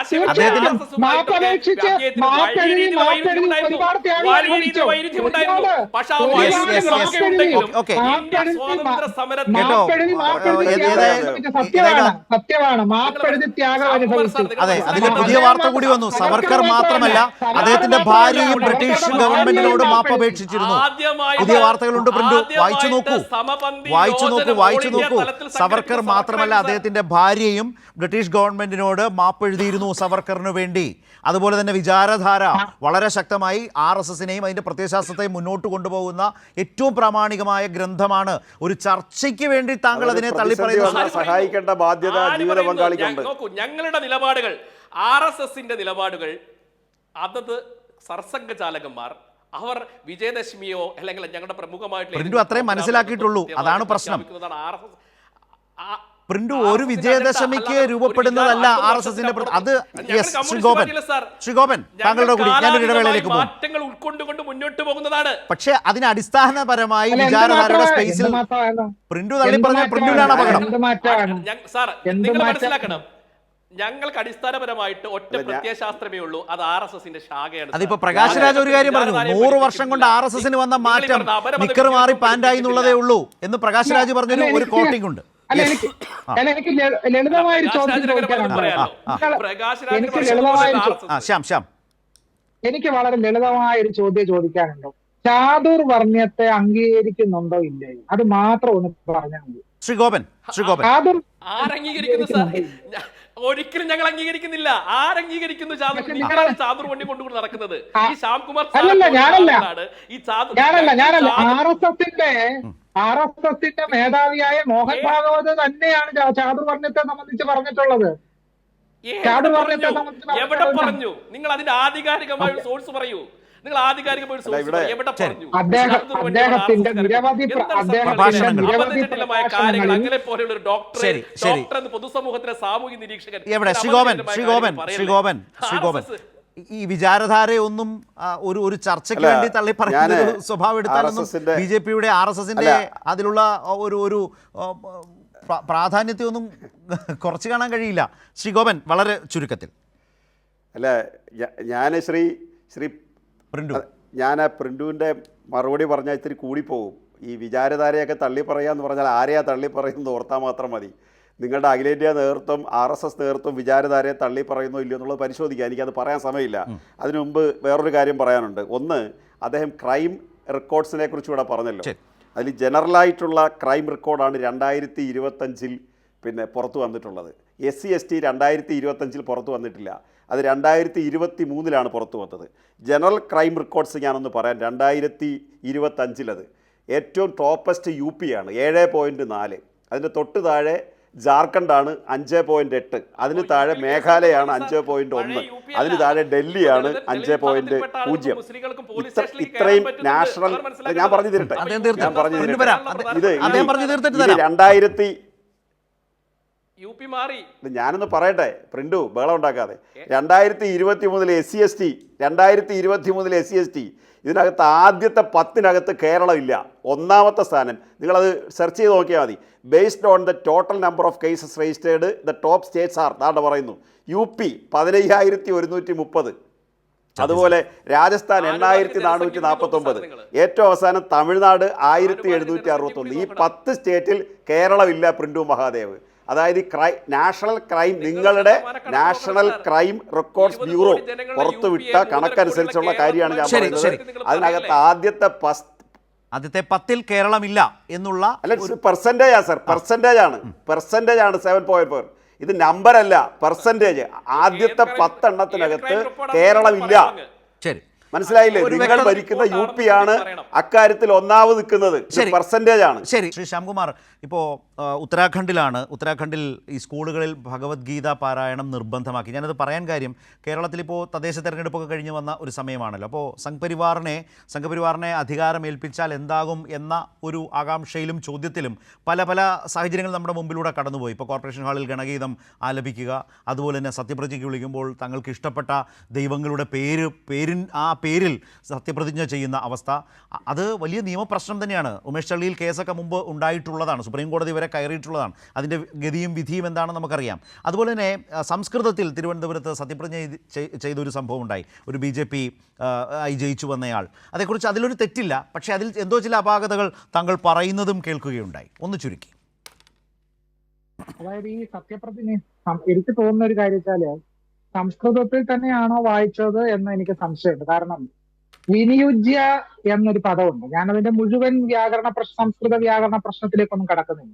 [SPEAKER 2] സത്യമാണ്. മാപ്പെഴുതി ത്യാഗം അനുഭവിച്ചു.
[SPEAKER 1] അതെ, അതിൽ പുതിയ വാർത്ത കൂടി വന്നു. സവർക്കർ മാത്രമല്ല, അദ്ദേഹത്തിന്റെ ഭാര്യയും ബ്രിട്ടീഷ് ഗവൺമെന്റിനോട് മാപ്പപേക്ഷിച്ചിരുന്നു. പുതിയ വാർത്തകളുണ്ട്. പ്രിന്റു വായിച്ചു നോക്കൂ. സവർക്കർ മാത്രമല്ല, അദ്ദേഹത്തിന്റെ ഭാര്യയും ബ്രിട്ടീഷ് ഗവൺമെന്റിനോട് മാപ്പ് എഴുതിയിരുന്നു സവർക്കറിന് വേണ്ടി. അതുപോലെ തന്നെ വിചാരധാര വളരെ ശക്തമായി RSSനെയും അതിൻ്റെ പ്രത്യയശാസ്ത്രത്തെയും മുന്നോട്ട് കൊണ്ടുപോകുന്ന ഏറ്റവും പ്രാമാണികമായ ഗ്രന്ഥമാണ്. ഒരു ചർച്ചയ്ക്ക് വേണ്ടി താങ്കൾ അതിനെ തള്ളിപ്പറയുന്നു.
[SPEAKER 4] സഹായിക്കേണ്ട ബാധ്യത ജീവിത പങ്കാളിക്കുണ്ട്.
[SPEAKER 3] നോക്കൂ, ഞങ്ങളുടെ നിലപാടുകൾ, RSSന്റെ നിലപാടുകൾ അതത് സർസംഘചാലകന്മാർ അവർ വിജയദശമിയോ അല്ലെങ്കിൽ ഞങ്ങളുടെ പ്രമുഖമായിട്ടുള്ള
[SPEAKER 1] അത്രയും മനസ്സിലാക്കിയിട്ടുള്ളൂ. അതാണ് പ്രശ്നം. പ്രിന്റു ഒരു വിജയദശമിക്ക് രൂപപ്പെടുന്നതല്ല RSSന്റെ അത്. ശ്രീഗോപൻ താങ്കളുടെ കൂടി ഞാനൊരു ഇടവേളയിലേക്ക് പോകും.
[SPEAKER 3] മാറ്റങ്ങൾ ഉൾക്കൊണ്ടുകൊണ്ട് മുന്നോട്ട് പോകുന്നതാണ്.
[SPEAKER 1] പക്ഷേ അതിന് അടിസ്ഥാനപരമായി വിചാരധാരയുടെ സ്പേസിൽ പ്രിന്റു തള്ളി പറഞ്ഞ പ്രിന്റുവിനാണ് അപകടം.
[SPEAKER 3] സാർ നിങ്ങൾ മനസ്സിലാക്കണം, ഞങ്ങൾക്ക് അടിസ്ഥാനപരമായിട്ട് ഒറ്റ പ്രത്യയശാസ്ത്രമേ ഉള്ളൂ, അത് RSSന്റെ ശാഖയാണ്.
[SPEAKER 1] അതിപ്പോ പ്രകാശ് രാജ് ഒരു കാര്യം പറഞ്ഞു, 100 വർഷം കൊണ്ട് RSSന് വന്ന മാറ്റം നിക്കർ മാറി പാൻറ്റായി എന്നുള്ളതേ ഉള്ളൂ എന്ന് പ്രകാശ് രാജ് പറഞ്ഞൊരു ഒരു കോട്ടിംഗ് ഉണ്ട്.
[SPEAKER 2] എനിക്ക് ലളിതമായ ഒരു ചോദ്യം എനിക്ക് വളരെ ലളിതമായ ഒരു ചോദ്യം ചോദിക്കാനുണ്ടോ? ചാതുർവർണ്ണ്യത്തെ അംഗീകരിക്കുന്നുണ്ടോ ഇല്ലേ? അത് മാത്രം ഒന്ന് പറഞ്ഞാൽ മതി.
[SPEAKER 1] ശ്രീഗോപൻ
[SPEAKER 3] ആരംഗീകരിക്കുന്നു സാർ? ഒരിക്കലും ഞങ്ങൾ അംഗീകരിക്കുന്നില്ല. ആരംഗീകരിക്കുന്നു? ചാതുർവർണ്ണ്യം കൊണ്ടുകൊണ്ട് നടക്കുന്നത് ഈ ശ്യാംകുമാർ
[SPEAKER 2] ഞാനല്ല. RSSന്റെ മേധാവിയായ മോഹൻ ഭാഗവത് തന്നെയാണ് ചാതുർവർണ്ണ്യത്തെ സംബന്ധിച്ച് പറഞ്ഞിട്ടുള്ളത്.
[SPEAKER 3] എവിടെ പറഞ്ഞു? നിങ്ങൾ അതിന്റെ ആധികാരികമായ സോഴ്സ് പറയൂ. നിങ്ങൾ ആധികാരികമായ എവിടെ പറഞ്ഞു?
[SPEAKER 2] അദ്ദേഹത്തിന്റെ നിരവധി
[SPEAKER 3] കാര്യങ്ങൾ അങ്ങനെ പോലെയുള്ള ഒരു ഡോക്ടർ എന്ന് പൊതുസമൂഹത്തിലെ സാമൂഹ്യ നിരീക്ഷകൻ
[SPEAKER 1] എവിടെ? ശ്രീഗോപൻ ഈ വിചാരധാരയൊന്നും ഒരു ചർച്ചയ്ക്ക് വേണ്ടി തള്ളി പറയുന്നത് സ്വഭാവം എടുത്താലൊന്നും BJPയുടെ RSSന്റെ അതിലുള്ള ഒരു പ്രാധാന്യത്തെ ഒന്നും കുറച്ച് കാണാൻ കഴിയില്ല. ശ്രീഗോപൻ വളരെ ചുരുക്കത്തിൽ.
[SPEAKER 4] അല്ല, ഞാൻ പ്രിന്റുവിൻ്റെ മറുപടി പറഞ്ഞാൽ ഇത്തിരി കൂടിപ്പോകും. ഈ വിചാരധാരയൊക്കെ തള്ളി പറയാന്ന് പറഞ്ഞാൽ ആരെയാ തള്ളി പറയുന്നത് ഓർത്താൽ മാത്രം മതി. നിങ്ങളുടെ അഖിലേന്ത്യാ നേതൃത്വം RSS നേതൃത്വം വിചാരധാരയെ തള്ളി പറയുന്നോ ഇല്ലയോ എന്നുള്ളത് പരിശോധിക്കുക. എനിക്കത് പറയാൻ സമയമില്ല. അതിനു മുമ്പ് വേറൊരു കാര്യം പറയാനുണ്ട്. ഒന്ന്, അദ്ദേഹം ക്രൈം റെക്കോർഡ്സിനെ കുറിച്ച് ഇവിടെ പറഞ്ഞല്ലോ. അതിൽ ജനറലായിട്ടുള്ള ക്രൈം റെക്കോർഡാണ് 2025 പിന്നെ പുറത്തു വന്നിട്ടുള്ളത്. SC/ST 2025 പുറത്തു വന്നിട്ടില്ല. അത് 2023 പുറത്തു വന്നത്. ജനറൽ ക്രൈം റെക്കോർഡ്സ് ഞാനൊന്ന് പറയാം. 2025 ഏറ്റവും ടോപ്പസ്റ്റ് UP ആണ് 7.4. അതിൻ്റെ തൊട്ട് താഴെ ജാർഖണ്ഡാണ് 5.8. അതിന് താഴെ മേഘാലയാണ് 5.1. അതിന് താഴെ ഡൽഹിയാണ് 5.0. ഇത്രയും നാഷണൽ ഞാൻ പറഞ്ഞു തീരട്ടെ ഇത് ഞാനൊന്ന് പറയട്ടെ പ്രിന്റു ബഹളം ഉണ്ടാക്കാതെ. 2023 SC/ST ഇതിനകത്ത് ആദ്യത്തെ 10 കേരളം ഇല്ല. ഒന്നാമത്തെ സ്ഥാനം നിങ്ങളത് സെർച്ച് ചെയ്ത് നോക്കിയാൽ മതി. Based on the total number of cases registered the top States R ദാണ്ട് പറയുന്നു. UP 15,130. അതുപോലെ രാജസ്ഥാൻ 8,449. ഏറ്റവും അവസാനം തമിഴ്നാട് 1,761. ഈ 10 സ്റ്റേറ്റിൽ കേരളമില്ല പ്രിന്റു മഹാദേവ്. അതായത് നാഷണൽ ക്രൈം നിങ്ങളുടെ നാഷണൽ ക്രൈം റെക്കോർഡ്സ് ബ്യൂറോ പുറത്തുവിട്ട കണക്കനുസരിച്ചുള്ള കാര്യമാണ് ഞാൻ പറയുന്നത്. അതിനകത്ത് ആദ്യത്തെ
[SPEAKER 1] 10 കേരളമില്ല എന്നുള്ള
[SPEAKER 4] പെർസെന്റേജ് സർ, പെർസെന്റേജ് ആണ് 7.4. ഇത് നമ്പർ അല്ല, പെർസെന്റേജ്. ആദ്യത്തെ 10 എണ്ണത്തിനകത്ത് കേരളമില്ല.
[SPEAKER 1] ശരി,
[SPEAKER 4] മനസ്സിലായില്ലേ? നിങ്ങൾ ഭരിക്കുന്ന UP ആണ് അക്കാര്യത്തിൽ ഒന്നാമത് നിൽക്കുന്നത്. പെർസെന്റേജ് ആണ്.
[SPEAKER 1] ശരി, ശ്രീ ശ്യാംകുമാർ, ഇപ്പോൾ ഉത്തരാഖണ്ഡിൽ ഈ സ്കൂളുകളിൽ ഭഗവത്ഗീത പാരായണം നിർബന്ധമാക്കി. ഞാനത് പറയാൻ കാര്യം, കേരളത്തിലിപ്പോൾ തദ്ദേശ തെരഞ്ഞെടുപ്പൊക്കെ കഴിഞ്ഞ് വന്ന ഒരു സമയമാണല്ലോ. അപ്പോൾ സംഘപരിവാറിനെ അധികാരമേൽപ്പിച്ചാൽ എന്താകും എന്ന ഒരു ആകാംക്ഷയിലും ചോദ്യത്തിലും പല സാഹചര്യങ്ങൾ നമ്മുടെ മുമ്പിലൂടെ കടന്നുപോയി. ഇപ്പോൾ കോർപ്പറേഷൻ ഹാളിൽ ഗണഗീതം ആലപിക്കുക, അതുപോലെ തന്നെ സത്യപ്രതിജ്ഞയ്ക്ക് വിളിക്കുമ്പോൾ തങ്ങൾക്ക് ഇഷ്ടപ്പെട്ട ദൈവങ്ങളുടെ പേരിൽ സത്യപ്രതിജ്ഞ ചെയ്യുന്ന അവസ്ഥ, അത് വലിയ നിയമപ്രശ്നം തന്നെയാണ്. ഉമേഷ് ചള്ളിയിൽ കേസൊക്കെ മുമ്പ് ഉണ്ടായിട്ടുള്ളതാണ്, സുപ്രീം കോടതി വരെ കയറിയിട്ടുള്ളതാണ്. അതിൻ്റെ ഗതിയും വിധിയും എന്താണെന്ന് നമുക്കറിയാം. അതുപോലെ തന്നെ സംസ്കൃതത്തിൽ തിരുവനന്തപുരത്ത് സത്യപ്രതിജ്ഞ ചെയ്തൊരു സംഭവം ഉണ്ടായി. ഒരു BJP ആയി ജയിച്ചു വന്നയാൾ. അതേക്കുറിച്ച് അതിലൊരു തെറ്റില്ല, പക്ഷേ അതിൽ എന്തോ ചില അപാകതകൾ താങ്കൾ പറയുന്നതും കേൾക്കുകയുണ്ടായി. ഒന്ന് ചുരുക്കി.
[SPEAKER 2] അതായത് ഈ സത്യപ്രതിജ്ഞ എനിക്ക് തോന്നുന്ന ഒരു കാര്യം വെച്ചാല് സംസ്കൃതത്തിൽ തന്നെയാണോ വായിച്ചത് എന്ന് എനിക്ക് സംശയമുണ്ട്. കാരണം വിനിയുജ്യ എന്നൊരു പദമുണ്ട്. ഞാനതിന്റെ മുഴുവൻ സംസ്കൃത വ്യാകരണ പ്രശ്നത്തിലേക്കൊന്നും കടക്കുന്നില്ല.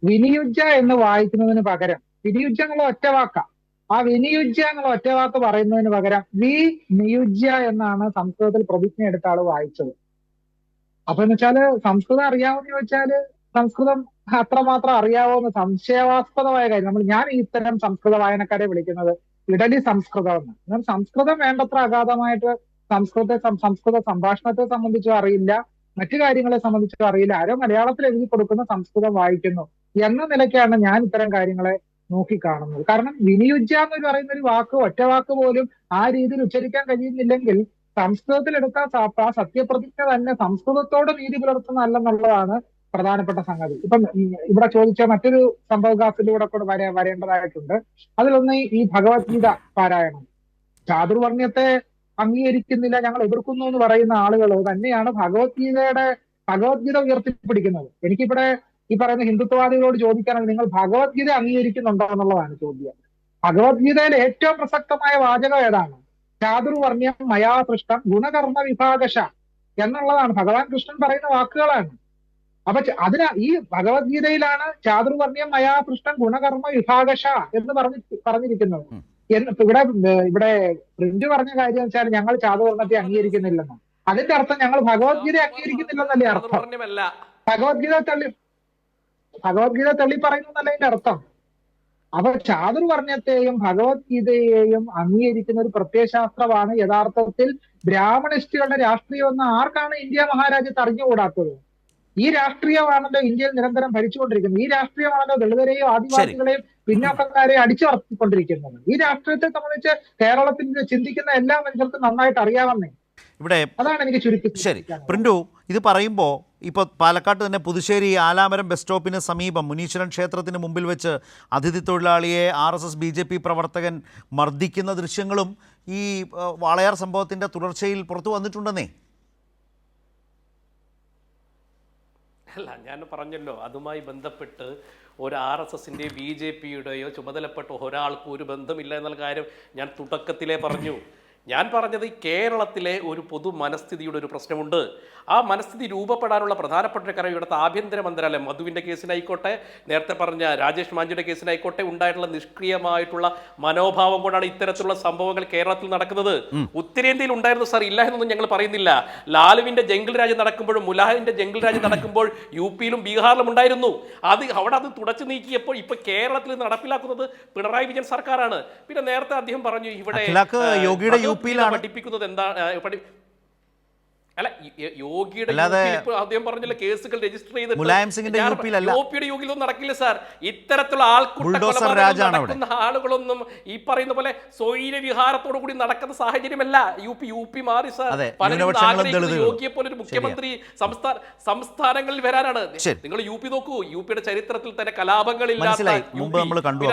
[SPEAKER 2] വിനിയുജ്യ എന്ന് വായിക്കുന്നതിന് പകരം വിനിയുജ്യ എന്നുള്ള ഒറ്റ വാക്ക ആ വിനിയുജ്യ എന്നുള്ള ഒറ്റ വാക്ക് പറയുന്നതിന് പകരം വി നിയുജ്യ എന്നാണ് സംസ്കൃതത്തിൽ പ്രതിജ്ഞ എടുത്ത ആള് വായിച്ചത്. അപ്പൊ എന്ന് വെച്ചാല് സംസ്കൃതം അറിയാമെന്ന് ചോദിച്ചാല് സംസ്കൃതം അത്രമാത്രം അറിയാവോന്ന് സംശയാസ്പദമായ കാര്യം. ഞാൻ ഇത്തരം സംസ്കൃത വായനക്കാരെ വിളിക്കുന്നത് ഇഡലി സംസ്കൃതം എന്ന്. എന്നാൽ സംസ്കൃതം വേണ്ടത്ര അഗാധമായിട്ട് സംസ്കൃത സംഭാഷണത്തെ സംബന്ധിച്ചും അറിയില്ല, മറ്റു കാര്യങ്ങളെ സംബന്ധിച്ചും അറിയില്ല. ആരോ മലയാളത്തിൽ എഴുതി കൊടുക്കുന്ന സംസ്കൃതം വായിക്കുന്നു എന്ന നിലയ്ക്കാണ് ഞാൻ ഇത്തരം കാര്യങ്ങളെ നോക്കിക്കാണുന്നത്. കാരണം വിനിയുജ്യ എന്ന് പറയുന്ന ഒരു വാക്ക്, ഒറ്റ വാക്ക് പോലും ആ രീതിയിൽ ഉച്ചരിക്കാൻ കഴിയുന്നില്ലെങ്കിൽ സംസ്കൃതത്തിലെടുത്ത ആ സത്യപ്രതിജ്ഞ തന്നെ സംസ്കൃതത്തോട് നീതി പുലർത്തുന്നതല്ലെന്നുള്ളതാണ് പ്രധാനപ്പെട്ട സംഗതി. ഇപ്പം ഇവിടെ ചോദിച്ച മറ്റൊരു സംഭവഗാഥയിലൂടെ കൂടെ വരേണ്ടതായിട്ടുണ്ട്. അതിലൊന്ന് ഈ ഭഗവത്ഗീത പാരായണം. ചാതുർവർണ്ണ്യത്തെ അംഗീകരിക്കുന്നില്ല, ഞങ്ങൾ എതിർക്കുന്നു എന്ന് പറയുന്ന ആളുകൾ തന്നെയാണ് ഭഗവത്ഗീത ഉയർത്തിപ്പിടിക്കുന്നത്. എനിക്കിവിടെ ഈ പറയുന്ന ഹിന്ദുത്വവാദികളോട് ചോദിക്കാനാണ്, നിങ്ങൾ ഭഗവത്ഗീത അംഗീകരിക്കുന്നുണ്ടോ എന്നുള്ളതാണ് ചോദ്യം. ഭഗവത്ഗീതയിൽ ഏറ്റവും പ്രസക്തമായ വാചകം ഏതാണ്? ചാതുർവർണ്ണ്യം മയാ സൃഷ്ടം ഗുണകർമ്മ വിഭാഗശ എന്നുള്ളതാണ്. ഭഗവാൻ കൃഷ്ണൻ പറയുന്ന വാക്കുകളാണ്. അപ്പൊ ഈ ഭഗവത്ഗീതയിലാണ് ചാതുർവർണ്ണ്യം മയാ സൃഷ്ടം ഗുണകർമ്മ വിഭാഗശ എന്ന് പറഞ്ഞിരിക്കുന്നത്. ഇവിടെ പ്രിന്റ് പറഞ്ഞ കാര്യം വെച്ചാൽ ഞങ്ങൾ ചാതുർവർണ്ണത്തെ അംഗീകരിക്കുന്നില്ലെന്ന്. അതിന്റെ അർത്ഥം ഞങ്ങൾ ഭഗവത്ഗീത അംഗീകരിക്കുന്നില്ലെന്നല്ലേ അർത്ഥം? ഭഗവത്ഗീത തള്ളി പറയുന്നു എന്നല്ല അതിന്റെ അർത്ഥം. അപ്പൊ ചാതുർവർണ്ണ്യത്തെയും ഭഗവത്ഗീതയെയും അംഗീകരിക്കുന്ന ഒരു പ്രത്യയശാസ്ത്രമാണ് യഥാർത്ഥത്തിൽ ബ്രാഹ്മണിസ്റ്റുകളുടെ രാഷ്ട്രീയം എന്ന് ആർക്കാണ് ഇന്ത്യ മഹാരാജ്യത്ത് അറിഞ്ഞുകൂടാത്തത്? ഈ രാഷ്ട്രീയമാണല്ലോ ഇന്ത്യയിൽ നിരന്തരം ഭരിച്ചുകൊണ്ടിരിക്കുന്നത്. ഈ രാഷ്ട്രീയമാണല്ലോ ദളിതരെയും ആദിവാസികളെയും പിന്നോക്കക്കാരെയും അടിച്ചമർത്തിക്കൊണ്ടിരിക്കുന്നത്. ഈ രാഷ്ട്രീയത്തെ സംബന്ധിച്ച് കേരളത്തിൽ ചിന്തിക്കുന്ന എല്ലാ മനുഷ്യർക്കും നന്നായിട്ട് അറിയാമെന്നേ.
[SPEAKER 1] ഇവിടെ
[SPEAKER 2] അതാണ് എനിക്ക് ചുരുക്കി.
[SPEAKER 1] ശരി പ്രിന്റു, ഇത് പറയുമ്പോൾ ഇപ്പോൾ പാലക്കാട്ട് തന്നെ പുതുശ്ശേരി ആലാമരം ബസ് സ്റ്റോപ്പിന് സമീപം മുനീശ്വരൻ ക്ഷേത്രത്തിന് മുമ്പിൽ വെച്ച് അതിഥി തൊഴിലാളിയെ RSS BJP പ്രവർത്തകൻ മർദ്ദിക്കുന്ന ദൃശ്യങ്ങളും ഈ വാളയാർ സംഭവത്തിൻ്റെ തുടർച്ചയിൽ പുറത്തു വന്നിട്ടുണ്ടെന്നേ.
[SPEAKER 3] അല്ല, ഞാൻ പറഞ്ഞല്ലോ, അതുമായി ബന്ധപ്പെട്ട് ഒരു RSSൻ്റെയോ BJPയുടെയോ ചുമതലപ്പെട്ട ഒരാൾക്കും ഒരു ബന്ധമില്ല എന്നുള്ള കാര്യം ഞാൻ തുടക്കത്തിലേ പറഞ്ഞു. ഞാൻ പറഞ്ഞത് കേരളത്തിലെ ഒരു പൊതു മനസ്ഥിതിയുടെ ഒരു പ്രശ്നമുണ്ട്. ആ മനസ്ഥിതി രൂപപ്പെടാനുള്ള പ്രധാനപ്പെട്ട കാര്യം ഇവിടുത്തെ ആഭ്യന്തര മന്ത്രാലയം, മധുവിൻ്റെ കേസിനായിക്കോട്ടെ, നേരത്തെ പറഞ്ഞ രാജേഷ് മാഞ്ചിയുടെ കേസിനായിക്കോട്ടെ, ഉണ്ടായിട്ടുള്ള നിഷ്ക്രിയമായിട്ടുള്ള മനോഭാവം കൊണ്ടാണ് ഇത്തരത്തിലുള്ള സംഭവങ്ങൾ കേരളത്തിൽ നടക്കുന്നത്. ഉത്തരേന്ത്യയിൽ ഉണ്ടായിരുന്നു സാർ, ഇല്ല എന്നൊന്നും ഞങ്ങൾ പറയുന്നില്ല. ലാലുവിൻ്റെ ജംഗിൾ രാജ് നടക്കുമ്പോഴും മുലാഹിൻ്റെ ജംഗിൾ രാജ് നടക്കുമ്പോൾ UP-യിലും ബീഹാറിലും ഉണ്ടായിരുന്നു. അവിടെ അത് തുടച്ചു നീക്കിയപ്പോൾ ഇപ്പൊ കേരളത്തിൽ നടപ്പിലാക്കുന്നത് പിണറായി വിജയൻ സർക്കാരാണ്. പിന്നെ നേരത്തെ അദ്ദേഹം പറഞ്ഞു ഇവിടെ പഠിപ്പിക്കുന്നത് എന്താണ്, അല്ല യോഗിയുടെ അദ്ദേഹം പറഞ്ഞില്ല കേസുകൾ രജിസ്റ്റർ ചെയ്തിട്ട് യോഗിയിലൊന്നും നടക്കില്ല സാർ. ഇത്തരത്തിലുള്ള ആൾക്കൂട്ട ആളുകളൊന്നും ഈ പറയുന്ന പോലെ സ്വൈര വിഹാരത്തോടു കൂടി നടക്കുന്ന സാഹചര്യമല്ല. UP മാറി സാർ. യോഗിയെ പോലെ ഒരു മുഖ്യമന്ത്രി സംസ്ഥാനങ്ങളിൽ വരാനാണ്. നിങ്ങൾ UP നോക്കൂ, UP-യുടെ ചരിത്രത്തിൽ തന്നെ കലാപങ്ങളില്ലാത്ത.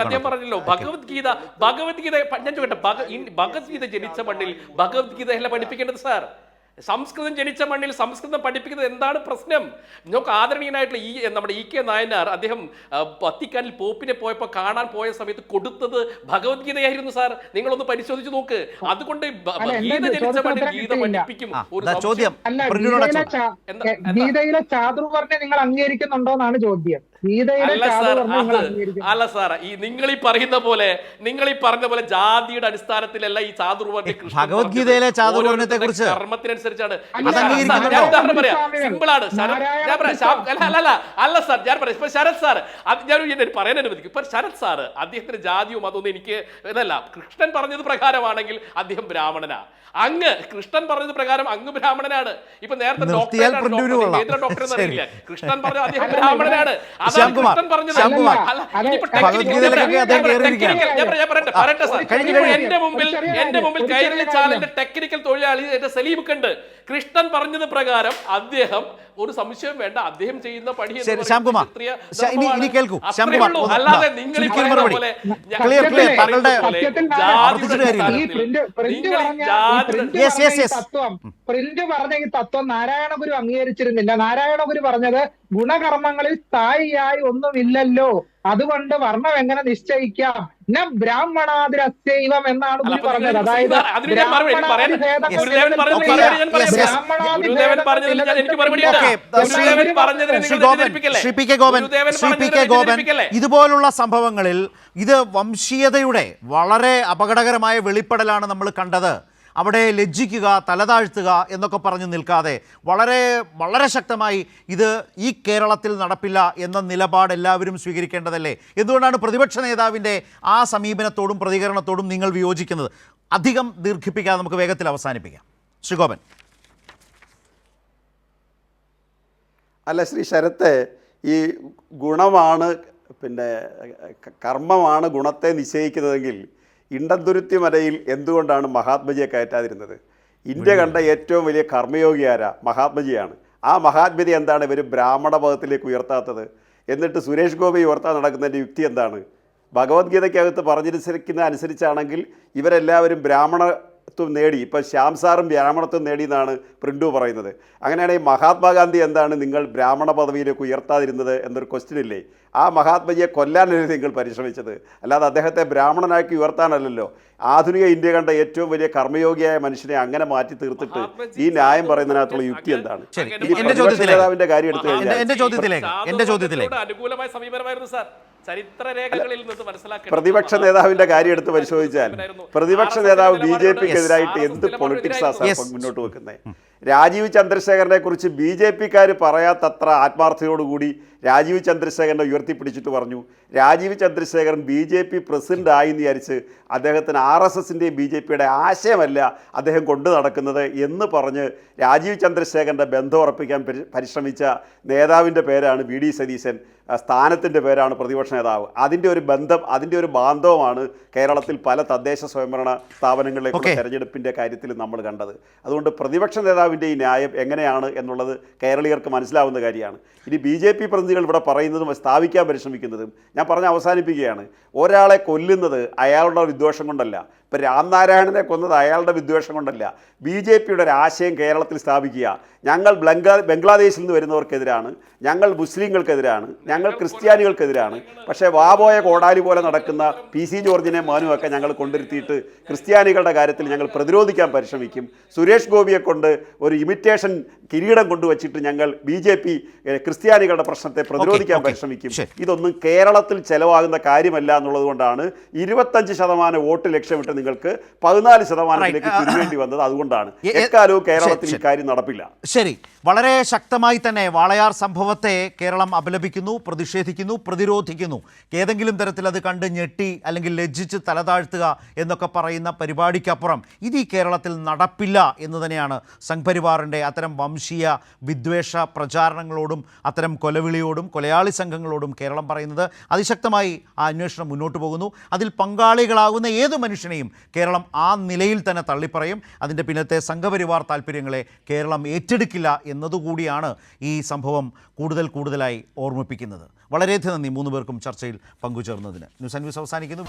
[SPEAKER 3] അദ്ദേഹം പറഞ്ഞല്ലോ ഭഗവത്ഗീത ഞാൻ ചോദിക്കട്ടെ, ഭഗവത്ഗീത ജനിച്ച മണ്ണിൽ ഭഗവത്ഗീത അല്ല പഠിപ്പിക്കേണ്ടത് സാർ. സംസ്കൃതം ജനിച്ച മണ്ണിൽ സംസ്കൃതം പഠിപ്പിക്കുന്നത് എന്താണ് പ്രശ്നം? നമുക്ക് ആദരണീയനായിട്ടുള്ള നമ്മുടെ EK നായനാർ അദ്ദേഹം വത്തിക്കാനിൽ പോപ്പിനെ പോയപ്പോൾ കാണാൻ പോയ സമയത്ത് കൊടുത്തത് ഭഗവത്ഗീതയായിരുന്നു സാർ. നിങ്ങളൊന്ന് പരിശോധിച്ച് നോക്ക്. അതുകൊണ്ട് ഗീത ജനിച്ച മണ്ണിൽ ഗീത പഠിപ്പിക്കും.
[SPEAKER 2] ഗീതയിലെ ചാതുർവർണ്ണ്യം നിങ്ങൾ അംഗീകരിക്കുന്നുണ്ടോ എന്നാണ് ചോദ്യം.
[SPEAKER 3] അല്ല സാർ, ഈ നിങ്ങൾ ഈ പറയുന്ന പോലെ ജാതിയുടെ അടിസ്ഥാനത്തിലല്ല ഈ ചാതുർവർണ്ണ്യ
[SPEAKER 1] ഭഗവത്ഗീതയിലെ ചാതുർവർണ്ണ്യത്തെ കുറിച്ച്
[SPEAKER 3] കർമ്മത്തിനനുസരിച്ചാണ്. സിമ്പിൾ ആണ്. അല്ല സാർ, ഞാൻ പറയാം. ഇപ്പൊ ശരത് സാർ, ഞാൻ പറയാൻ അനുവദിക്കും. ഇപ്പൊ ശരത് സാർ അദ്ദേഹത്തിന്റെ ജാതിയോ മതമൊന്നും എനിക്ക് ഇതല്ല. കൃഷ്ണൻ പറഞ്ഞത് പ്രകാരമാണെങ്കിൽ അദ്ദേഹം ബ്രാഹ്മണനാ. അങ്ങ് കൃഷ്ണൻ പറഞ്ഞത് പ്രകാരം അങ്ങ് ബ്രാഹ്മണനാണ്. ഇപ്പൊ നേരത്തെ ഡോക്ടർ എന്നറിയില്ല, കൃഷ്ണൻ പറഞ്ഞ അദ്ദേഹം ബ്രാഹ്മണനാണ്. അതാണ് കൃഷ്ണൻ പറഞ്ഞത്. എന്റെ മുമ്പിൽ കൈരളി ചാനലിന്റെ ടെക്നിക്കൽ തൊഴിലാളി സലീമുക്ക് ഉണ്ട്. കൃഷ്ണൻ പറഞ്ഞത് പ്രകാരം അദ്ദേഹം, ഒരു സംശയം വേണ്ട, അദ്ദേഹം ചെയ്യുന്ന പണി അല്ലാതെ നിങ്ങൾ
[SPEAKER 2] പ്രിന്റ് പറഞ്ഞ ഈ തത്വം നാരായണഗുരു അംഗീകരിച്ചിരുന്നില്ല. നാരായണഗുരു പറഞ്ഞത് ഗുണകർമ്മങ്ങളിൽ സ്ഥായിയായി ഒന്നുമില്ലല്ലോ, അതുകൊണ്ട് വർണ്ണം എങ്ങനെ നിശ്ചയിക്കാം? ന ബ്രാഹ്മണാതിരസ്യൈവം എന്നാണ് ഗുരു പറഞ്ഞത്. അതായത്
[SPEAKER 1] ഇതുപോലുള്ള സംഭവങ്ങളിൽ ഇത് വംശീയതയുടെ വളരെ അപകടകരമായ വെളിപ്പെടലാണ് നമ്മൾ കണ്ടത്. അവിടെ ലജ്ജിക്കുക, തലതാഴ്ത്തുക എന്നൊക്കെ പറഞ്ഞു നിൽക്കാതെ വളരെ വളരെ ശക്തമായി ഇത് ഈ കേരളത്തിൽ നടപ്പില്ല എന്ന നിലപാട് എല്ലാവരും സ്വീകരിക്കേണ്ടതല്ലേ? എന്തുകൊണ്ടാണ് പ്രതിപക്ഷ നേതാവിൻ്റെ ആ സമീപനത്തോടും പ്രതികരണത്തോടും നിങ്ങൾ വിയോജിക്കുന്നത്? അധികം ദീർഘിപ്പിക്കാതെ നമുക്ക് വേഗത്തിൽ അവസാനിപ്പിക്കാം. ശ്രീ ഗോപൻ.
[SPEAKER 4] അല്ല ശ്രീ ശരത്ത്, ഈ ഗുണമാണ് കർമ്മമാണ് ഗുണത്തെ നിശ്ചയിക്കുന്നതെങ്കിൽ ഇണ്ടന്തുരുത്തി മലയിൽ എന്തുകൊണ്ടാണ് മഹാത്മജിയെ കയറ്റാതിരുന്നത്? ഇന്ത്യ കണ്ട ഏറ്റവും വലിയ കർമ്മയോഗി ആരാ? മഹാത്മജിയാണ്. ആ മഹാത്മജി എന്താണ് ഇവർ ബ്രാഹ്മണ പദത്തിലേക്ക് ഉയർത്താത്തത്? എന്നിട്ട് സുരേഷ് ഗോപി ഉയർത്താൻ നടക്കുന്നതിൻ്റെ യുക്തി എന്താണ്? ഭഗവത്ഗീതയ്ക്കകത്ത് പറഞ്ഞിരിക്കുന്ന അനുസരിച്ചാണെങ്കിൽ ഇവരെല്ലാവരും ബ്രാഹ്മണത്വം നേടി. ഇപ്പം ശ്യാം സാറും ബ്രാഹ്മണത്വം നേടിയെന്നാണ് പ്രിൻഡു പറയുന്നത്. അങ്ങനെയാണെങ്കിൽ മഹാത്മാഗാന്ധി എന്താണ് നിങ്ങൾ ബ്രാഹ്മണ പദവിയിലേക്ക് ഉയർത്താതിരുന്നത് എന്നൊരു ക്വസ്റ്റ്യൻ ഇല്ലേ? ആ മഹാത്മജിയെ കൊല്ലാനല്ലേ നിങ്ങൾ പരിശ്രമിച്ചത്, അല്ലാതെ അദ്ദേഹത്തെ ബ്രാഹ്മണനാക്കി ഉയർത്താനല്ലല്ലോ. ആധുനിക ഇന്ത്യ കണ്ട ഏറ്റവും വലിയ കർമ്മയോഗിയായ മനുഷ്യനെ അങ്ങനെ മാറ്റി തീർത്തിട്ട് ഈ ന്യായം പറയുന്നതിനകത്തുള്ള യുക്തി എന്താണ്? നേതാവിന്റെ കാര്യം എടുത്തു കഴിഞ്ഞാൽ
[SPEAKER 3] അനുകൂലമായ സമീപനമായിരുന്നു സാർ. ചരിത്രരേഖകളിൽ നിന്ന് മനസ്സിലാക്കി
[SPEAKER 4] പ്രതിപക്ഷ നേതാവിന്റെ കാര്യം എടുത്ത് പരിശോധിച്ചാൽ പ്രതിപക്ഷ നേതാവ് BJP-ക്കെതിരായിട്ട് എന്ത് പൊളിറ്റിക്സാ മുന്നോട്ട് വെക്കുന്നത്? രാജീവ് ചന്ദ്രശേഖരനെ കുറിച്ച് BJP-ക്കാർ പറയാത്തത്ര ആത്മാർത്ഥതയോടുകൂടി രാജീവ് ചന്ദ്രശേഖരനെ ഉയർത്തിപ്പിടിച്ചിട്ട് പറഞ്ഞു രാജീവ് ചന്ദ്രശേഖരൻ BJP പ്രസിഡന്റ് ആയി എന്ന് വിചാരിച്ച് അദ്ദേഹത്തിന് RSSന്റെയും BJP-യുടെ ആശയമല്ല അദ്ദേഹം കൊണ്ടു നടക്കുന്നത് എന്ന് പറഞ്ഞ് രാജീവ് ചന്ദ്രശേഖരൻ്റെ ബന്ധം ഉറപ്പിക്കാൻ പരിശ്രമിച്ച നേതാവിൻ്റെ പേരാണ് VD സതീശൻ. സ്ഥാനത്തിൻ്റെ പേരാണ് പ്രതിപക്ഷ നേതാവ്. അതിൻ്റെ ഒരു ബന്ധം, അതിൻ്റെ ഒരു ബാന്ധവമാണ് കേരളത്തിൽ പല തദ്ദേശ സ്വയംഭരണ സ്ഥാപനങ്ങളിലേക്കുള്ള തെരഞ്ഞെടുപ്പിൻ്റെ കാര്യത്തിൽ നമ്മൾ കണ്ടത്. അതുകൊണ്ട് പ്രതിപക്ഷ നേതാവിൻ്റെ ഈ ന്യായം എങ്ങനെയാണ് എന്നുള്ളത് കേരളീയർക്ക് മനസ്സിലാവുന്ന കാര്യമാണ്. ഇനി BJP പ്രതിനിധികൾ ഇവിടെ പറയുന്നതും സ്ഥാപിക്കാൻ പരിശ്രമിക്കുന്നതും ഞാൻ പറഞ്ഞ് അവസാനിപ്പിക്കുകയാണ്. ഒരാളെ കൊല്ലുന്നത് അയാളുടെ വിദ്വേഷം കൊണ്ടല്ല. ഇപ്പം രാംനാരായണനെ കൊന്നത് അയാളുടെ വിദ്വേഷം കൊണ്ടല്ല. BJP-യുടെ ഒരു ആശയം കേരളത്തിൽ സ്ഥാപിക്കുക. ഞങ്ങൾ ബംഗ്ലാദേശിൽ നിന്ന് വരുന്നവർക്കെതിരാണ്, ഞങ്ങൾ മുസ്ലിങ്ങൾക്കെതിരാണ്, ഞങ്ങൾ ക്രിസ്ത്യാനികൾക്കെതിരാണ്. പക്ഷേ വാബോയ കോടാലി പോലെ നടക്കുന്ന PC ജോർജിനെ മാനുമൊക്കെ ഞങ്ങൾ കൊണ്ടിരുത്തിയിട്ട് ക്രിസ്ത്യാനികളുടെ കാര്യത്തിൽ ഞങ്ങൾ പ്രതിരോധിക്കാൻ പരിശ്രമിക്കും. സുരേഷ് ഗോപിയെ കൊണ്ട് ഒരു ഇമിറ്റേഷൻ കിരീടം കൊണ്ടുവച്ചിട്ട് ഞങ്ങൾ BJP ക്രിസ്ത്യാനികളുടെ പ്രശ്നത്തെ പ്രതിരോധിക്കാൻ പരിശ്രമിക്കും. ഇതൊന്നും കേരളത്തിൽ ചെലവാകുന്ന കാര്യമല്ല എന്നുള്ളത് കൊണ്ടാണ് 25% വോട്ട് ലക്ഷ്യമിട്ട് നിങ്ങൾക്ക് 14%ത്തിലേക്ക് ചുരുങ്ങേണ്ടി വന്നത്. അതുകൊണ്ടാണ് എക്കാലവും കേരളത്തിൽ ഈ കാര്യം നടപ്പില്ല.
[SPEAKER 1] ശരി, വളരെ ശക്തമായി തന്നെ വാളയാർ സംഭവത്തെ കേരളം അപലപിക്കുന്നു, പ്രതിഷേധിക്കുന്നു, പ്രതിരോധിക്കുന്നു. ഏതെങ്കിലും തരത്തിൽ അത് കണ്ട് ഞെട്ടി അല്ലെങ്കിൽ ലജ്ജിച്ച് തലതാഴ്ത്തുക എന്നൊക്കെ പറയുന്ന പരിപാടിക്കപ്പുറം ഇത് ഈ കേരളത്തിൽ നടപ്പില്ല എന്ന് തന്നെയാണ് സംഘ്പരിവാറിൻ്റെ അത്തരം വംശീയ വിദ്വേഷ പ്രചാരണങ്ങളോടും അത്തരം കൊലവിളിയോടും കൊലയാളി സംഘങ്ങളോടും കേരളം പറയുന്നത്. അതിശക്തമായി ആ അന്വേഷണം മുന്നോട്ട് പോകുന്നു. അതിൽ പങ്കാളികളാകുന്ന ഏത് മനുഷ്യനെയും കേരളം ആ നിലയിൽ തന്നെ തള്ളിപ്പറയും. അതിൻ്റെ പിന്നത്തെ സംഘപരിവാർ താല്പര്യങ്ങളെ കേരളം ഏറ്റെടുക്കില്ല എന്നതുകൂടിയാണ് ഈ സംഭവം കൂടുതലായി ഓർമ്മിപ്പിക്കുന്നത്. വളരെയധികം നന്ദി 3 പേർക്കും ചർച്ചയിൽ പങ്കുചേർന്നതിന്. ന്യൂസ് ആൻഡ് വ്യൂസ് അവസാനിക്കുന്നു.